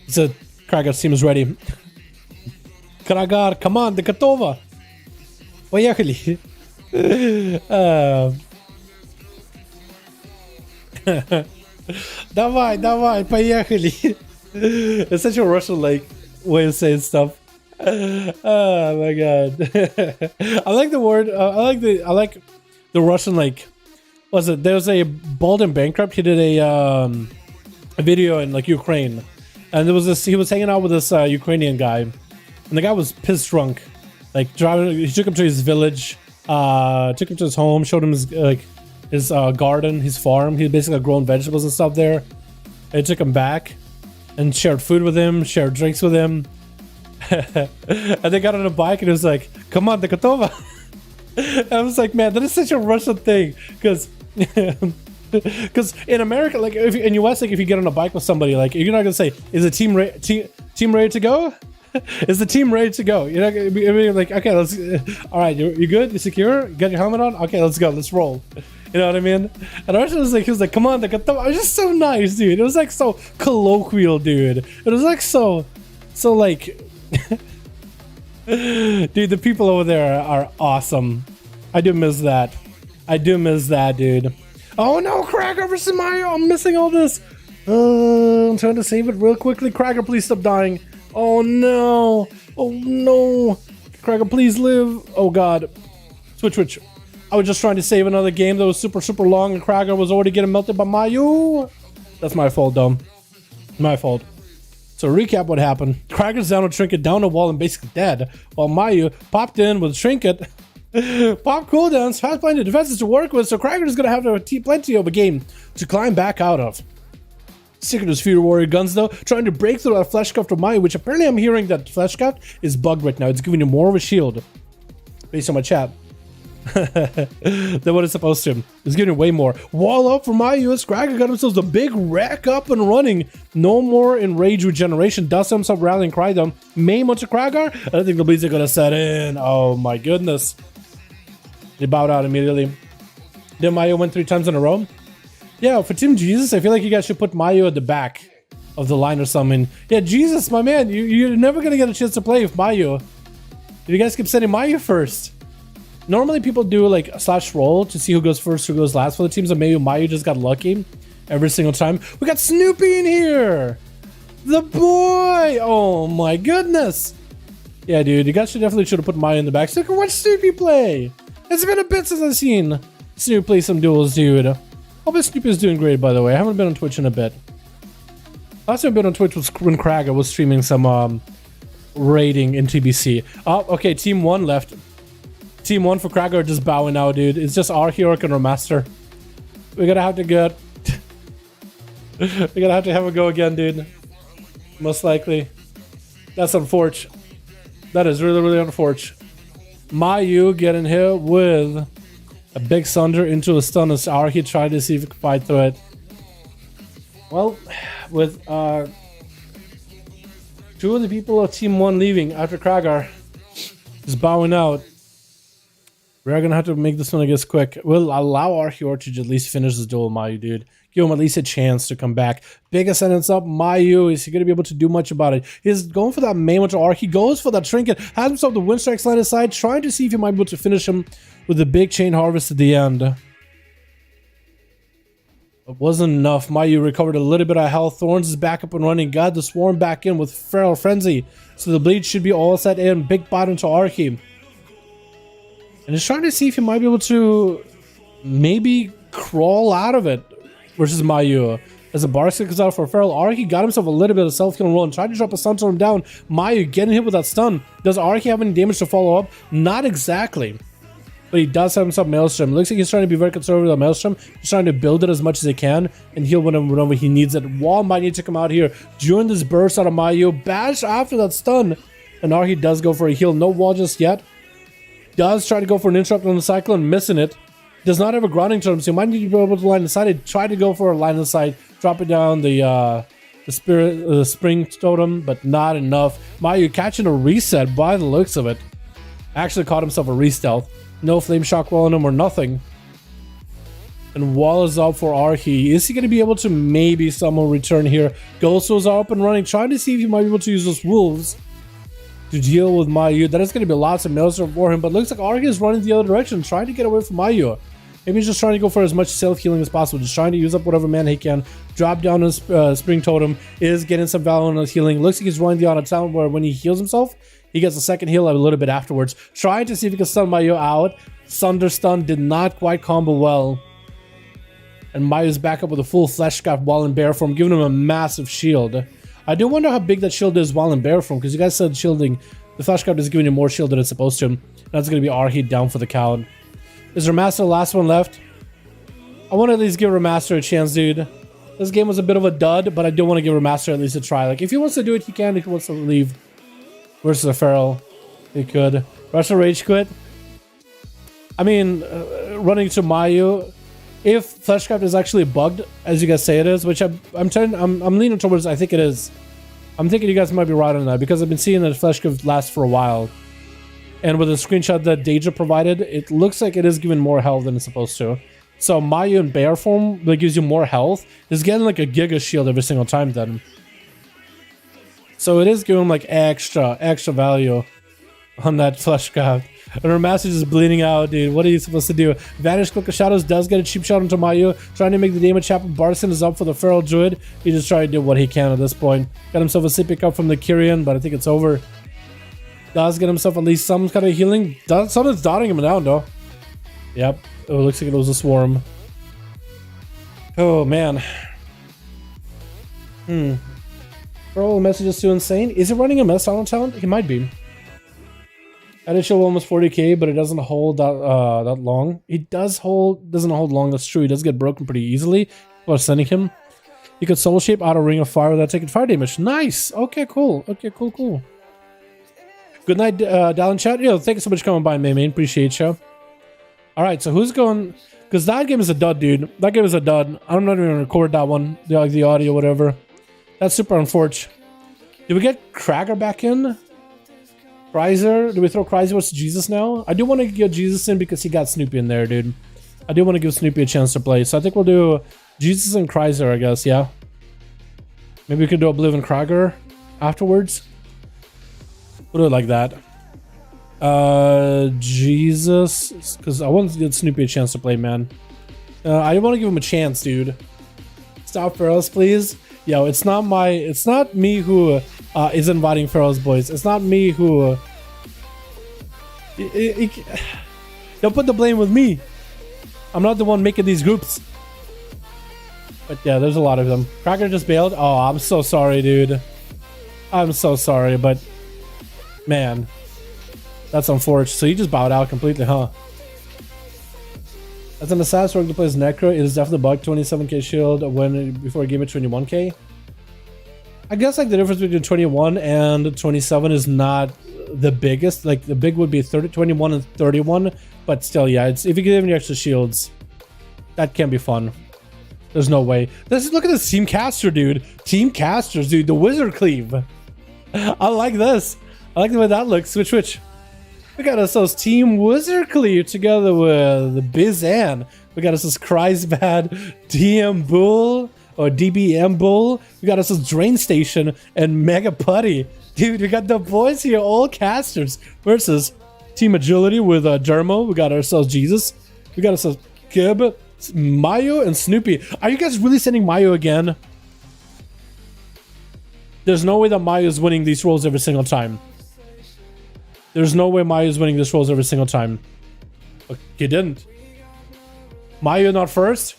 He said, Kragar's team is ready. Крагар, команда готова. Поехали. Давай, давай, поехали. It's such a Russian like way of saying stuff. Oh my god. I like the word. I like the Russian like. Was it? There's a Bald Bankrupt. He did a video in like Ukraine, and there was this. He was hanging out with this Ukrainian guy, and the guy was piss drunk. Like driving, he took him to his village, took him to his home, showed him his his garden, his farm. He basically grown vegetables and stuff there. And took him back and shared food with him, shared drinks with him. And they got on a bike and it was like, "Come on, the Katova." I was like, man, that is such a Russian thing, because in America, like if in US, like if you get on a bike with somebody, like you're not gonna say, "Is the team ready to go?" Is the team ready to go? You're not gonna be like, okay, let's. All right, you good? You secure? You got your helmet on? Okay, let's go. Let's roll. You know what I mean? And I was like, he was like, "Come on, the it was just so nice, dude. It was like so colloquial, dude. It was like so like, dude. The people over there are awesome. I do miss that. I do miss that, dude. Oh no, Krager versus Mario. I'm missing all this. I'm trying to save it real quickly. Krager, please stop dying. Oh no! Oh no! Krager, please live! Oh god. Switch. I was just trying to save another game that was super long and Krager was already getting melted by Mayu. That's my fault, though. My fault. So recap what happened. Krager's down a trinket, down a wall, and basically dead. While Mayu popped in with a trinket. Pop cooldowns, fast blinded defenses to work with, so Krager is going to have plenty of a game to climb back out of. Sick of those Fury Warrior guns though, trying to break through that Fleshcraft of Mayu, which apparently I'm hearing that Fleshcraft is bugged right now. It's giving you more of a shield, based on my chat, than what it's supposed to. It's giving you way more. Wall up for Mayu as Krager got themselves a big wreck up and running. No more Enrage Regeneration. Does himself rallying cry down. Maim onto Krager. I think the bleeds are going to set in. Oh my goodness. They bowed out immediately. Then Mayu went 3 times in a row. Yeah, for Team Jesus, I feel like you guys should put Mayu at the back of the line or something. Yeah, Jesus, my man, you're never going to get a chance to play with Mayu. You guys keep sending Mayu first. Normally people do like a slash roll to see who goes first, who goes last for the teams, and maybe Mayu just got lucky every single time. We got Snoopy in here! The boy! Oh my goodness! Yeah, dude, you guys should have put Mayu in the back so you can watch Snoopy play! It's been a bit since I've seen Snoopy play some duels, dude. Hope Snoopy is doing great, by the way. I haven't been on Twitch in a bit. Last time I've been on Twitch was when Krager was streaming some raiding in TBC. Oh, okay, Team 1 left. Team 1 for Krager just bowing out, dude. It's just our hero and Remaster. We're gonna have to get... We're gonna have to have a go again, dude. Most likely. That's unfortunate. That is really unfortunate. Mayu getting hit with a big thunder into a stun as Arhi tried to see if he could fight through it. Well, with 2 of the people of Team 1 leaving after Krager is bowing out, we're gonna have to make this one, I guess, quick. We'll allow Arhi to at least finish this duel with Mayu, dude. Give him at least a chance to come back. Big ascendance up. Mayu, is he going to be able to do much about it? He's going for that main to arc. He goes for that trinket. Has himself the wind strike line aside, trying to see if he might be able to finish him with the big chain harvest at the end. It wasn't enough. Mayu recovered a little bit of health. Thorns is back up and running. Got the swarm back in with Feral Frenzy. So the bleed should be all set in. Big bot into Arhi. And he's trying to see if he might be able to maybe crawl out of it. Versus Mayu. As a bar stick comes out for Feral, Arhi got himself a little bit of self-kill roll and tried to drop a stun to him down. Mayu getting hit with that stun. Does Arhi have any damage to follow up? Not exactly. but he does have himself Maelstrom. Looks like he's trying to be very conservative on Maelstrom. He's trying to build it as much as he can and heal whenever he needs it. Wall might need to come out here during this burst out of Mayu. Bash after that stun. And Arhi does go for a heal. No wall just yet. Does try to go for an interrupt on the Cyclone, missing it. Does not have a grounding term, so you might need to be able to line of sight. Try to go for a line of sight, drop it down the spring totem, but not enough. Mayu catching a reset by the looks of it. Actually caught himself a re-stealth. No flame shock wall on him or nothing. And wall is up for Arhi. Is he going to be able to maybe somehow return here? Ghost was up and running, trying to see if he might be able to use those wolves to deal with Mayu. That is going to be lots of Maelstrom for him, but looks like Arhi is running the other direction, trying to get away from Mayu. Maybe he's just trying to go for as much self-healing as possible, just trying to use up whatever mana he can. Drop down his spring totem, is getting some value on his healing. Looks like he's running the on a town where when he heals himself, he gets a second heal a little bit afterwards. Trying to see if he can stun Mayu out. Thunder stun did not quite combo well. And Mayu's back up with a full flesh scarf while in bear form, giving him a massive shield. I do wonder how big that shield is while in bear form, because you guys said shielding, the flesh scarf is giving you more shield than it's supposed to. That's going to be Arhi down for the count. Is Remaster the last one left? I want to at least give Remaster a chance, dude. This game was a bit of a dud, but I do want to give Remaster at least a try. Like, if he wants to do it, he can. If he wants to leave versus a Feral, he could. Russian Rage Quit. I mean, running to Mayu. If Fleshcraft is actually bugged, as you guys say it is, which I'm leaning towards, I think it is. I'm thinking you guys might be right on that, because I've been seeing that Fleshcraft last for a while. And with the screenshot that Deja provided, it looks like it is giving more health than it's supposed to. So Mayu in bear form, that gives you more health, is getting like a Giga Shield every single time then. So it is giving like extra value on that Fleshcraft. And her master is bleeding out, dude. What are you supposed to do? Vanish Cloak of Shadows does get a cheap shot onto Mayu, trying to make the damage happen. Barson is up for the Feral Druid. He just trying to do what he can at this point. Got himself a sick up from the Kyrian, but I think it's over. Does get himself at least some kind of healing. Someone's dotting him down, though. Yep. Oh, it looks like it was a swarm. Oh, man. Feral message is too insane. Is it running a mess on talent? He might be. I did show almost 40k, but it doesn't hold that long. It doesn't hold long. That's true. He does get broken pretty easily while sending him. You could soul shape out a ring of fire without taking fire damage. Nice. Okay, cool. Okay, cool. Good night, Dalaran chat. Yo, thank you so much for coming by, man. Appreciate you. All right, so who's going? Because that game is a dud, dude. That game is a dud. I'm not even gonna record that one. The audio, whatever. That's super unfortunate. Did we get Krager back in? Chrysler? Do we throw Chrysler versus Jesus now? I do want to get Jesus in because he got Snoopy in there, dude. I do want to give Snoopy a chance to play. So I think we'll do Jesus and Chrysler, I guess, yeah. Maybe we could do Oblivion Krager afterwards. We'll do it like that. Jesus. Because I want to give Snoopy a chance to play, man. I want to give him a chance, dude. Stop Ferals, please. Yo, it's not me who is inviting Ferals, boys. It's not me who... Don't put the blame with me. I'm not the one making these groups. But yeah, there's a lot of them. Cracker just bailed. Oh, I'm so sorry, dude. I'm so sorry, but... Man. That's unfortunate. So you just bowed out completely, huh? As an assassin working to play as Necro, it is definitely bug 27k shield before a game at 21k. I guess like the difference between 21 and 27 is not the biggest. Like the big would be 21 and 31, but still, yeah. It's if you give any extra shields, that can be fun. There's no way. Look at this Team Caster, dude. Team Casters, dude. The Wizard Cleave. I like this. I like the way that looks. Switch. We got ourselves Team Wizard Cleave together with the Bizan. We got ourselves Kreisbad, DM Bull, or DBM Bull. We got ourselves Drain Station and Mega Putty. Dude, we got the boys here, all casters, versus Team Agility with Dermo. We got ourselves Jesus. We got ourselves Kib, Mayu, and Snoopy. Are you guys really sending Mayu again? There's no way that Mayu is winning these roles every single time. There's no way Mayu is winning this rolls every single time. But he didn't. Mayu not first?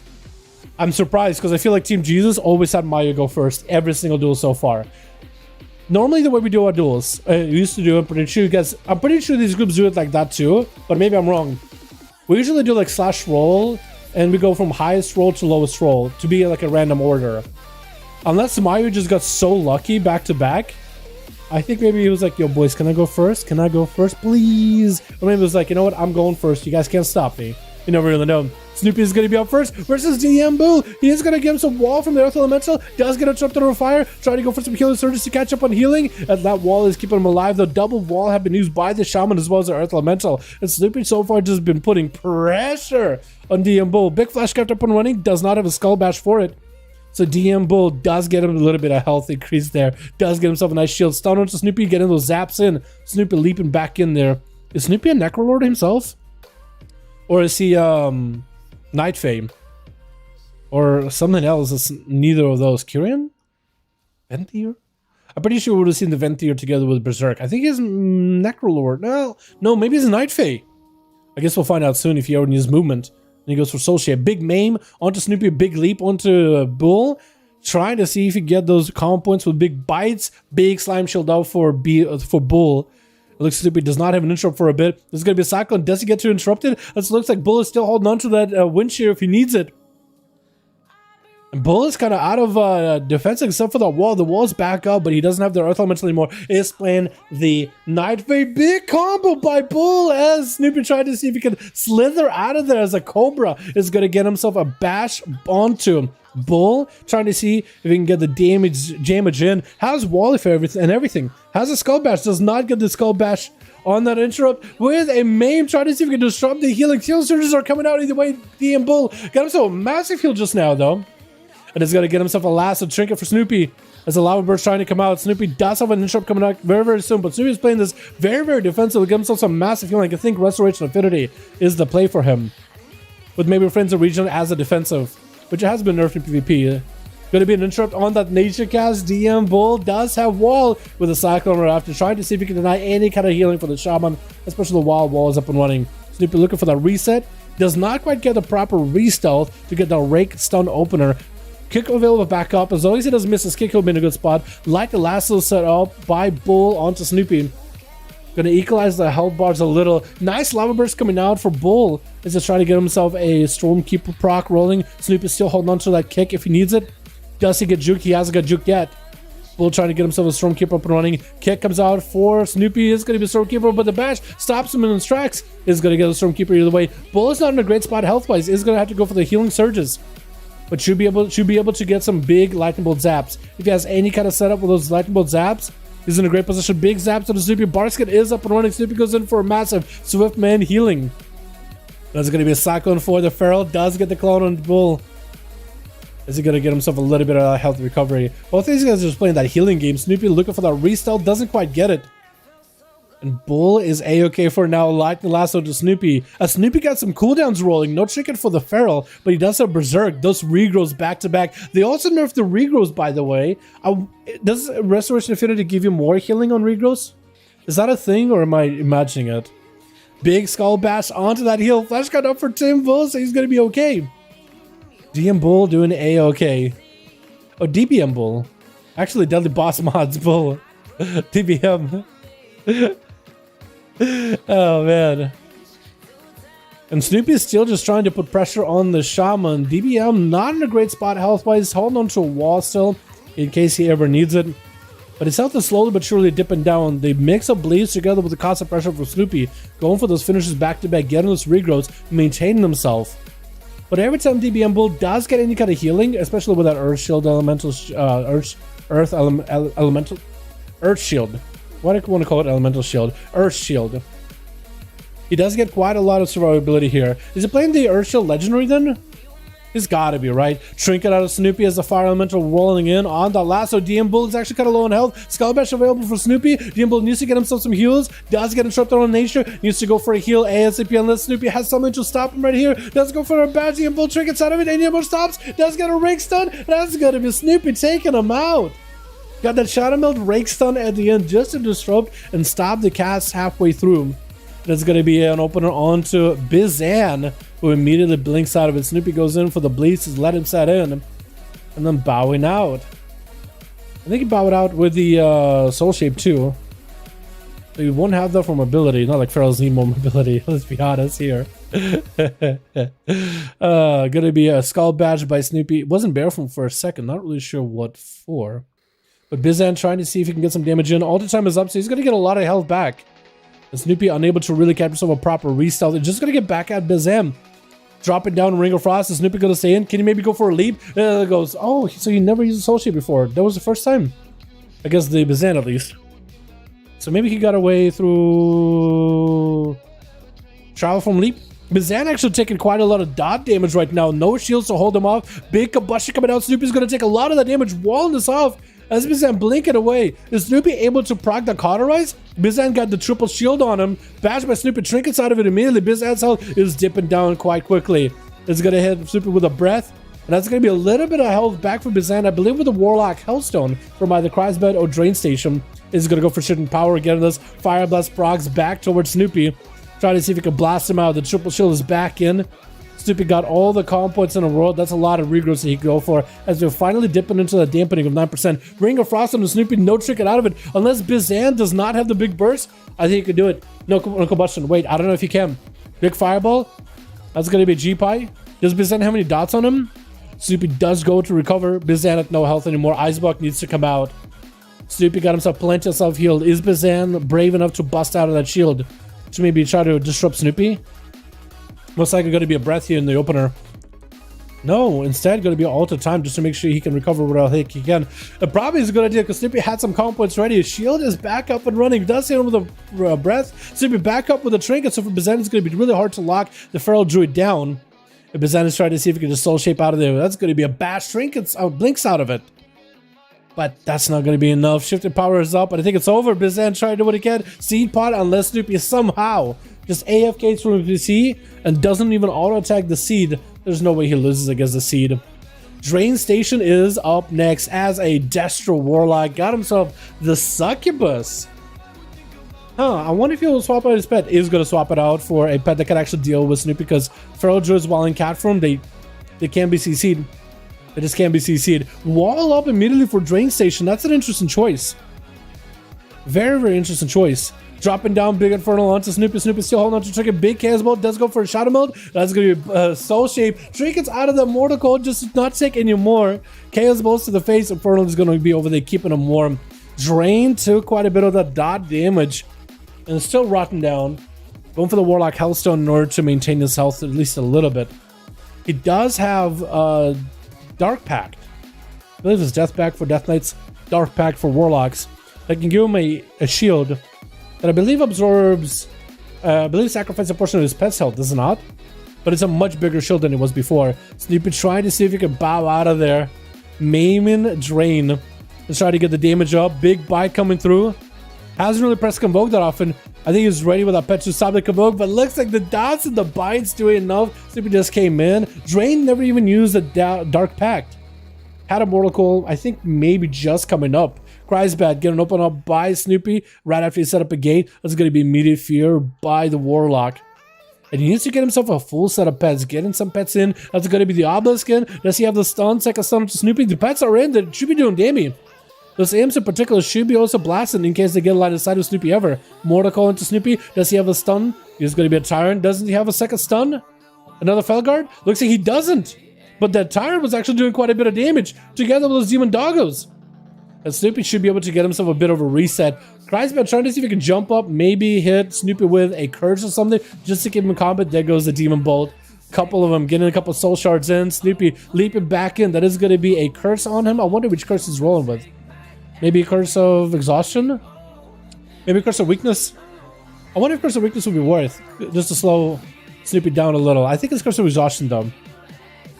I'm surprised because I feel like Team Jesus always had Mayu go first every single duel so far. Normally the way we do our duels, we used to do it, I'm pretty sure these groups do it like that too, but maybe I'm wrong. We usually do like slash roll, and we go from highest roll to lowest roll to be like a random order. Unless Mayu just got so lucky back to back. I think maybe he was like, yo boys, can I go first? Can I go first, please? Or maybe it was like, you know what, I'm going first. You guys can't stop me. You never really know. Snoopy is going to be up first versus DM Bull. He is going to give him some wall from the Earth Elemental. Does get interrupted on fire. Trying to go for some healing surges to catch up on healing. And that wall is keeping him alive. The double wall have been used by the Shaman as well as the Earth Elemental. And Snoopy so far just been putting pressure on DM Bull. Big Flash kept up and running. Does not have a Skull Bash for it. So DM Bull does get him a little bit of health increase there. Does get himself a nice shield. Stun onto Snoopy, getting those zaps in. Snoopy leaping back in there. Is Snoopy a Necrolord himself? Or is he Night Fame? Or something else? It's neither of those. Kyrian? Venthyr? I'm pretty sure we would have seen the Venthyr together with Berserk. I think he's Necrolord. No, maybe he's Night Fae. I guess we'll find out soon if he already uses movement. And he goes for Soul Shape. Big Maim onto Snoopy, big leap onto Bull. Trying to see if he can get those calm points with big bites. Big Slime Shield out for Bull. It looks Snoopy does not have an interrupt for a bit. There's going to be a cyclone. Does he get to interrupted? It looks like Bull is still holding on to that wind shear if he needs it. And Bull is kind of out of defense except for the wall. The wall's back up, but he doesn't have the Earth Elemental anymore. Is playing the Night Fae. Big combo by Bull as Snoopy tried to see if he can slither out of there as a Cobra is going to get himself a bash onto him. Bull trying to see if he can get the damage in. Has Wally for everything. Has a Skull Bash. Does not get the Skull Bash on that interrupt with a Maim trying to see if he can disrupt the healing. Healing surges are coming out either way. DM Bull got himself a massive heal just now though. And is going to get himself a last trinket for Snoopy as the Lava Bird's trying to come out. Snoopy does have an interrupt coming out very, very soon, but Snoopy is playing this very, very defensive to get himself some massive healing. I think Restoration Affinity is the play for him. With maybe Friends of Region as a defensive, which has been nerfed in PvP. Going to be an interrupt on that Nature Cast. DM Bull does have wall with a Cyclone right after, trying to see if he can deny any kind of healing for the Shaman, especially the Wild Wall is up and running. Snoopy looking for that reset. Does not quite get the proper re-stealth to get the Rake Stun Opener. Kick available back up. As long as he doesn't miss his kick, he'll be in a good spot. Like the last little set up by Bull onto Snoopy. Gonna equalize the health bars a little. Nice Lava Burst coming out for Bull. Is just trying to get himself a Stormkeeper proc rolling. Snoopy's still holding on to that kick if he needs it. Does he get juked? He hasn't got juked yet. Bull trying to get himself a Stormkeeper up and running. Kick comes out for Snoopy. Is gonna be a Stormkeeper, but the bash stops him in his tracks. Is gonna get a Stormkeeper either way. Bull is not in a great spot health-wise. Is gonna have to go for the healing surges. But should be able to get some big lightning bolt zaps. If he has any kind of setup with those lightning bolt zaps, he's in a great position. Big zaps to the Snoopy. Barsket is up and running. Snoopy goes in for a massive Swift Man healing. That's going to be a Cyclone for the Feral. Does get the clone on Bull. Is he going to get himself a little bit of health recovery? Both these guys are just playing that healing game. Snoopy looking for that restyle. Doesn't quite get it. And Bull is a-okay for now. Lightning Lasso to Snoopy. Snoopy got some cooldowns rolling. No trinket for the Feral, but he does have Berserk. Those regrows back to back. They also nerfed the regrows, by the way. Does Restoration Affinity give you more healing on regrows? Is that a thing, or am I imagining it? Big Skull Bash onto that heal. Flash got up for Tim Bull, so he's going to be okay. DM Bull doing a-okay. Oh, DBM Bull. Actually, Deadly Boss Mods Bull. DBM. Oh man. And Snoopy is still just trying to put pressure on the Shaman. DBM not in a great spot health-wise, holding on to a wall still in case he ever needs it. But his health is slowly but surely dipping down. The mix of bleeds together with the constant pressure for Snoopy, going for those finishes back-to-back, getting those regrowths, maintaining himself. But every time DBM Bull does get any kind of healing, especially with that Earth Shield Elemental, Earth Shield. What do I want to call it? Elemental Shield. Earth Shield. He does get quite a lot of survivability here. Is he playing the Earth Shield Legendary then? He's gotta be, right? Trinket out of Snoopy as the Fire Elemental rolling in on the lasso. DM Bull is actually kind of low on health. Skull Bash available for Snoopy. DM Bull needs to get himself some heals. Does get interrupted on nature. Needs to go for a heal ASAP unless Snoopy has something to stop him right here. Does go for a badge. DM Bull trinkets out of it. DM Bull stops. Does get a Rake Stun. That's gonna be Snoopy taking him out. Got that Shadow Melt Rake Stun at the end just to disrupt and stop the cast halfway through. That's going to be an opener onto Bizan, who immediately blinks out of it. Snoopy goes in for the bleeds, just let him set in, and then bowing out. I think he bowed out with the Soul Shape too. But you won't have that for mobility. Not like Ferals need more mobility. Let's be honest here. Gonna be a skull badge by Snoopy. Wasn't barefoot for a second. Not really sure what for. But Bizan trying to see if he can get some damage in. Alter time is up, so he's gonna get a lot of health back. And Snoopy unable to really capture himself a proper restealth. They're just gonna get back at Bizan. Drop it down Ring of Frost. Is Snoopy gonna stay in? Can he maybe go for a leap? It goes, oh, so you never used a soul shape before. That was the first time. I guess the Bizan at least. So maybe he got away through Travel from Leap. Bizan actually taking quite a lot of dot damage right now. No shields to hold him off. Big combustion coming out. Snoopy's gonna take a lot of that damage, walling this off. As Bizan blinking away, is Snoopy able to proc the cauterize? Bizan got the triple shield on him. Bashed by Snoopy, trinkets out of it immediately. Bizan's health is dipping down quite quickly. It's gonna hit Snoopy with a breath. And that's gonna be a little bit of health back for Bizan. I believe with the Warlock Hellstone from either Crisbed or Drain Station. Is gonna go for shooting power, getting this Fire Blast procs back towards Snoopy. Trying to see if he can blast him out. The triple shield is back in. Snoopy got all the calm points in the world. That's a lot of regrowths that he can go for as we're finally dipping into the dampening of 9%. Ring of Frost on the Snoopy, no tricking out of it. Unless Bizan does not have the big burst, I think he could do it. No combustion. Wait, I don't know if he can. Big fireball. That's going to be G-Pie. Does Bizan have any dots on him? Snoopy does go to recover. Bizan at no health anymore. Icebuck needs to come out. Snoopy got himself plenty of self-healed. Is Bizan brave enough to bust out of that shield to maybe try to disrupt Snoopy? Most likely going to be a breath here in the opener. No, instead going to be all the time just to make sure he can recover what I think he can. It probably is a good idea because Snoopy had some calm points ready. His shield is back up and running. Does hit him with a breath. Snoopy back up with a trinket. So for Bizan, it's going to be really hard to lock the Feral Druid down. If Bizan is trying to see if he can just soul shape out of there, that's going to be a bash trinkets blinks out of it. But that's not going to be enough. Shifted power is up, but I think it's over. Bizan trying to do what he can. Seed pot, unless Snoopy somehow just AFKs from PC and doesn't even auto attack the seed. There's no way he loses against the seed. Drain Station is up next as a Destro Warlock. Got himself the Succubus. I wonder if he'll swap out his pet. He's going to swap it out for a pet that can actually deal with Snoopy because Feral Druids while in cat form, they can't be CC'd. They just can't be CC'd. Wall up immediately for Drain Station. That's an interesting choice. Very, very interesting choice. Dropping down Big Infernal onto Snoopy. Snoopy still holding on to Trinket. Big Chaos Bolt does go for a Shadow Meld. That's going to be Soul Shape. Trinket's out of the Mortal Coil. Just not take any more. Chaos Bolts to the face. Infernal is going to be over there keeping him warm. Drain took quite a bit of that dot damage. And it's still rotting down. Going for the Warlock Hellstone in order to maintain his health at least a little bit. He does have Dark Pact. I believe it's Death Pact for Death Knights. Dark Pact for Warlocks. That can give him a shield. That I believe absorbs, I believe sacrifices a portion of his pet's health, does it not? But it's a much bigger shield than it was before. Snoopy trying to see if he can bow out of there. Maiming Drain. Let's try to get the damage up. Big bite coming through. Hasn't really pressed Convoke that often. I think he's ready with that pet to stop the Convoke, but looks like the dots and the bites doing enough. Snoopy just came in. Drain never even used the Dark Pact. Had a Mortal Coil, I think maybe just coming up. Crisbad getting opened up by Snoopy right after he set up a gate. That's going to be immediate fear by the Warlock. And he needs to get himself a full set of pets. Getting some pets in. That's going to be the Obelisk in. Does he have the stun? Second stun to Snoopy. The pets are in. They should be doing damage. Those imps in particular should be also blasted in case they get a line of sight of Snoopy ever. Mortal Coil into Snoopy. Does he have a stun? He's going to be a Tyrant. Doesn't he have a second stun? Another Felguard? Looks like he doesn't. But that Tyrant was actually doing quite a bit of damage together with those Demon Doggos. And Snoopy should be able to get himself a bit of a reset. Crisbad trying to see if he can jump up, maybe hit Snoopy with a curse or something, just to keep him in combat. There goes the Demon Bolt. Couple of them getting a couple soul shards in. Snoopy leaping back in. That is going to be a curse on him. I wonder which curse he's rolling with. Maybe a curse of exhaustion? Maybe a curse of weakness? I wonder if curse of weakness would be worth, just to slow Snoopy down a little. I think it's curse of exhaustion though.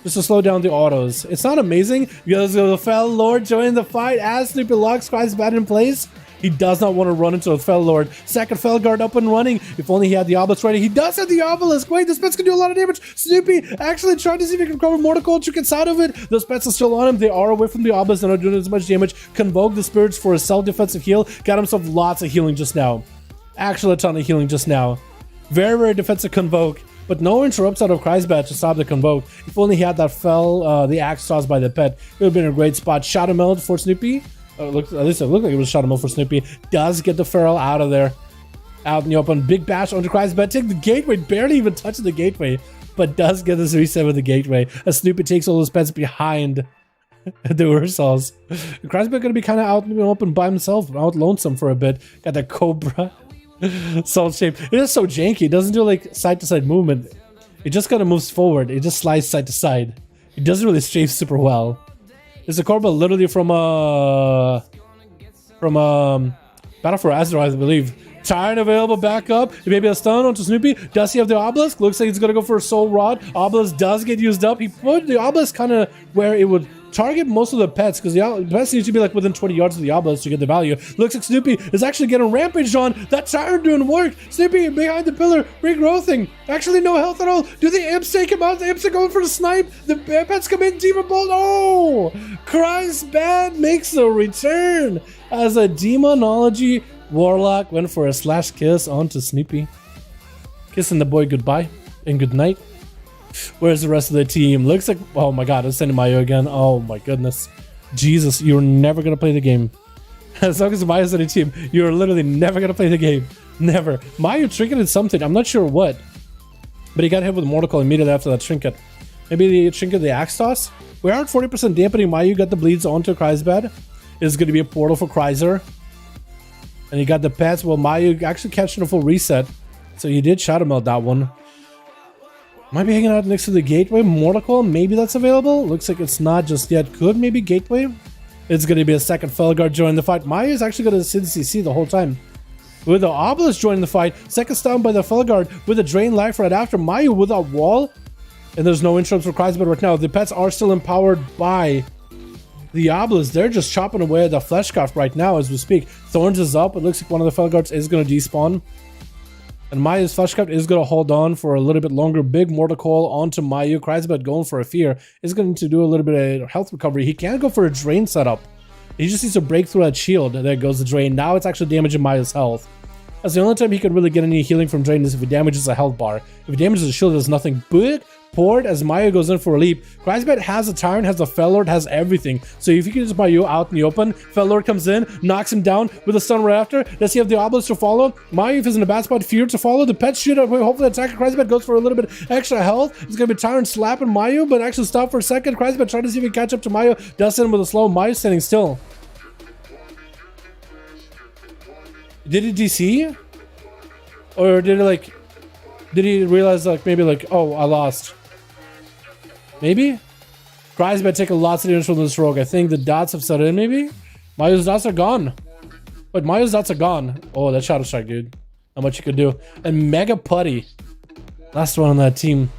Just to slow down the autos. It's not amazing because the Fel Lord joining the fight as Snoopy locks Crisbad in place. He does not want to run into the Fel Lord. Second Felguard up and running. If only he had the Obelisk ready. He does have the Obelisk. Wait, this pet's can do a lot of damage. Snoopy actually trying to see if he can recover Mortal Coil. Gets out of it. Those pets are still on him. They are away from the Obelisk. They're not doing as much damage. Convoke the spirits for a self-defensive heal. Got himself lots of healing just now. Actually a ton of healing just now. Very, very defensive Convoke. But no interrupts out of Crisbad to stop the Convoke. If only he had that the axe tossed by the pet, it would have been a great spot. Shadow Meld for Snoopy. At least it looked like it was Shadow Meld for Snoopy. Does get the Feral out of there. Out in the open, big bash onto Cries, but take the gateway, barely even touching the gateway, but does get this reset with the gateway. As Snoopy takes all his pets behind the Ursols. Cries gonna be kind of out in the open by himself, out lonesome for a bit. Got that Cobra Soul Shape. It is so janky. It doesn't do like side to side movement. It just kind of moves forward. It just slides side to side. It doesn't really strafe super well. There's a Cobra literally from Battle for Azeroth, I believe. Tyrant available back up. Maybe a stun onto Snoopy. Does he have the Obelisk? Looks like he's gonna go for a Soul Rod. Obelisk does get used up. He put the Obelisk kind of where it would target most of the pets, because the pets need to be like within 20 yards of the Obelisk to get the value. Looks like Snoopy is actually getting rampaged on. That Tyrant doing work. Snoopy behind the pillar, regrowthing. Actually no health at all. Do the Imps take him out? The Imps are going for the snipe. The pets come in. Demon Bolt. Oh! Cries Bad makes a return as a Demonology Warlock went for a slash kiss onto Snoopy. Kissing the boy goodbye and good night. Where's the rest of the team? Looks like, oh my god, it's sending Mayo again. Oh my goodness. Jesus, you're never gonna play the game. As long as Mayo's on the team, you're literally never gonna play the game. Never. Mayo trinketed something, I'm not sure what. But he got hit with Mortal Coil immediately after that trinket. Maybe the trinket, the Axe Toss? We are at 40% dampening. Mayo got the bleeds onto Crisbad. It's gonna be a portal for Chrysler. And he got the pets. Well, Mayu actually catching a full reset. So you did Shadow Melt that one. Might be hanging out next to the Gateway. Mortal Coil, maybe that's available. Looks like it's not just yet. Could maybe Gateway. It's going to be a second Felguard joining the fight. Mayu is actually going to sit CC the whole time. With the Obelisk joining the fight. Second stun by the Felguard with a Drain Life right after. Mayu with a wall. And there's no interrupts for Chrysler right now. The pets are still empowered by the Obelisk. They're just chopping away at the Fleshcraft right now as we speak. Thorns is up. It looks like one of the Felguards is going to despawn. And Maya's Fleshcraft is going to hold on for a little bit longer. Big Mortal Coil onto Mayu. Chrysbad going for a fear. Is going to do a little bit of health recovery. He can't go for a Drain setup. He just needs to break through that shield. There goes the Drain. Now it's actually damaging Maya's health. That's the only time he can really get any healing from Drain is if he damages a health bar. If he damages the shield, there's nothing. Big poured as Mayu goes in for a leap. Chrysbad has a Tyrant, has a Fellord, has everything. So if you can just Mayu out in the open, Fellord comes in, knocks him down with a stun right after. Does he have the Obelisk to follow? Mayu, if he's in a bad spot, Fear to follow. The pets shoot up, hopefully attack. Chrysbad goes for a little bit extra health. It's going to be Tyrant slapping Mayu, but actually stop for a second. Chrysbad trying to see if he can catch up to Mayu. Does hit him with a slow. Mayu standing still. Did he DC? Or did he realize like maybe like, oh, I lost? Maybe? Chrysbad taking lots of damage from this rogue. I think the dots have set in maybe? Mayu's dots are gone. Wait, Mayu's dots are gone. Oh, that Shadow Strike, dude. Not much you could do. And Mega Putty. Last one on that team.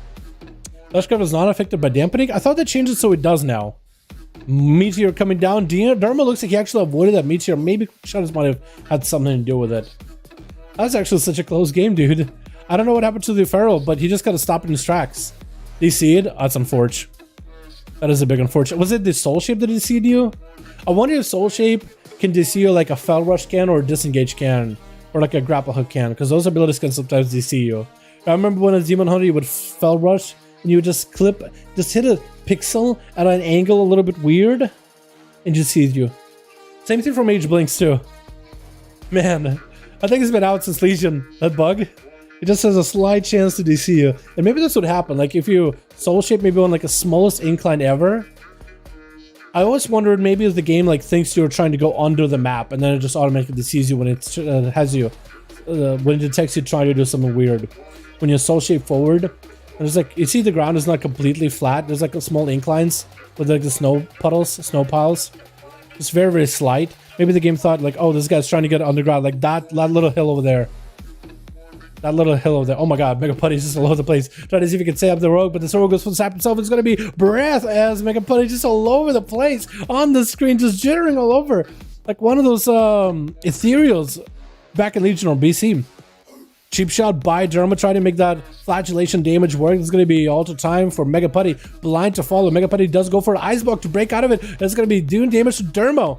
Fleshcraft is not affected by dampening. I thought they changed it so it does now. Meteor coming down. Dharma looks like he actually avoided that Meteor. Maybe Shadows might have had something to do with it. That's actually such a close game, dude. I don't know what happened to the Pharaoh, but he just got to stop in his tracks. Did you see it? That's unfortunate. That is a big unfortunate. Was it the Soul Shape that DC'd you? I wonder if Soul Shape can DC you like a Fell Rush can or a Disengage can. Or like a Grapple Hook can. Because those abilities can sometimes DC you. I remember when a Demon Hunter you would Fell Rush and you would just hit a pixel at an angle a little bit weird and just see you. Same thing for Mage Blinks too. Man, I think it's been out since Legion, that bug. It just has a slight chance to DC you. And maybe that's what happened. Like if you Soul Shape maybe on like a smallest incline ever. I always wondered maybe if the game like thinks you're trying to go under the map and then it just automatically DCs you when it has you. When it detects you trying to do something weird. When you Soul Shape forward, there's like, you see the ground is not completely flat. There's like a small inclines with like the snow puddles, snow piles. It's very, very slight. Maybe the game thought like, oh, this guy's trying to get underground. Like that little hill over there. That little hill over there. Oh my god, Mega Putty's just all over the place. Trying to see if he can save up the rogue, but the rogue goes for the sap himself. It's going to be Breath as Mega Putty just all over the place on the screen, just jittering all over. Like one of those ethereals back in Legion or BC. Cheap shot by Derma trying to make that flagellation damage work. It's going to be alter time for Mega Putty. Blind to follow. Mega Putty does go for an Ice Block to break out of it. It's going to be doing damage to Dermo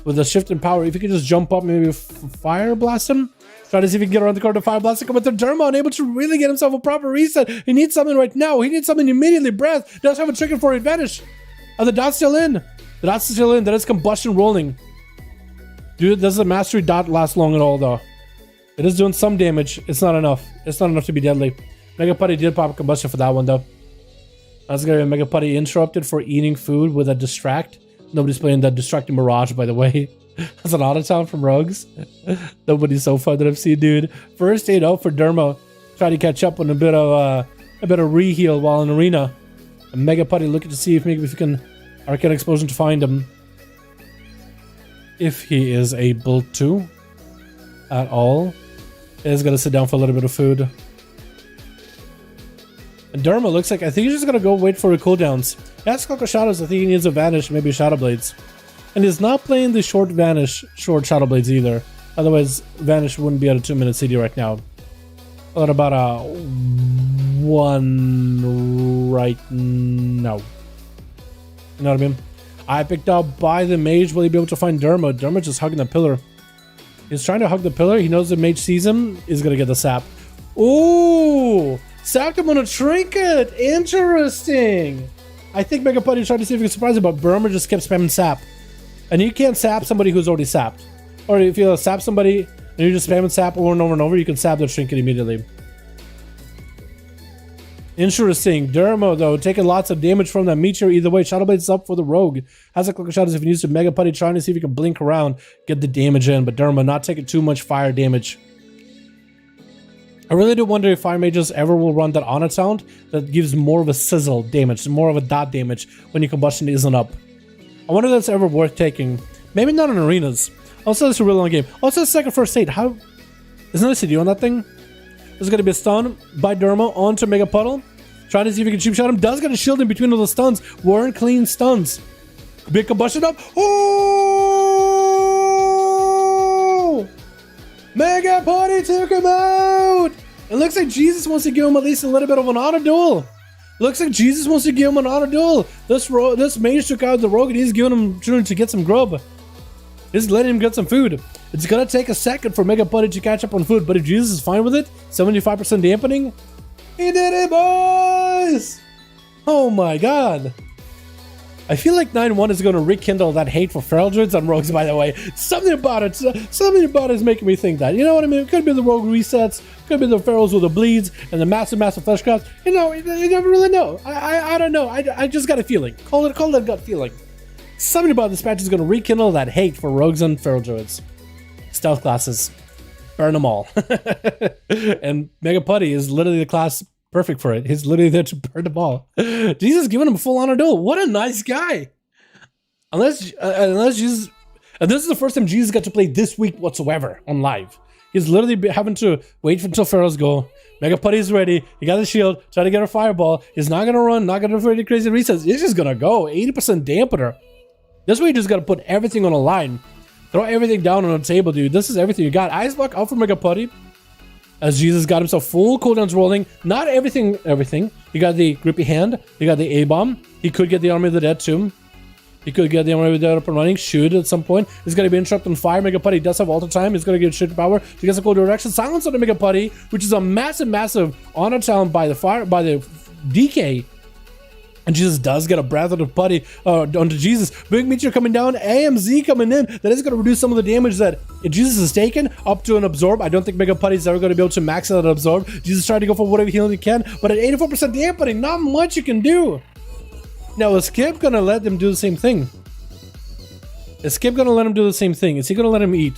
with a shift in power. If he could just jump up, maybe Fire Blast him. Try to see if he can get around the corner to Fire Blast and come with the Dermo, unable to really get himself a proper reset. He needs something right now. He needs something immediately. Breath does have a trigger for advantage. Are the dots still in? The dots are still in. That is combustion rolling. Dude, does the mastery dot last long at all though? It is doing some damage. It's not enough. It's not enough to be deadly. Mega Putty did pop a combustion for that one though. That's gonna be a Mega Putty interrupted for eating food with a distract. Nobody's playing that distracting Mirage, by the way. That's an autotown from Rogues. Nobody's so fun that I've seen, dude. First aid out for Dermo. Try to catch up on a bit of reheal while in arena. A Mega Putty looking to see if maybe we can Arcane Explosion to find him. If he is able to at all. Is gonna sit down for a little bit of food. And Derma looks like I think he's just gonna go wait for the cooldowns. That's Coco Shadows. I think he needs a Vanish, maybe Shadow Blades. And he's not playing the short Shadow Blades either. Otherwise, Vanish wouldn't be at a 2-minute CD right now. What about a 1 right now? You know what I mean? I picked up by the mage. Will he be able to find Derma? Derma just hugging the pillar. He's trying to hug the pillar. He knows the mage sees him. He's gonna get the sap. Ooh! Sapped him on a trinket! Interesting! I think Mega Putty tried to see if he could surprise him, but Burma just kept spamming sap. And you can't sap somebody who's already sapped. Or if you sap somebody and you're just spamming sap over and over and over, you can sap their trinket immediately. Interesting. Dermo, though, taking lots of damage from that meteor. Either way, Shadowblade's up for the rogue. Has a click of shadows if he needs to. Mega Putty trying to see if he can blink around, get the damage in. But Dermo not taking too much fire damage. I really do wonder if fire mages ever will run that honor sound that gives more of a sizzle damage, more of a dot damage when your combustion isn't up. I wonder if that's ever worth taking. Maybe not in arenas. Also, it's a real long game. Also, the second first aid. How isn't there a CD on that thing? There's gonna be a stun by Dermo onto Mega Puddle. Trying to see if he can cheap shot him. Does get a shield in between all the stuns. Weren't clean stuns. Big combustion up. Oh! Mega Putty took him out! It looks like Jesus wants to give him at least a little bit of an honor duel. Looks like Jesus wants to give him an honor duel. This mage took out the rogue and he's giving him trying to get some grub. He's letting him get some food. It's gonna take a second for Mega Putty to catch up on food, but if Jesus is fine with it, 75% dampening, he did it, boys! Oh my god. I feel like 9-1 is going to rekindle that hate for feral druids on rogues, by the way. Something about it is making me think that. You know what I mean? It could be the rogue resets, could be the ferals with the bleeds, and the massive fleshcrafts. You know, you never really know. I don't know. I just got a feeling. Call it a gut feeling. Something about this patch is going to rekindle that hate for rogues and feral druids. Stealth classes. Burn them all. And Mega Putty is literally the class perfect for it. He's literally there to burn them all. Jesus giving him a full honor duel. What a nice guy. Unless Jesus, and this is the first time Jesus got to play this week whatsoever on live. He's literally having to wait until Pharaohs go. Mega Putty is ready. He got the shield. Try to get a fireball. He's not gonna run. Not gonna do any crazy resets. He's just gonna go 80% dampener. This way you just gotta put everything on a line. Throw everything down on the table, dude. This is everything you got. Ice block out for Mega Putty. As Jesus got himself full cooldowns rolling. Not everything. He got the grippy hand. He got the A-bomb. He could get the Army of the Dead too. He could get the Army of the Dead up and running. Shoot at some point. He's going to be interrupted on fire. Mega Putty does have alter time. He's going to get shit power. He gets a cool direction. Silence on the Mega Putty, which is a massive honor talent by the DK. And Jesus does get a breath of the Putty onto Jesus. Big meteor coming down. AMZ coming in. That is going to reduce some of the damage that Jesus has taken up to an absorb. I don't think Mega Putty is ever going to be able to max out an absorb. Jesus tried to go for whatever healing he can. But at 84% dampening, not much you can do. Now, is Skip going to let them do the same thing? Is Skip going to let him do the same thing? Is he going to let him eat?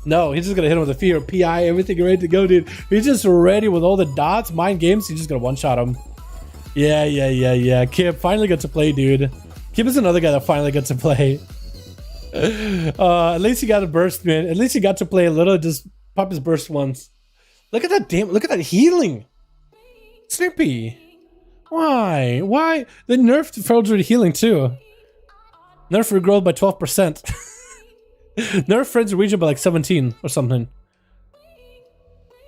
No, he's just going to hit him with a fear, PI, everything ready to go, dude. He's just ready with all the dots, mind games. He's just going to one-shot him. Yeah. Kip finally got to play, dude. Kip is another guy that finally got to play. At least he got a burst, man. At least he got to play a little, just pop his burst once. Look at that look at that healing. Snoopy. Why? They nerfed Feral Druid healing too. Nerf regrowth by 12%. Nerf Frenzy Region by like 17 or something.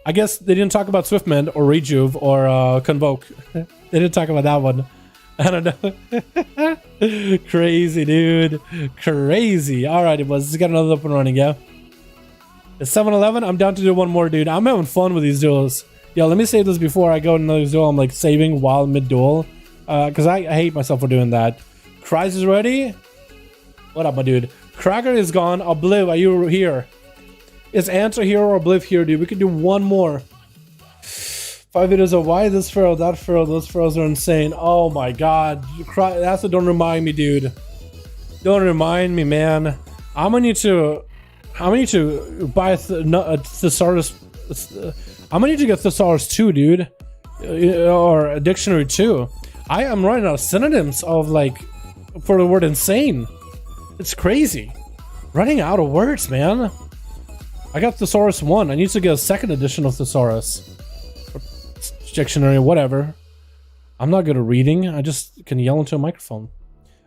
I guess they didn't talk about Swiftmend or Rejuve or Convoke. They didn't talk about that one. I don't know. Crazy, dude. Crazy. Alright, let's get another up and running, yeah? It's 7-11. I'm down to do one more, dude. I'm having fun with these duels. Yo, let me save this before I go into another duel. I'm like saving while mid-duel. Because I hate myself for doing that. Kryze is ready. What up, my dude? Cracker is gone. Obliv, are you here? It's answer here or obliv here, dude. We could do one more. 5 videos of why this pharaoh, that pharaoh, those pharaohs are insane. Oh my god. That's what, don't remind me, dude. Don't remind me, man. I'm gonna need to buy a thesaurus. I'm gonna need to get thesaurus 2, dude. Or a dictionary 2. I am running out of synonyms of like for the word insane. It's crazy. Running out of words, man. I got thesaurus 1. I need to get a second edition of thesaurus. Dictionary, whatever. I'm not good at reading. I just can yell into a microphone.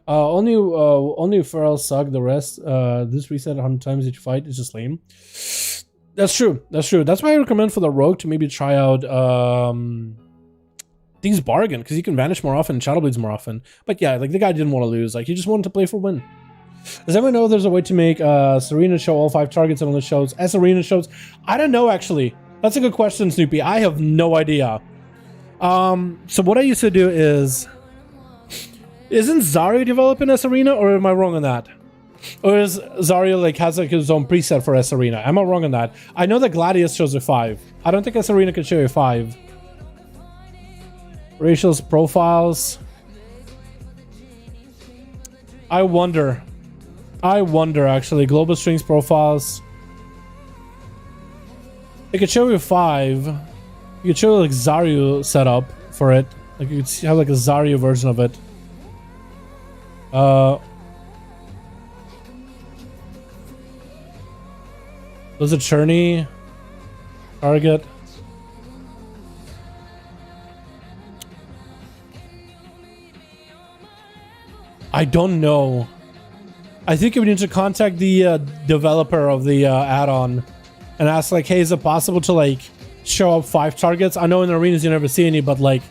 Only pharaohs suck. The rest, this reset 100 times each fight is just lame. That's true. That's true. That's why I recommend for the rogue to maybe try out these bargain, because you can vanish more often and shadow bleeds more often. But yeah, like the guy didn't want to lose. Like he just wanted to play for win. Does anyone know if there's a way to make Serena show all 5 targets and only shows as Arena shows? I don't know actually. That's a good question, Snoopy. I have no idea. So what I used to do is, isn't Zarya developing S Arena, or am I wrong on that? Or is Zarya like has like his own preset for S Arena? Am I wrong on that? I know that Gladius shows a 5. I don't think S Arena can show a 5. Racials, profiles. I wonder actually. Global strings, profiles. It could show you 5. You could show like Zarya setup for it. Like you could have like a Zarya version of it. Was it Churney? Target? I don't know. I think we need to contact the developer of the add-on and ask like, hey, is it possible to like show up 5 targets? I know in arenas you never see any, but like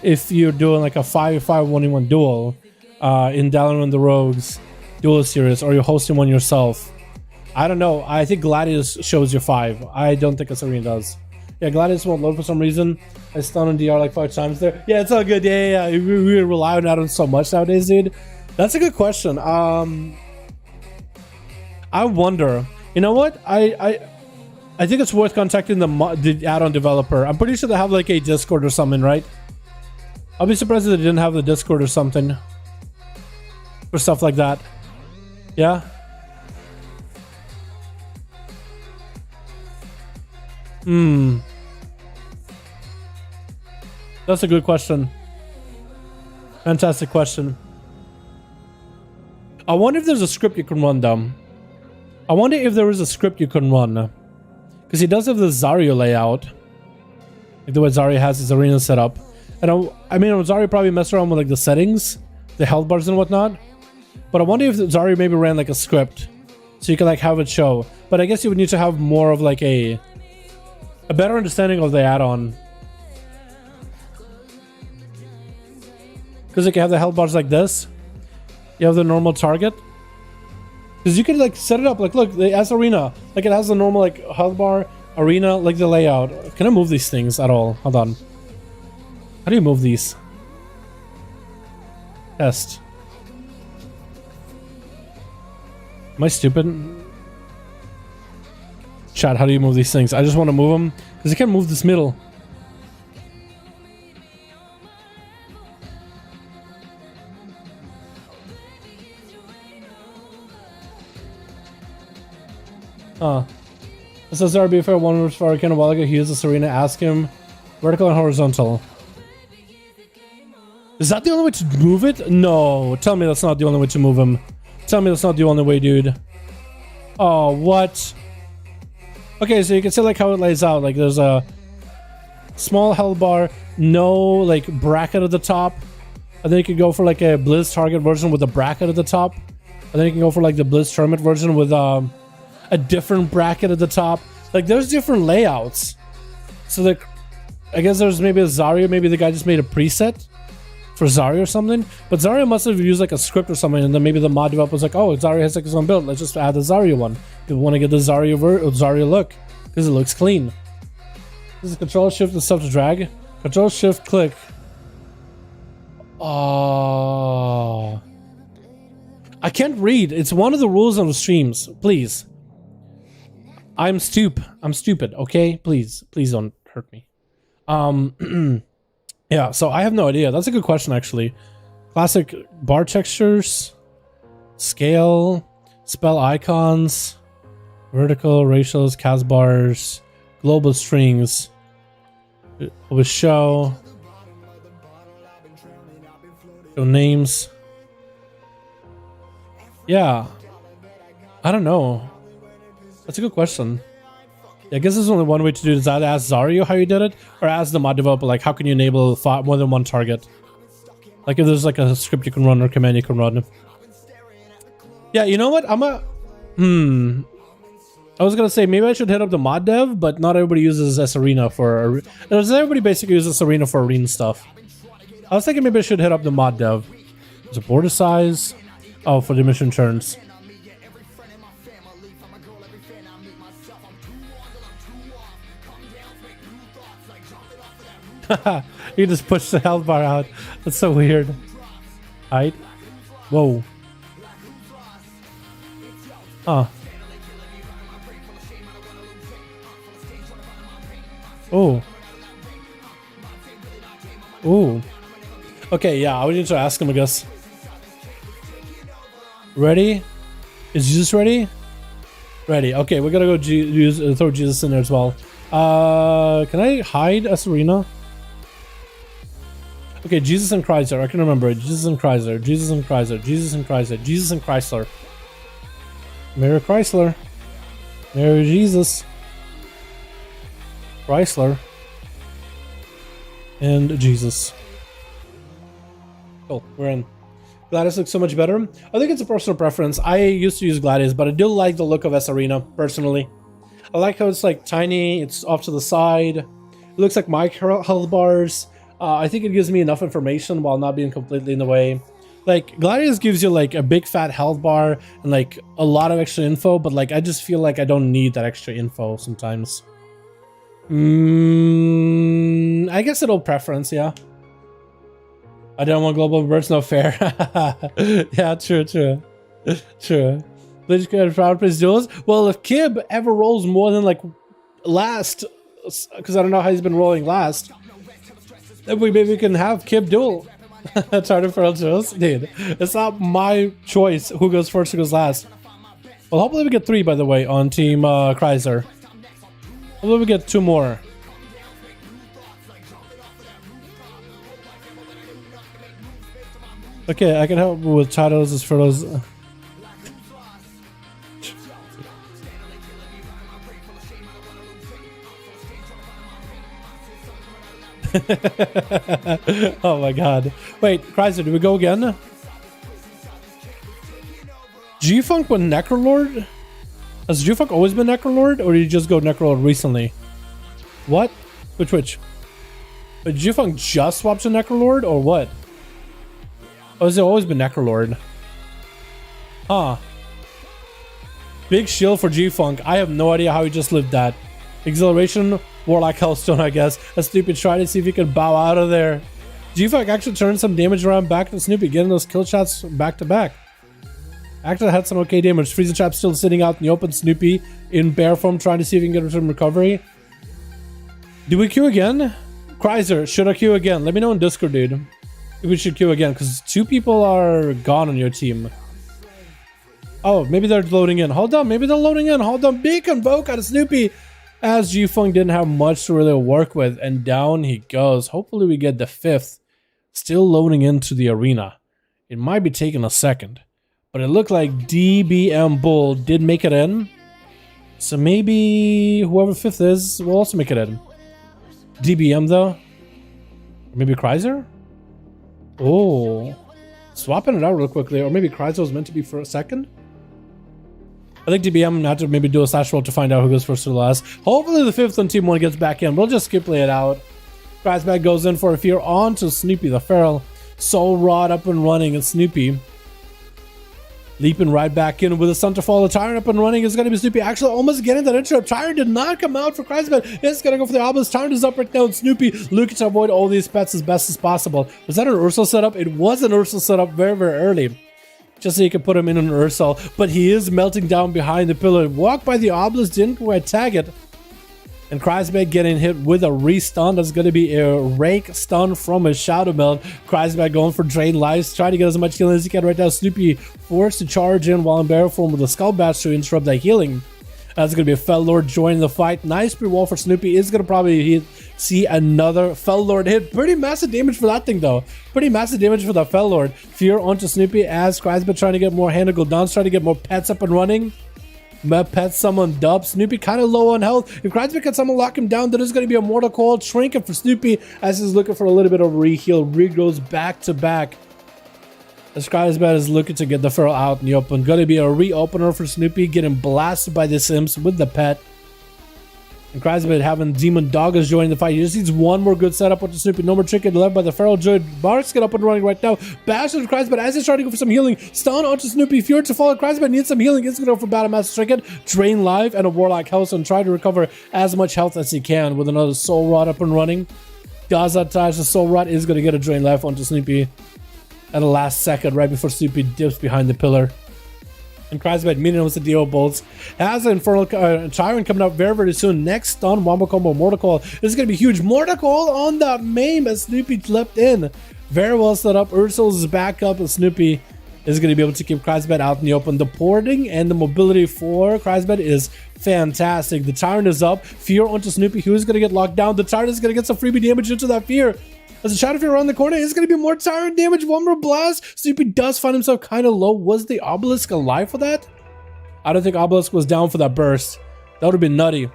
if you're doing like a 5v5 1v1 duel in Dalaran the Rogues duel series, or you're hosting one yourself, I don't know. I think Gladius shows you 5. I don't think Asarine does. Yeah, Gladius won't load for some reason. I stunned on DR like 5 times there. Yeah, it's all good. Yeah. We rely on addons so much nowadays, dude. That's a good question. I wonder. You know what? I think it's worth contacting the add-on developer. I'm pretty sure they have like a Discord or something, right? I'll be surprised if they didn't have the Discord or something for stuff like that. Yeah. That's a good question. Fantastic question. I wonder if there's a script you can run them. I wonder if there is a script you can run. Because he does have the Zarya layout. Like the way Zarya has his arena set up. And I mean, Zarya probably messed around with like the settings, the health bars and whatnot. But I wonder if Zarya maybe ran like a script. So you can like have it show. But I guess you would need to have more of like a better understanding of the add-on. Because you can have the health bars like this. You have the normal target. Because you could like set it up like, look, the S Arena, like it has the normal like health bar, arena, like the layout. Can I move these things at all? Hold on. How do you move these? Test. Am I stupid? Chat, how do you move these things? I just want to move them because I can't move this middle. This is RB for one versus Farrakhan a while ago. He uses Serena. Ask him vertical and horizontal. Is that the only way to move it? No. Tell me that's not the only way to move him. Tell me that's not the only way, dude. Oh, what? Okay, so you can see like how it lays out. Like there's a small health bar, no like bracket at the top. And then you can go for like a Blizz target version with a bracket at the top. And then you can go for like the Blizz tournament version with a different bracket at the top. Like there's different layouts. So like I guess there's maybe a Zarya, maybe the guy just made a preset for Zarya or something. But Zarya must have used like a script or something, and then maybe the mod developer was like, oh, Zarya has like his own build, let's just add the Zarya one. We want to get the Zarya look because it looks clean. This is Control Shift and stuff to drag. Control Shift click. Oh, I can't read. It's one of the rules on the streams. Please. I'm stupid, okay? Please don't hurt me. Yeah, so I have no idea. That's a good question, actually. Classic bar textures, scale, spell icons, vertical, ratios, cast bars, global strings, with show names. Yeah, I don't know. That's a good question. Yeah, I guess there's only one way to do it. Is either ask Zario how you did it, or ask the mod developer, like, how can you enable more than one target? Like, if there's like a script you can run or command you can run. Yeah, you know what? I was gonna say maybe I should hit up the mod dev, but not everybody uses S Arena for. Everybody basically uses Arena for arena stuff. I was thinking maybe I should hit up the mod dev. There's a border size. Oh, for the mission turns. You just push the health bar out. That's so weird. Height. Whoa. Huh. Oh. Ooh. Okay, yeah, I would need to ask him, I guess. Ready? Is Jesus ready? Ready. Okay, we're gonna go throw Jesus in there as well. Can I hide S Arena? Okay, Jesus and Chrysler. I can remember it. Jesus and Chrysler. Jesus and Chrysler. Jesus and Chrysler. Jesus and Chrysler. Mary Chrysler. Mary Jesus. Chrysler. And Jesus. Cool, we're in. Gladius looks so much better. I think it's a personal preference. I used to use Gladius, but I do like the look of S Arena, personally. I like how it's like tiny, it's off to the side. It looks like my health bars. I think it gives me enough information while not being completely in the way. Like, Gladius gives you like a big fat health bar and like a lot of extra info, but like I just feel like I don't need that extra info sometimes. I guess it'll preference, yeah. I don't want global birds, no fair. Yeah, true. Please proud plays duels. Well, if Kib ever rolls more than like last, because I don't know how he's been rolling last, then maybe we can have Kib duel. Try to fail duels, dude. It's not my choice who goes first, who goes last. Well, hopefully we get 3, by the way, on Team Chrysler. Hopefully we get 2 more. Okay, I can help with titles as for those. Oh my god. Wait, Chrysler, do we go again? G-Funk with Necrolord? Has G-Funk always been Necrolord, or did you just go Necrolord recently? What? Which? But G-Funk just swapped to Necrolord, or what? Or has it always been Necrolord? Huh. Big shield for G-Funk. I have no idea how he just lived that. Exhilaration, Warlock Hellstone, I guess. A Snoopy, try to see if you can bow out of there. G-Funk actually turned some damage around back to Snoopy, getting those kill shots back to back. Actually had some okay damage. Freezer Trap still sitting out in the open. Snoopy in bear form, trying to see if he can get some recovery. Do we queue again? Chrysler, should I queue again? Let me know in Discord, dude. If we should queue again, because 2 people are gone on your team. Oh, maybe they're loading in. Hold on, maybe they're loading in. Hold on, big invoke out of Snoopy. As G-Funk didn't have much to really work with, and down he goes. Hopefully we get the 5th. Still loading into the arena. It might be taking a second, but it looked like DBM Bull did make it in. So maybe whoever 5th is will also make it in. DBM though? Maybe Chrysler? Oh, swapping it out real quickly, or maybe Chrysler was meant to be for a second. I think DBM had to maybe do a slash roll to find out who goes first or last. Hopefully the 5th on Team 1 gets back in. We'll just skip play it out. Chrysler goes in for a fear on to Snoopy the Feral. Soul Rod up and running, and Snoopy leaping right back in with a Sunterfall. The Tyrant up and running is going to be Snoopy. Actually, almost getting that interrupt. Tyrant did not come out for Chrysler. It's going to go for the Obelisk. Tyrant is up right now, and Snoopy looking to avoid all these pets as best as possible. Was that an Ursula setup? It was an Ursula setup very, very early. just so you can put him in an Ursal. But he is melting down behind the pillar. Walk by the obelisk, didn't quite tag it. And Kreisberg getting hit with a restun. That's going to be a rake stun from a Shadow Meld. Kreisberg going for drain lives, trying to get as much healing as he can right now. Snoopy forced to charge in while in barrel form with a Skull Bash to interrupt that healing. That's going to be a Fel Lord joining the fight. Nice pre-wall for Snoopy. Is going to probably see another Fel Lord hit. Pretty massive damage for that thing, though. Pretty massive damage for the Fel Lord. Fear onto Snoopy as Kreisberg trying to get more hand to go down, trying to get more pets up and running. Pet summon dub. Snoopy kind of low on health. If Kreisberg can someone lock him down, then there's going to be a Mortal Coil trinket for Snoopy as he's looking for a little bit of reheal. Regrows back to back. As Kreisberg is looking to get the Feral out in the open. Going to be a reopener for Snoopy, getting blasted by the Sims with the pet. And Kreisberg having Demon Doggers joining the fight. He just needs one more good setup with the Snoopy. No more trinket left by the Feral Druid. Barks get up and running right now. Bash into Kreisberg as he's trying to go for some healing. Stun onto Snoopy. Fear to follow. Kreisberg needs some healing. He's going to go for Battle Master Trinket. Drain Life and a Warlock House and try to recover as much health as he can with another Soul Rod up and running. Does attach the Soul Rod. Is going to get a Drain Life onto Snoopy at the last second right before Snoopy dips behind the pillar. And Kreisberg meeting with the Dio bolts. Has an Infernal Tyrant coming up very, very soon. Next stun, Wombo Combo, Mortal Coil. This is going to be huge. Mortal Coil on the main as Snoopy leapt in. Very well set up. Ursul's is back up and Snoopy is going to be able to keep Kreisberg out in the open. The porting and the mobility for Kreisberg is fantastic. The Tyrant is up. Fear onto Snoopy, who is going to get locked down. The Tyrant is going to get some freebie damage into that Fear. As the Shadow Fear around the corner, it's going to be more Tyrant damage. One more blast. Snoopy does find himself kind of low. Was the Obelisk alive for that? I don't think Obelisk was down for that burst. That would have been nutty.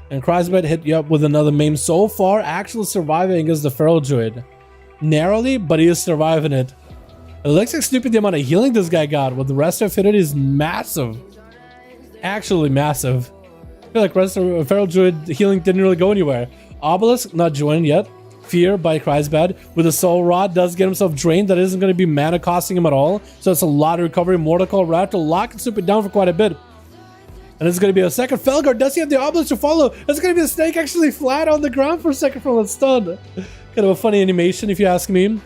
And Kreisberg hit you up with another meme. So far, actually surviving against the Feral Druid. Narrowly, but he is surviving it. It looks like Snoopy, the amount of healing this guy got with the rest of Affinity is massive. Actually massive. I feel like rest of Feral Druid healing didn't really go anywhere. Obelisk not joined yet. Fear by Kreisberg with a Soul Rod does get himself drained. That isn't going to be mana costing him at all. So it's a lot of recovery. Mortal Coil Rat to lock and Snoopy down for quite a bit. And it's going to be a second. Felgar, does he have the Obelisk to follow? It's going to be the snake actually flat on the ground for a second from that stun. Kind of a funny animation if you ask me.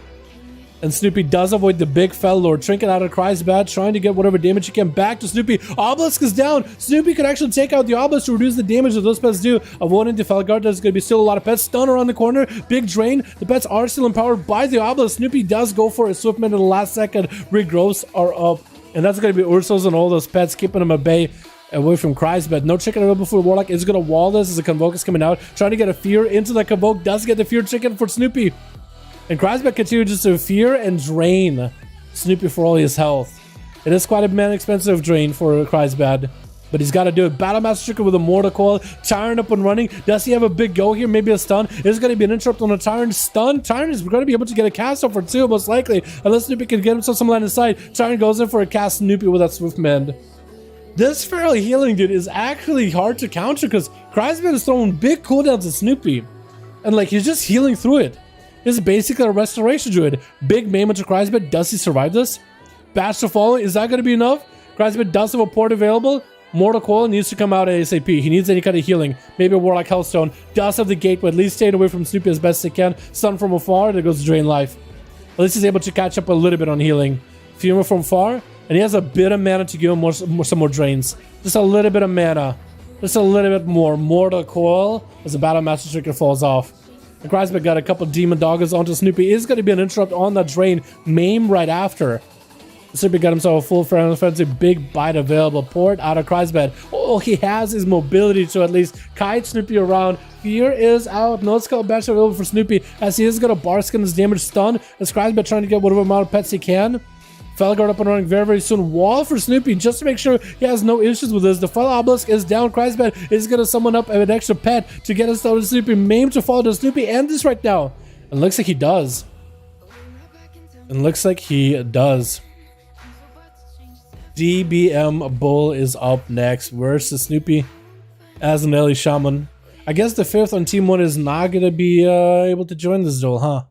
And Snoopy does avoid the big Fel Lord. Trinket out of Kreisberg, trying to get whatever damage he can back to Snoopy. Obelisk is down. Snoopy could actually take out the Obelisk to reduce the damage that those pets do. Avoiding the Felguard, there's going to be still a lot of pets. Stun around the corner. Big drain. The pets are still empowered by the Obelisk. Snoopy does go for a Swiftman in the last second. Regrowths are up. And that's going to be Ursals and all those pets, keeping them at bay. Away from Kreisberg. No chicken available for the Warlock. Is going to wall this as the Convoke is coming out. Trying to get a Fear into the Convoke. Does get the Fear chicken for Snoopy. And Kreisberg continues just to Fear and drain Snoopy for all his health. It is quite a man expensive drain for Kreisberg, but he's got to do it. Battle Master Tricker with a Mortal Coil. Tyrant up and running. Does he have a big go here? Maybe a stun. There's going to be an interrupt on a Tyrant. Stun. Tyrant is going to be able to get a cast off for two, most likely. Unless Snoopy can get himself some line of sight. Tyrant goes in for a cast Snoopy with that Swift Mend. This Feral healing, dude, is actually hard to counter because Kreisberg is throwing big cooldowns at Snoopy. And, like, he's just healing through it. This is basically a restoration druid. Big maim to Kreisberg. Does he survive this? Bash to follow. Is that going to be enough? Kreisberg does have a port available. Mortal Coil needs to come out ASAP. He needs any kind of healing. Maybe a Warlock Hellstone. Does have the gate, but at least stayed away from Snoopy as best he can. Stun from afar. There goes Drain Life. At least he's able to catch up a little bit on healing. Fumer from far. And he has a bit of mana to give him some more drains. Just a little bit of mana. Just a little bit more. Mortal Coil as the Battle Master Trigger falls off. And Kreisberg got a couple Demon Doggers onto Snoopy. Is going to be an interrupt on that drain. Maim right after. Snoopy got himself a full Feral Frenzy. Big bite available. Port out of Kreisberg. Oh, he has his mobility to at least kite Snoopy around. Fear is out. No Skull Bash available for Snoopy as he is going to Barskin his damage stun. As Kreisberg trying to get whatever amount of pets he can. Felguard up and running very, very soon. Wall for Snoopy just to make sure he has no issues with this. The Fel Obelisk is down. Kreisberg is going to summon up an extra pet to get us started. Snoopy. Maim to follow to Snoopy. End this right now. It looks like he does. It looks like he does. DBM Bull is up next versus Snoopy as an Ellie Shaman. I guess the 5th on Team 1 is not going to be able to join this duel, huh?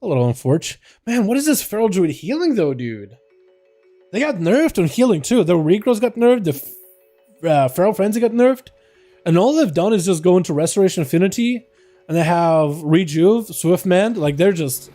A little unfortunate. Man, what is this Feral Druid healing though, dude? They got nerfed on healing too. The Regrowths got nerfed, the Feral Frenzy got nerfed. And all they've done is just go into Restoration Affinity. And they have Rejuve, Swiftmend. Like, they're just...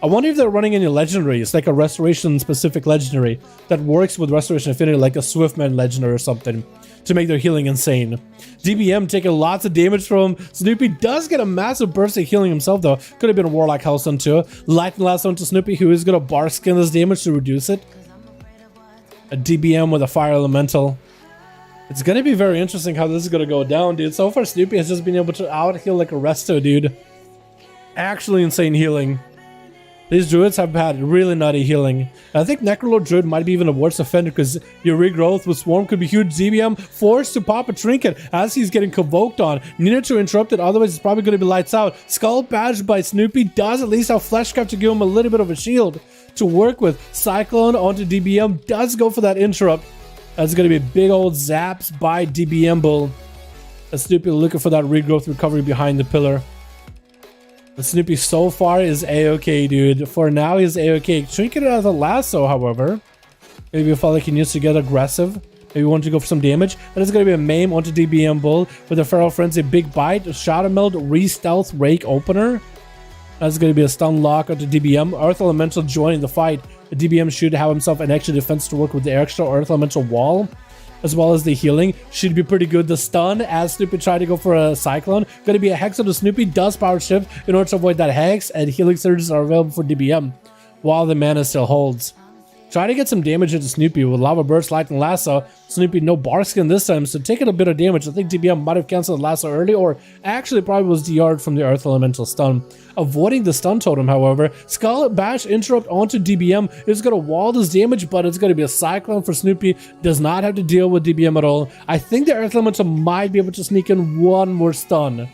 I wonder if they're running any legendaries, like a restoration specific legendary that works with restoration affinity, like a Swiftman legendary or something, to make their healing insane. DBM taking lots of damage from Snoopy, does get a massive burst of healing himself though. Could have been a Warlock Hellstone too. Lightning Lasso into Snoopy, who is gonna bark skin this damage to reduce it. A DBM with a Fire Elemental. It's gonna be very interesting how this is gonna go down, dude. So far Snoopy has just been able to out heal like a resto, dude. Actually insane healing. These druids have had really nutty healing. I think Necrolord Druid might be even a worse offender because your regrowth with Swarm could be huge. DBM forced to pop a trinket as he's getting convoked on. Needed to interrupt it, otherwise it's probably going to be lights out. Skull badged by Snoopy does at least have Fleshcraft to give him a little bit of a shield to work with. Cyclone onto DBM does go for that interrupt. That's going to be big old zaps by DBM Bull. Snoopy looking for that regrowth recovery behind the pillar. Snoopy so far is a-okay, dude. For now, he's a-okay. Trinket as a lasso, however. Maybe felt like he needs to get aggressive. Maybe want to go for some damage. That is going to be a maim onto DBM Bull with a Feral Frenzy, Big Bite, Shadow Meld, Re-Stealth, Rake Opener. That's going to be a stun lock onto DBM. Earth Elemental joining the fight. The DBM should have himself an extra defense to work with the extra Earth Elemental wall, as well as the healing. Should be pretty good. The stun as Snoopy tried to go for a Cyclone. Going to be a Hex onto Snoopy. Does power shift in order to avoid that Hex, and healing surges are available for DBM while the mana still holds. Try to get some damage into Snoopy with Lava Burst, Lightning Lasso. Snoopy no Barkskin this time, so taking a bit of damage. I think DBM might have canceled Lasso early, or actually probably was DR'd from the Earth Elemental stun. Avoiding the stun totem, however. Scarlet Bash interrupt onto DBM is going to wall this damage, but it's going to be a Cyclone for Snoopy. Does not have to deal with DBM at all. I think the Earth Elemental might be able to sneak in one more stun.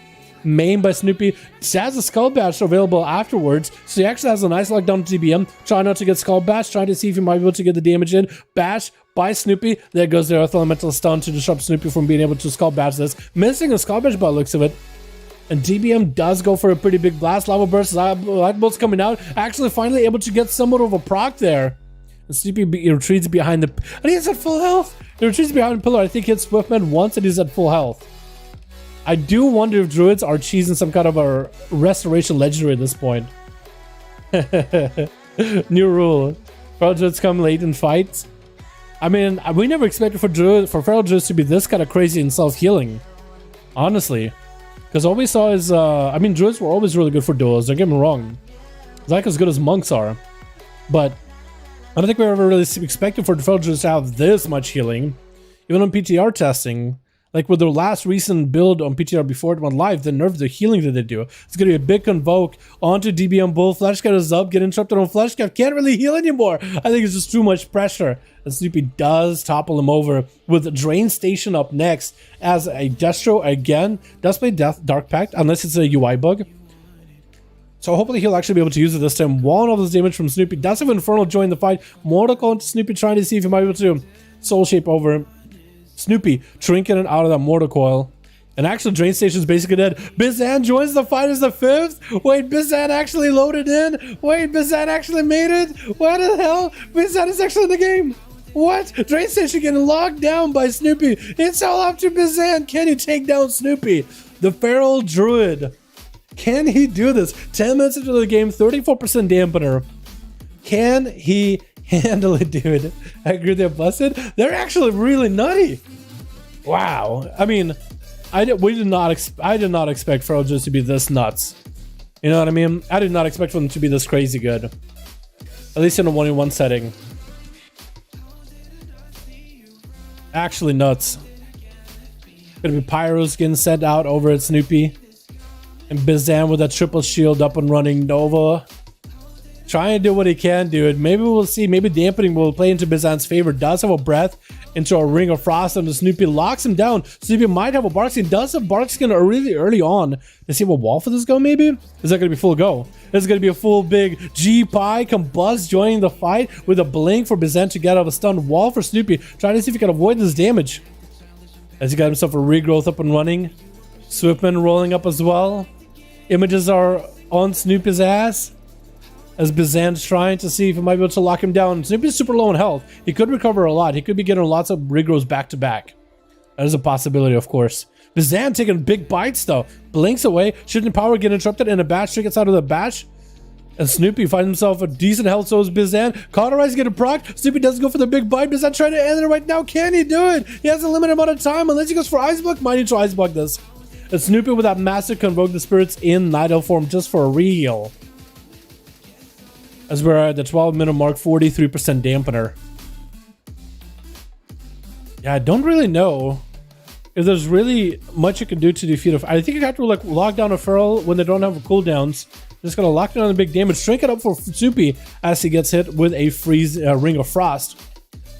Main by Snoopy. Has a Skull Bash available afterwards, so he actually has a nice lockdown to DBM. Try not to get Skull Bash, trying to see if he might be able to get the damage in. Bash by Snoopy. There goes the Earth Elemental stun to disrupt Snoopy from being able to Skull Bash this. Missing a Skull Bash by the looks of it. And DBM does go for a pretty big blast. Lava Burst, Light Bolt's coming out. Actually finally able to get somewhat of a proc there. And Snoopy retreats behind the... And he's at full health! He retreats behind the pillar. I think hits Swiftman once and he's at full health. I do wonder if druids are cheesing some kind of a restoration legendary at this point. New rule. Feral druids come late in fights. I mean, we never expected for feral druids to be this kind of crazy in self-healing. Honestly. Because all we saw is, I mean, druids were always really good for duels, don't get me wrong. It's like as good as monks are. But I don't think we ever really expected for the feral druids to have this much healing. Even on PTR testing. Like with their last recent build on PTR before it went live, they nerfed the healing that they do. It's going to be a big convoke onto DBM Bull. Fleshcraft is up, get interrupted on Fleshcraft. Can't really heal anymore. I think it's just too much pressure. And Snoopy does topple him over with Drain Station up next as a Destro again. Does play Dark Pact unless it's a UI bug. So hopefully he'll actually be able to use it this time. One of this damage from Snoopy. Does have Infernal join the fight. Mortal into Snoopy trying to see if he might be able to Soul Shape over Snoopy trinketing out of that Mortal Coil. And actually Drain Station is basically dead. Bizan joins the fight as the 5th. Wait, Bizan actually loaded in. Wait, Bizan actually made it. What the hell? Bizan is actually in the game. What? Drain Station getting locked down by Snoopy. It's all up to Bizan. Can he take down Snoopy? The Feral Druid. Can he do this? 10 minutes into the game, 34% dampener. Can he handle it, dude? I agree they're busted. They're actually really nutty. Wow. I mean, I did not expect Feral Druids to be this nuts. You know what I mean? I did not expect them to be this crazy good. At least in a 1v1 setting. Actually nuts. Gonna be Pyros getting sent out over at Snoopy. And Bizan with that triple shield up and running. Nova trying to do what he can, dude. Maybe we'll see. Maybe dampening will play into Bizan's favor. Does have a breath into a Ring of Frost, and Snoopy locks him down. Snoopy might have a Barkskin. Does have Barkskin really early on. Let's see what wall for this go, maybe? Is that going to be full go? This is going to be a full big G-Pie. Combust joining the fight with a blink for Bizan to get out of a stunned wall for Snoopy. Trying to see if he can avoid this damage. As he got himself a regrowth up and running. Swiftman rolling up as well. Images are on Snoopy's ass. As Bizan's trying to see if he might be able to lock him down. Snoopy's super low in health. He could recover a lot. He could be getting lots of regrows back to back. That is a possibility, of course. Bizan taking big bites, though. Blinks away. Shouldn't power get interrupted, and a bash gets out of the bash. And Snoopy finds himself a decent health, so is Bizan. Cauterize get a proc. Snoopy doesn't go for the big bite. Bizan trying to end it right now. Can he do it? He has a limited amount of time unless he goes for Ice Block. Might need to Ice Block this. And Snoopy with that massive Convoke the Spirits in Night Elf form just for real. As we're at the 12-minute mark, 43% dampener. Yeah, I don't really know if there's really much you can do to defeat a... I think you have to like lock down a Feral when they don't have cooldowns. Just gonna lock down the big damage, shrink it up for Snoopy as he gets hit with a freeze Ring of Frost.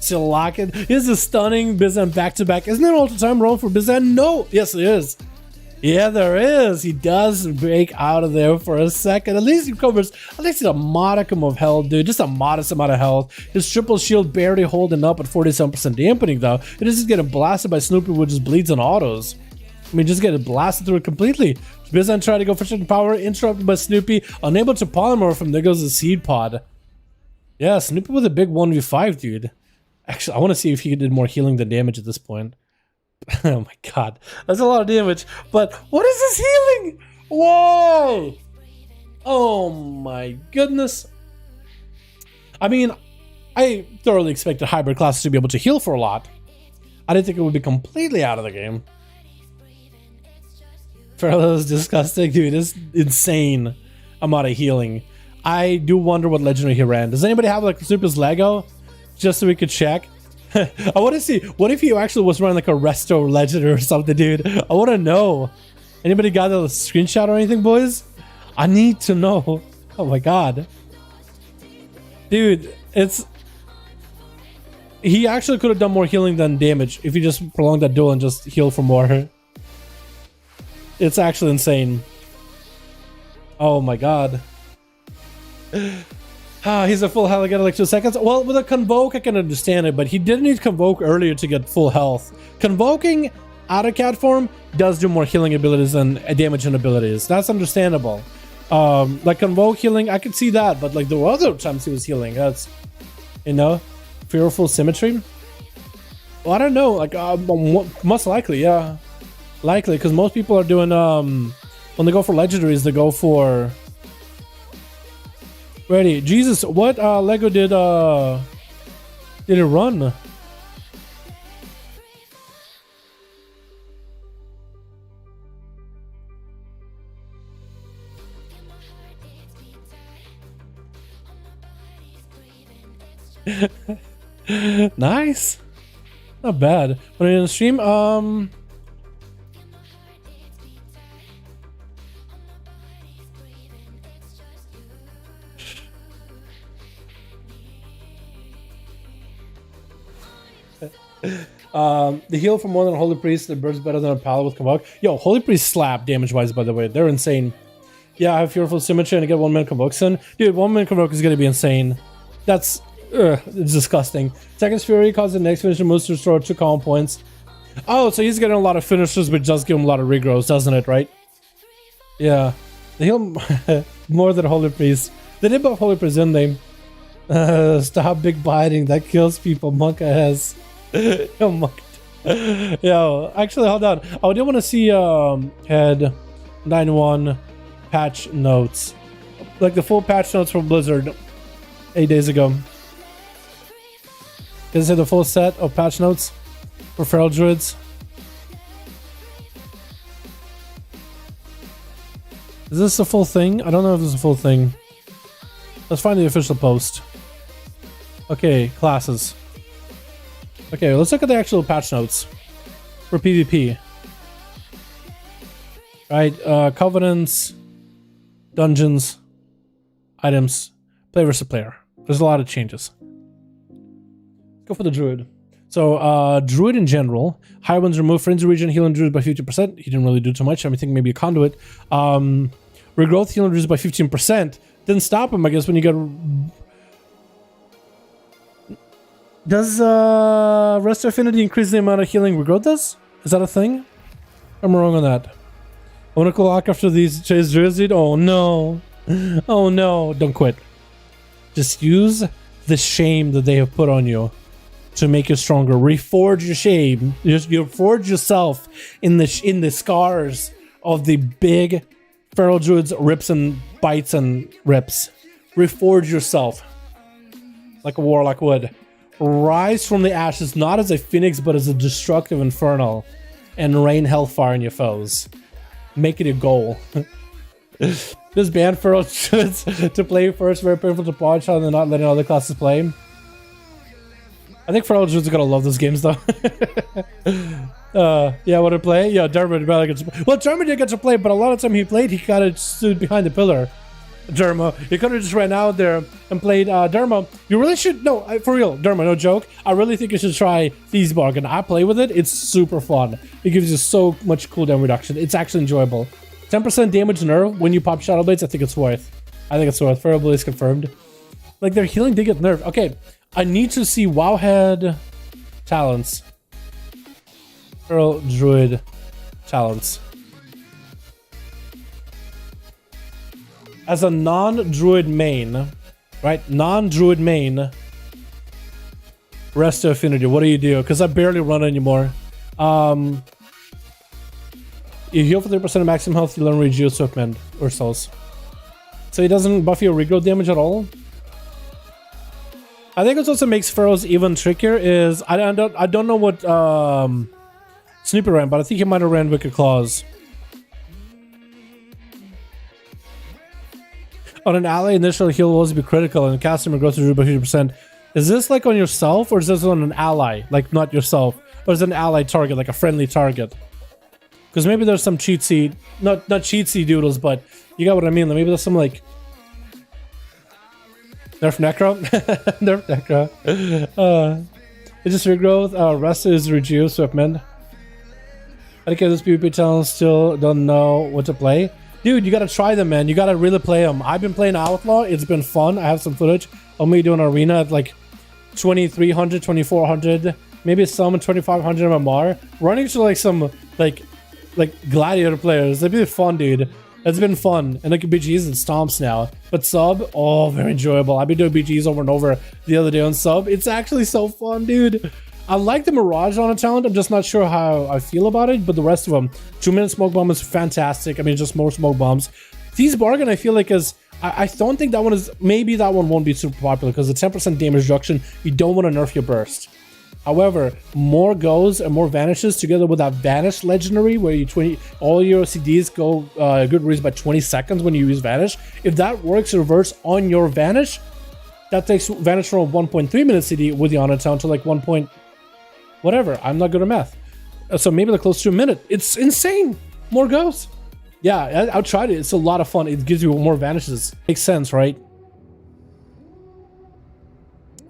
Still lock it. Here's a stunning Bizan back-to-back. Isn't it all the time roll for Bizan? No! Yes, it is. Yeah, there is. He does break out of there for a second. At least he covers at least a modicum of health, dude. Just a modest amount of health. His triple shield barely holding up at 47% dampening, though. It is just getting blasted by Snoopy, which just bleeds on autos. I mean, just getting blasted through it completely. Bizan trying to go for certain power, interrupted by Snoopy, unable to polymorph him. There goes the Seed Pod. Yeah, Snoopy with a big 1v5, dude. Actually, I want to see if he did more healing than damage at this point. Oh my god, that's a lot of damage. But what is this healing? Whoa! Oh my goodness. I mean, I thoroughly expected hybrid classes to be able to heal for a lot. I didn't think it would be completely out of the game. Feral is disgusting, dude. It's insane amount of healing. I do wonder what legendary he ran. Does anybody have like Snoopy's Lego? Just so we could check. I want to see, what if he actually was running like a resto legendary or something, dude? I want to know. Anybody got a screenshot or anything, boys? I need to know. Oh my god. Dude, he actually could have done more healing than damage if he just prolonged that duel and just healed for more. It's actually insane. Oh my god. He's a full health again in like 2 seconds. Well, with a Convoke, I can understand it, but he didn't need Convoke earlier to get full health. Convoking out of cat form does do more healing abilities than damage and abilities. That's understandable. Like Convoke healing, I could see that, but like the other times he was healing, that's, you know, Fearful Symmetry. Well, I don't know, like most likely, yeah. Likely, because most people are doing, when they go for legendaries, they go for... Ready. Jesus, what Lego did it run? Nice. Not bad. When you're in the stream, the heal for more than a Holy Priest, the bird's better than a Pal with Convoke. Yo, Holy Priest slap damage wise, by the way. They're insane. Yeah, I have Fearful Symmetry and I get 1 minute Convoke soon. Dude, 1 minute Convoke is gonna be insane. That's it's disgusting. Second's Fury causes the next finisher moves to restore 2 common points. Oh, so he's getting a lot of finishers, but just give him a lot of regrows, doesn't it, right? Yeah. They heal more than Holy Priest. They did buff Holy Priest, didn't they? Stop big biting. That kills people. Monka has. Yo, Monk. Yo, actually, hold on. I do want to see head 9.1 patch notes. Like the full patch notes from Blizzard 8 days ago. Is it the full set of patch notes for Feral Druids? Is this the full thing? I don't know if this is a full thing. Let's find the official post. Okay, classes. Okay, let's look at the actual patch notes for PvP. Right, covenants, dungeons, items, player versus player. There's a lot of changes. Go for the druid. So, druid in general, high ones remove frenzy region, healing druid by 50%. He didn't really do too much. I think maybe a conduit. Regrowth healing druids by 15%. Didn't stop him, I guess, when you get. Does Rest Affinity increase the amount of healing regrowth does? Is that a thing? I'm wrong on that. I want to clock after these chase druids, dude. Oh no. Oh no. Don't quit. Just use the shame that they have put on you to make you stronger. Reforge your shame. You forge yourself in the scars of the big feral druids rips and bites and rips. reforge yourself like a warlock would. Rise from the ashes, not as a phoenix, but as a destructive infernal, and rain hellfire on your foes. Make it a goal. This ban Feral Druids to play first, very painful to watch how they're not letting other classes play. I think Feral Druids are gonna love those games though. Yeah, want to play? Yeah, Derma gets to play. Well, Derma did get to play, but a lot of time he played, he kind of stood behind the pillar. Derma, you could have just ran out there and played Derma. You really should, no, for real, Derma, no joke. I really think you should try Thieves Bargain. I play with it, it's super fun. It gives you so much cooldown reduction. It's actually enjoyable. 10% damage nerf when you pop Shadow Blades, I think it's worth. I think it's worth. Feral Blades confirmed. Like, their healing did get nerfed. Okay, I need to see Wowhead talents. Feral Druid talents. As a non-druid main, right? Non-druid main. Rest to Affinity. What do you do? Because I barely run anymore. You heal for 3% of maximum health, you learn Regio Equipment or Souls. So he doesn't buff your regrowth damage at all. I think what also makes Pharaohs even trickier is I don't know what Snoopy ran, but I think he might have ran Wicked Claws. On an ally, initial heal will always be critical and casting growth to by 50%. Is this like on yourself or is this on an ally? Like not yourself, or is it an ally target, like a friendly target? Because maybe there's some cheatsy, not cheatsy doodles, but you got what I mean. Maybe there's some like Nerf Necro, Nerf Necro. It's just regrowth. Rest is reduced, Whipman. I think this PvP talent still don't know what to play. Dude, you gotta try them, man. You gotta really play them. I've been playing Outlaw. It's been fun. I have some footage of me doing Arena at like 2300, 2400, maybe some 2500 MMR. Running to like some like gladiator players. That'd be fun, dude. It's been fun. And like BGs and stomps now. But sub, oh, very enjoyable. I've been doing BGs over and over the other day on sub. It's actually so fun, dude. I like the Mirage on a talent. I'm just not sure how I feel about it. But the rest of them, 2-minute smoke bomb is fantastic. I mean, just more smoke bombs. Thieves Bargain, I feel like is... I don't think that one is... Maybe that one won't be super popular because the 10% damage reduction, you don't want to nerf your burst. However, more goes and more vanishes together with that vanish legendary where you all your CDs go good reads by 20 seconds when you use vanish. If that works reverse on your vanish, that takes vanish from a 1.3 minute CD with the honor down to like 1 point whatever. I'm not good at math. So maybe like close to a minute. It's insane. More goes. Yeah, I tried it. It's a lot of fun. It gives you more vanishes. Makes sense, right?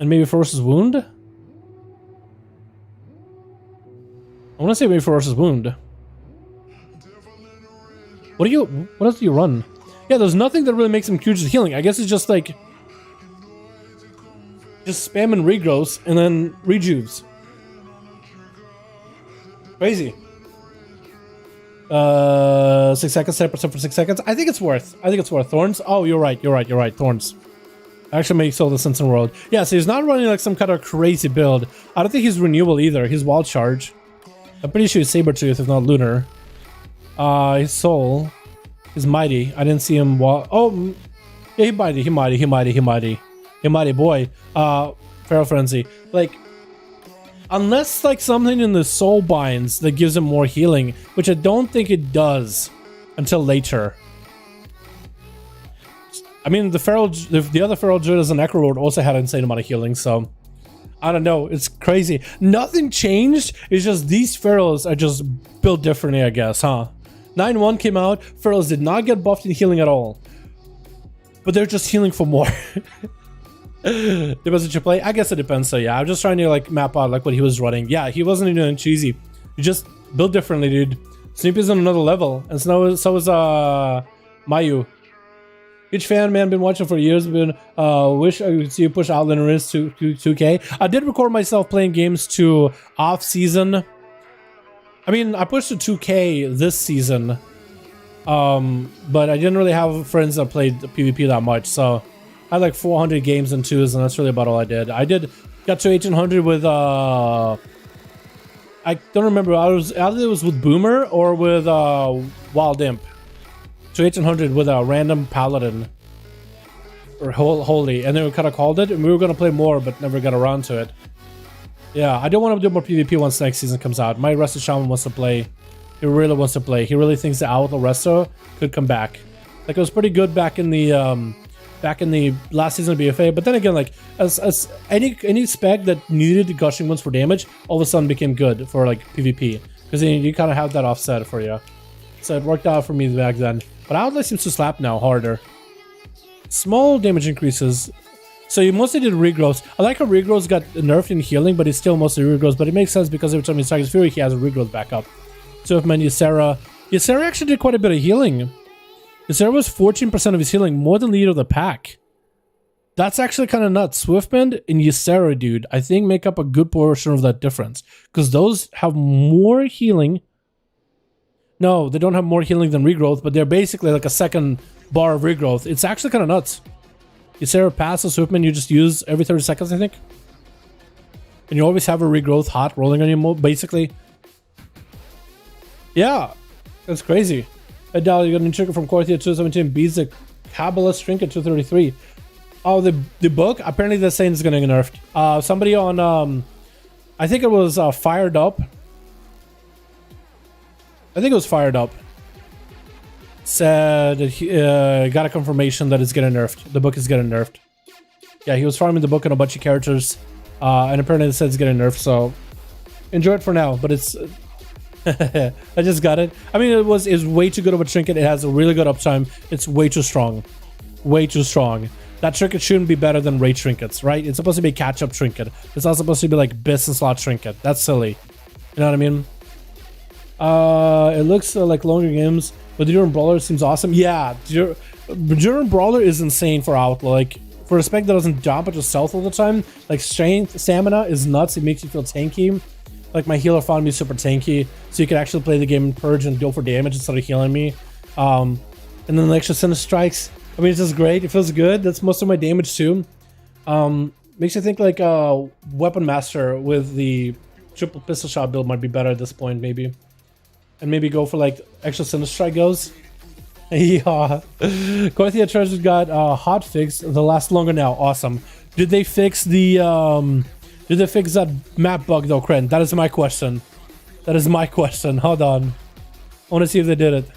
And maybe Ferocious Wound? I want to say maybe Ferocious Wound. What else do you run? Yeah, there's nothing that really makes him huge at healing. I guess it's just like... just spam and regrowths and then rejuves. Crazy. 6 seconds, 10% for 6 seconds. I think it's worth. Thorns. Oh, you're right. Thorns. Actually makes all the sense in the world. Yeah, so he's not running like some kind of crazy build. I don't think he's renewable either. He's wild charge. I'm pretty sure he's Sabertooth, if not Lunar. His soul is mighty. I didn't see him. Oh, yeah, he mighty boy. Feral Frenzy. Like, unless like something in the soul binds that gives him more healing, which I don't think it does until later. I mean, the other Feral Druid as an Necro Lord also had an insane amount of healing, so I don't know. It's crazy. Nothing changed. It's just these Ferals are just built differently, I guess, huh? 9-1 came out. Ferals did not get buffed in healing at all, but they're just healing for more. Depends what you play. I guess it depends. So yeah, I'm just trying to like map out like what he was running. Yeah, he wasn't doing cheesy. He just built differently, dude. Snoopy's on another level, and so is Mayu. Huge fan, man. Been watching for years. Been wish I could see you push Outlanders to 2K. I did record myself playing games to off season. I mean, I pushed to 2K this season, but I didn't really have friends that played PvP that much. So I had like 400 games in twos, and that's really about all I did. I got to 1800 with I don't remember. Either it was with Boomer or with Wild Imp. To 1800 with a random paladin. or Holy, and then we kind of called it, and we were going to play more, but never got around to it. Yeah, I don't want to do more PvP once next season comes out. My Resto Shaman wants to play. He really wants to play. He really thinks the Outlaw Resto could come back. Like, it was pretty good back in the last season of BFA, but then again, like, as any spec that needed the gushing ones for damage, all of a sudden became good for, like, PvP. Because you kind of have that offset for you. So it worked out for me back then. But Outlaw seems to slap now harder. Small damage increases. So you mostly did regrowths. I like how regrowths got nerfed in healing, but it's still mostly regrowths. But it makes sense because every time he strikes Fury, he has a regrowth backup. So if man, Ysera actually did quite a bit of healing. Ysera was 14% of his healing, more than leader of the pack. That's actually kind of nuts. Swiftbend and Ysera, dude, I think make up a good portion of that difference. Because those have more healing. No, they don't have more healing than regrowth, but they're basically like a second bar of regrowth. It's actually kind of nuts. Ysera passive Swiftbend you just use every 30 seconds, I think. And you always have a regrowth hot rolling on you, basically. Yeah, that's crazy. Hey, Dal, you got a new trigger from Corsair 217, beats the Kabbalah Trinket 233. Oh, the book? Apparently they're saying it's going to get nerfed. Somebody on, I think it was Fired Up. I think it was Fired Up. Said that he got a confirmation that it's getting nerfed. The book is getting nerfed. Yeah, he was farming the book and a bunch of characters. And apparently it said it's getting nerfed, so enjoy it for now, but it's... I just got it. I mean, it's way too good of a trinket. It has a really good uptime. It's way too strong. Way too strong. That trinket shouldn't be better than raid trinkets, right? It's supposed to be a catch-up trinket. It's not supposed to be like business slot trinket. That's silly. You know what I mean? It looks like longer games, but the Duran Brawler seems awesome. Yeah, Duran Brawler is insane for Outlaw. Like, for a spec that doesn't jump at your stealth all the time, like strength, stamina is nuts. It makes you feel tanky. Like, my healer found me super tanky, so you can actually play the game in Purge and go for damage instead of healing me. And then the extra Sinister Strikes. I mean, it's just great. It feels good. That's most of my damage too. Makes you think like Weapon Master with the triple pistol shot build might be better at this point, maybe. And maybe go for like extra Sinister Strike goes. Yeah. Corsair Treasures got hot fix. They last longer now. Awesome. Did they fix the did they fix that map bug though, Kren? That is my question. That is my question. Hold on. I want to see if they did it.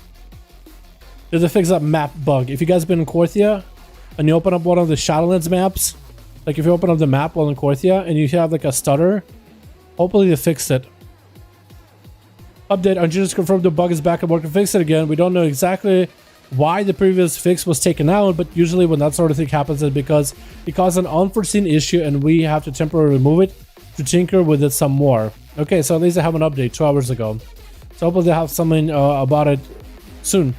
Did they fix that map bug? If you guys been in Corsair and you open up one of the Shadowlands maps, like if you open up the map while in Corsair and you have like a stutter, hopefully they fixed it. Update, engineers confirmed the bug is back and working to fix it again. We don't know exactly why the previous fix was taken out, but usually when that sort of thing happens it's because it caused an unforeseen issue and we have to temporarily remove it to tinker with it some more. Okay, so at least I have an update 2 hours ago. So hopefully they have something about it soon.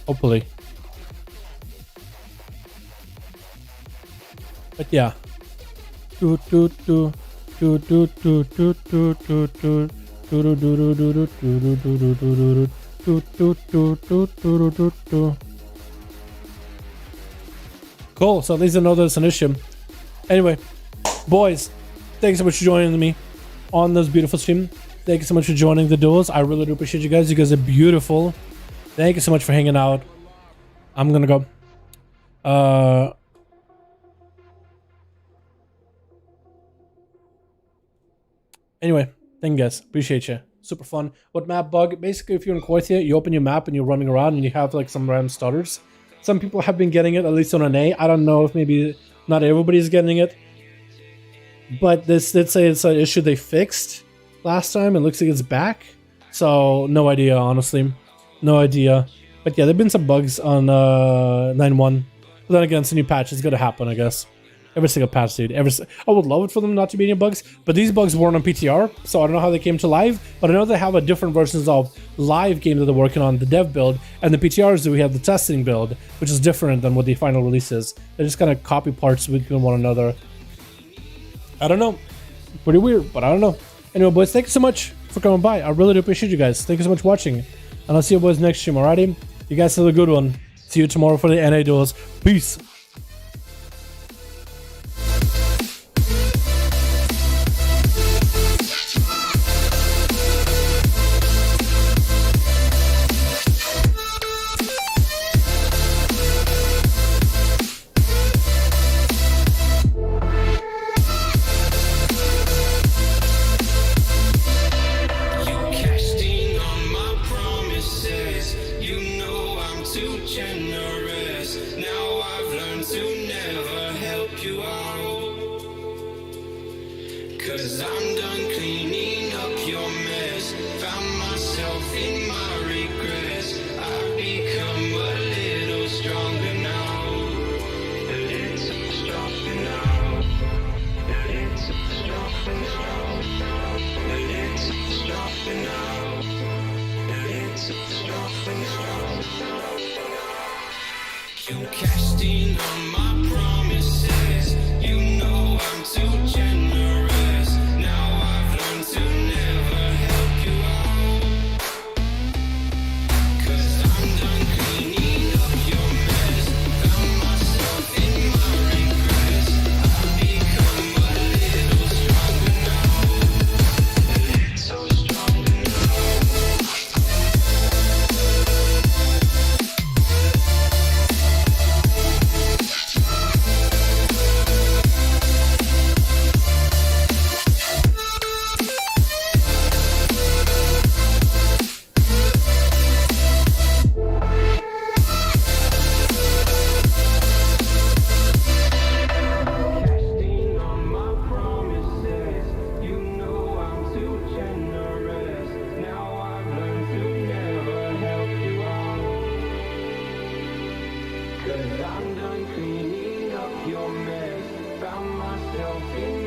Hopefully. But yeah. Cool, so at least I know there's an issue. Anyway, boys, thanks so much for joining me on this beautiful stream. Thank you so much for joining the duels. I really do appreciate you guys. You guys are beautiful. Thank you so much for hanging out. I'm gonna go. Anyway, thank you guys. Appreciate you. Super fun. What map bug? Basically, if you're in Corsair, you open your map and you're running around and you have like some random stutters. Some people have been getting it, at least on NA. I don't know if maybe not everybody's getting it. But this did say it's an issue they fixed last time. It looks like it's back. So, no idea, honestly. No idea. But yeah, there have been some bugs on 9.1. But then again, it's a new patch. It's gonna happen, I guess. Every single patch, dude. I would love it for them not to be any bugs, but these bugs weren't on PTR, so I don't know how they came to live, but I know they have a different versions of live game that they're working on, the dev build, and the PTRs that we have the testing build, which is different than what the final release is. They just kind of copy parts between one another. I don't know. Pretty weird, but I don't know. Anyway, boys, thank you so much for coming by. I really do appreciate you guys. Thank you so much for watching, and I'll see you boys next stream, alrighty? You guys have a good one. See you tomorrow for the NA duels. Peace. Cause I'm done cleaning up your mess. Found myself in my regrets. I've become a little stronger now. A little stronger now. A little stronger now. A little stronger now. A little stronger now. You cashed in on my promises. You know I'm too generous. Now I've learned to never help you out. Cause I'm done cleaning up your mess. Found myself in my regrets. I've become a little stronger now. A little stronger now. Casting on my promises, you know I'm too generous. Now I've learned to never help you out. Cause I'm done cleaning up your mess. Found myself in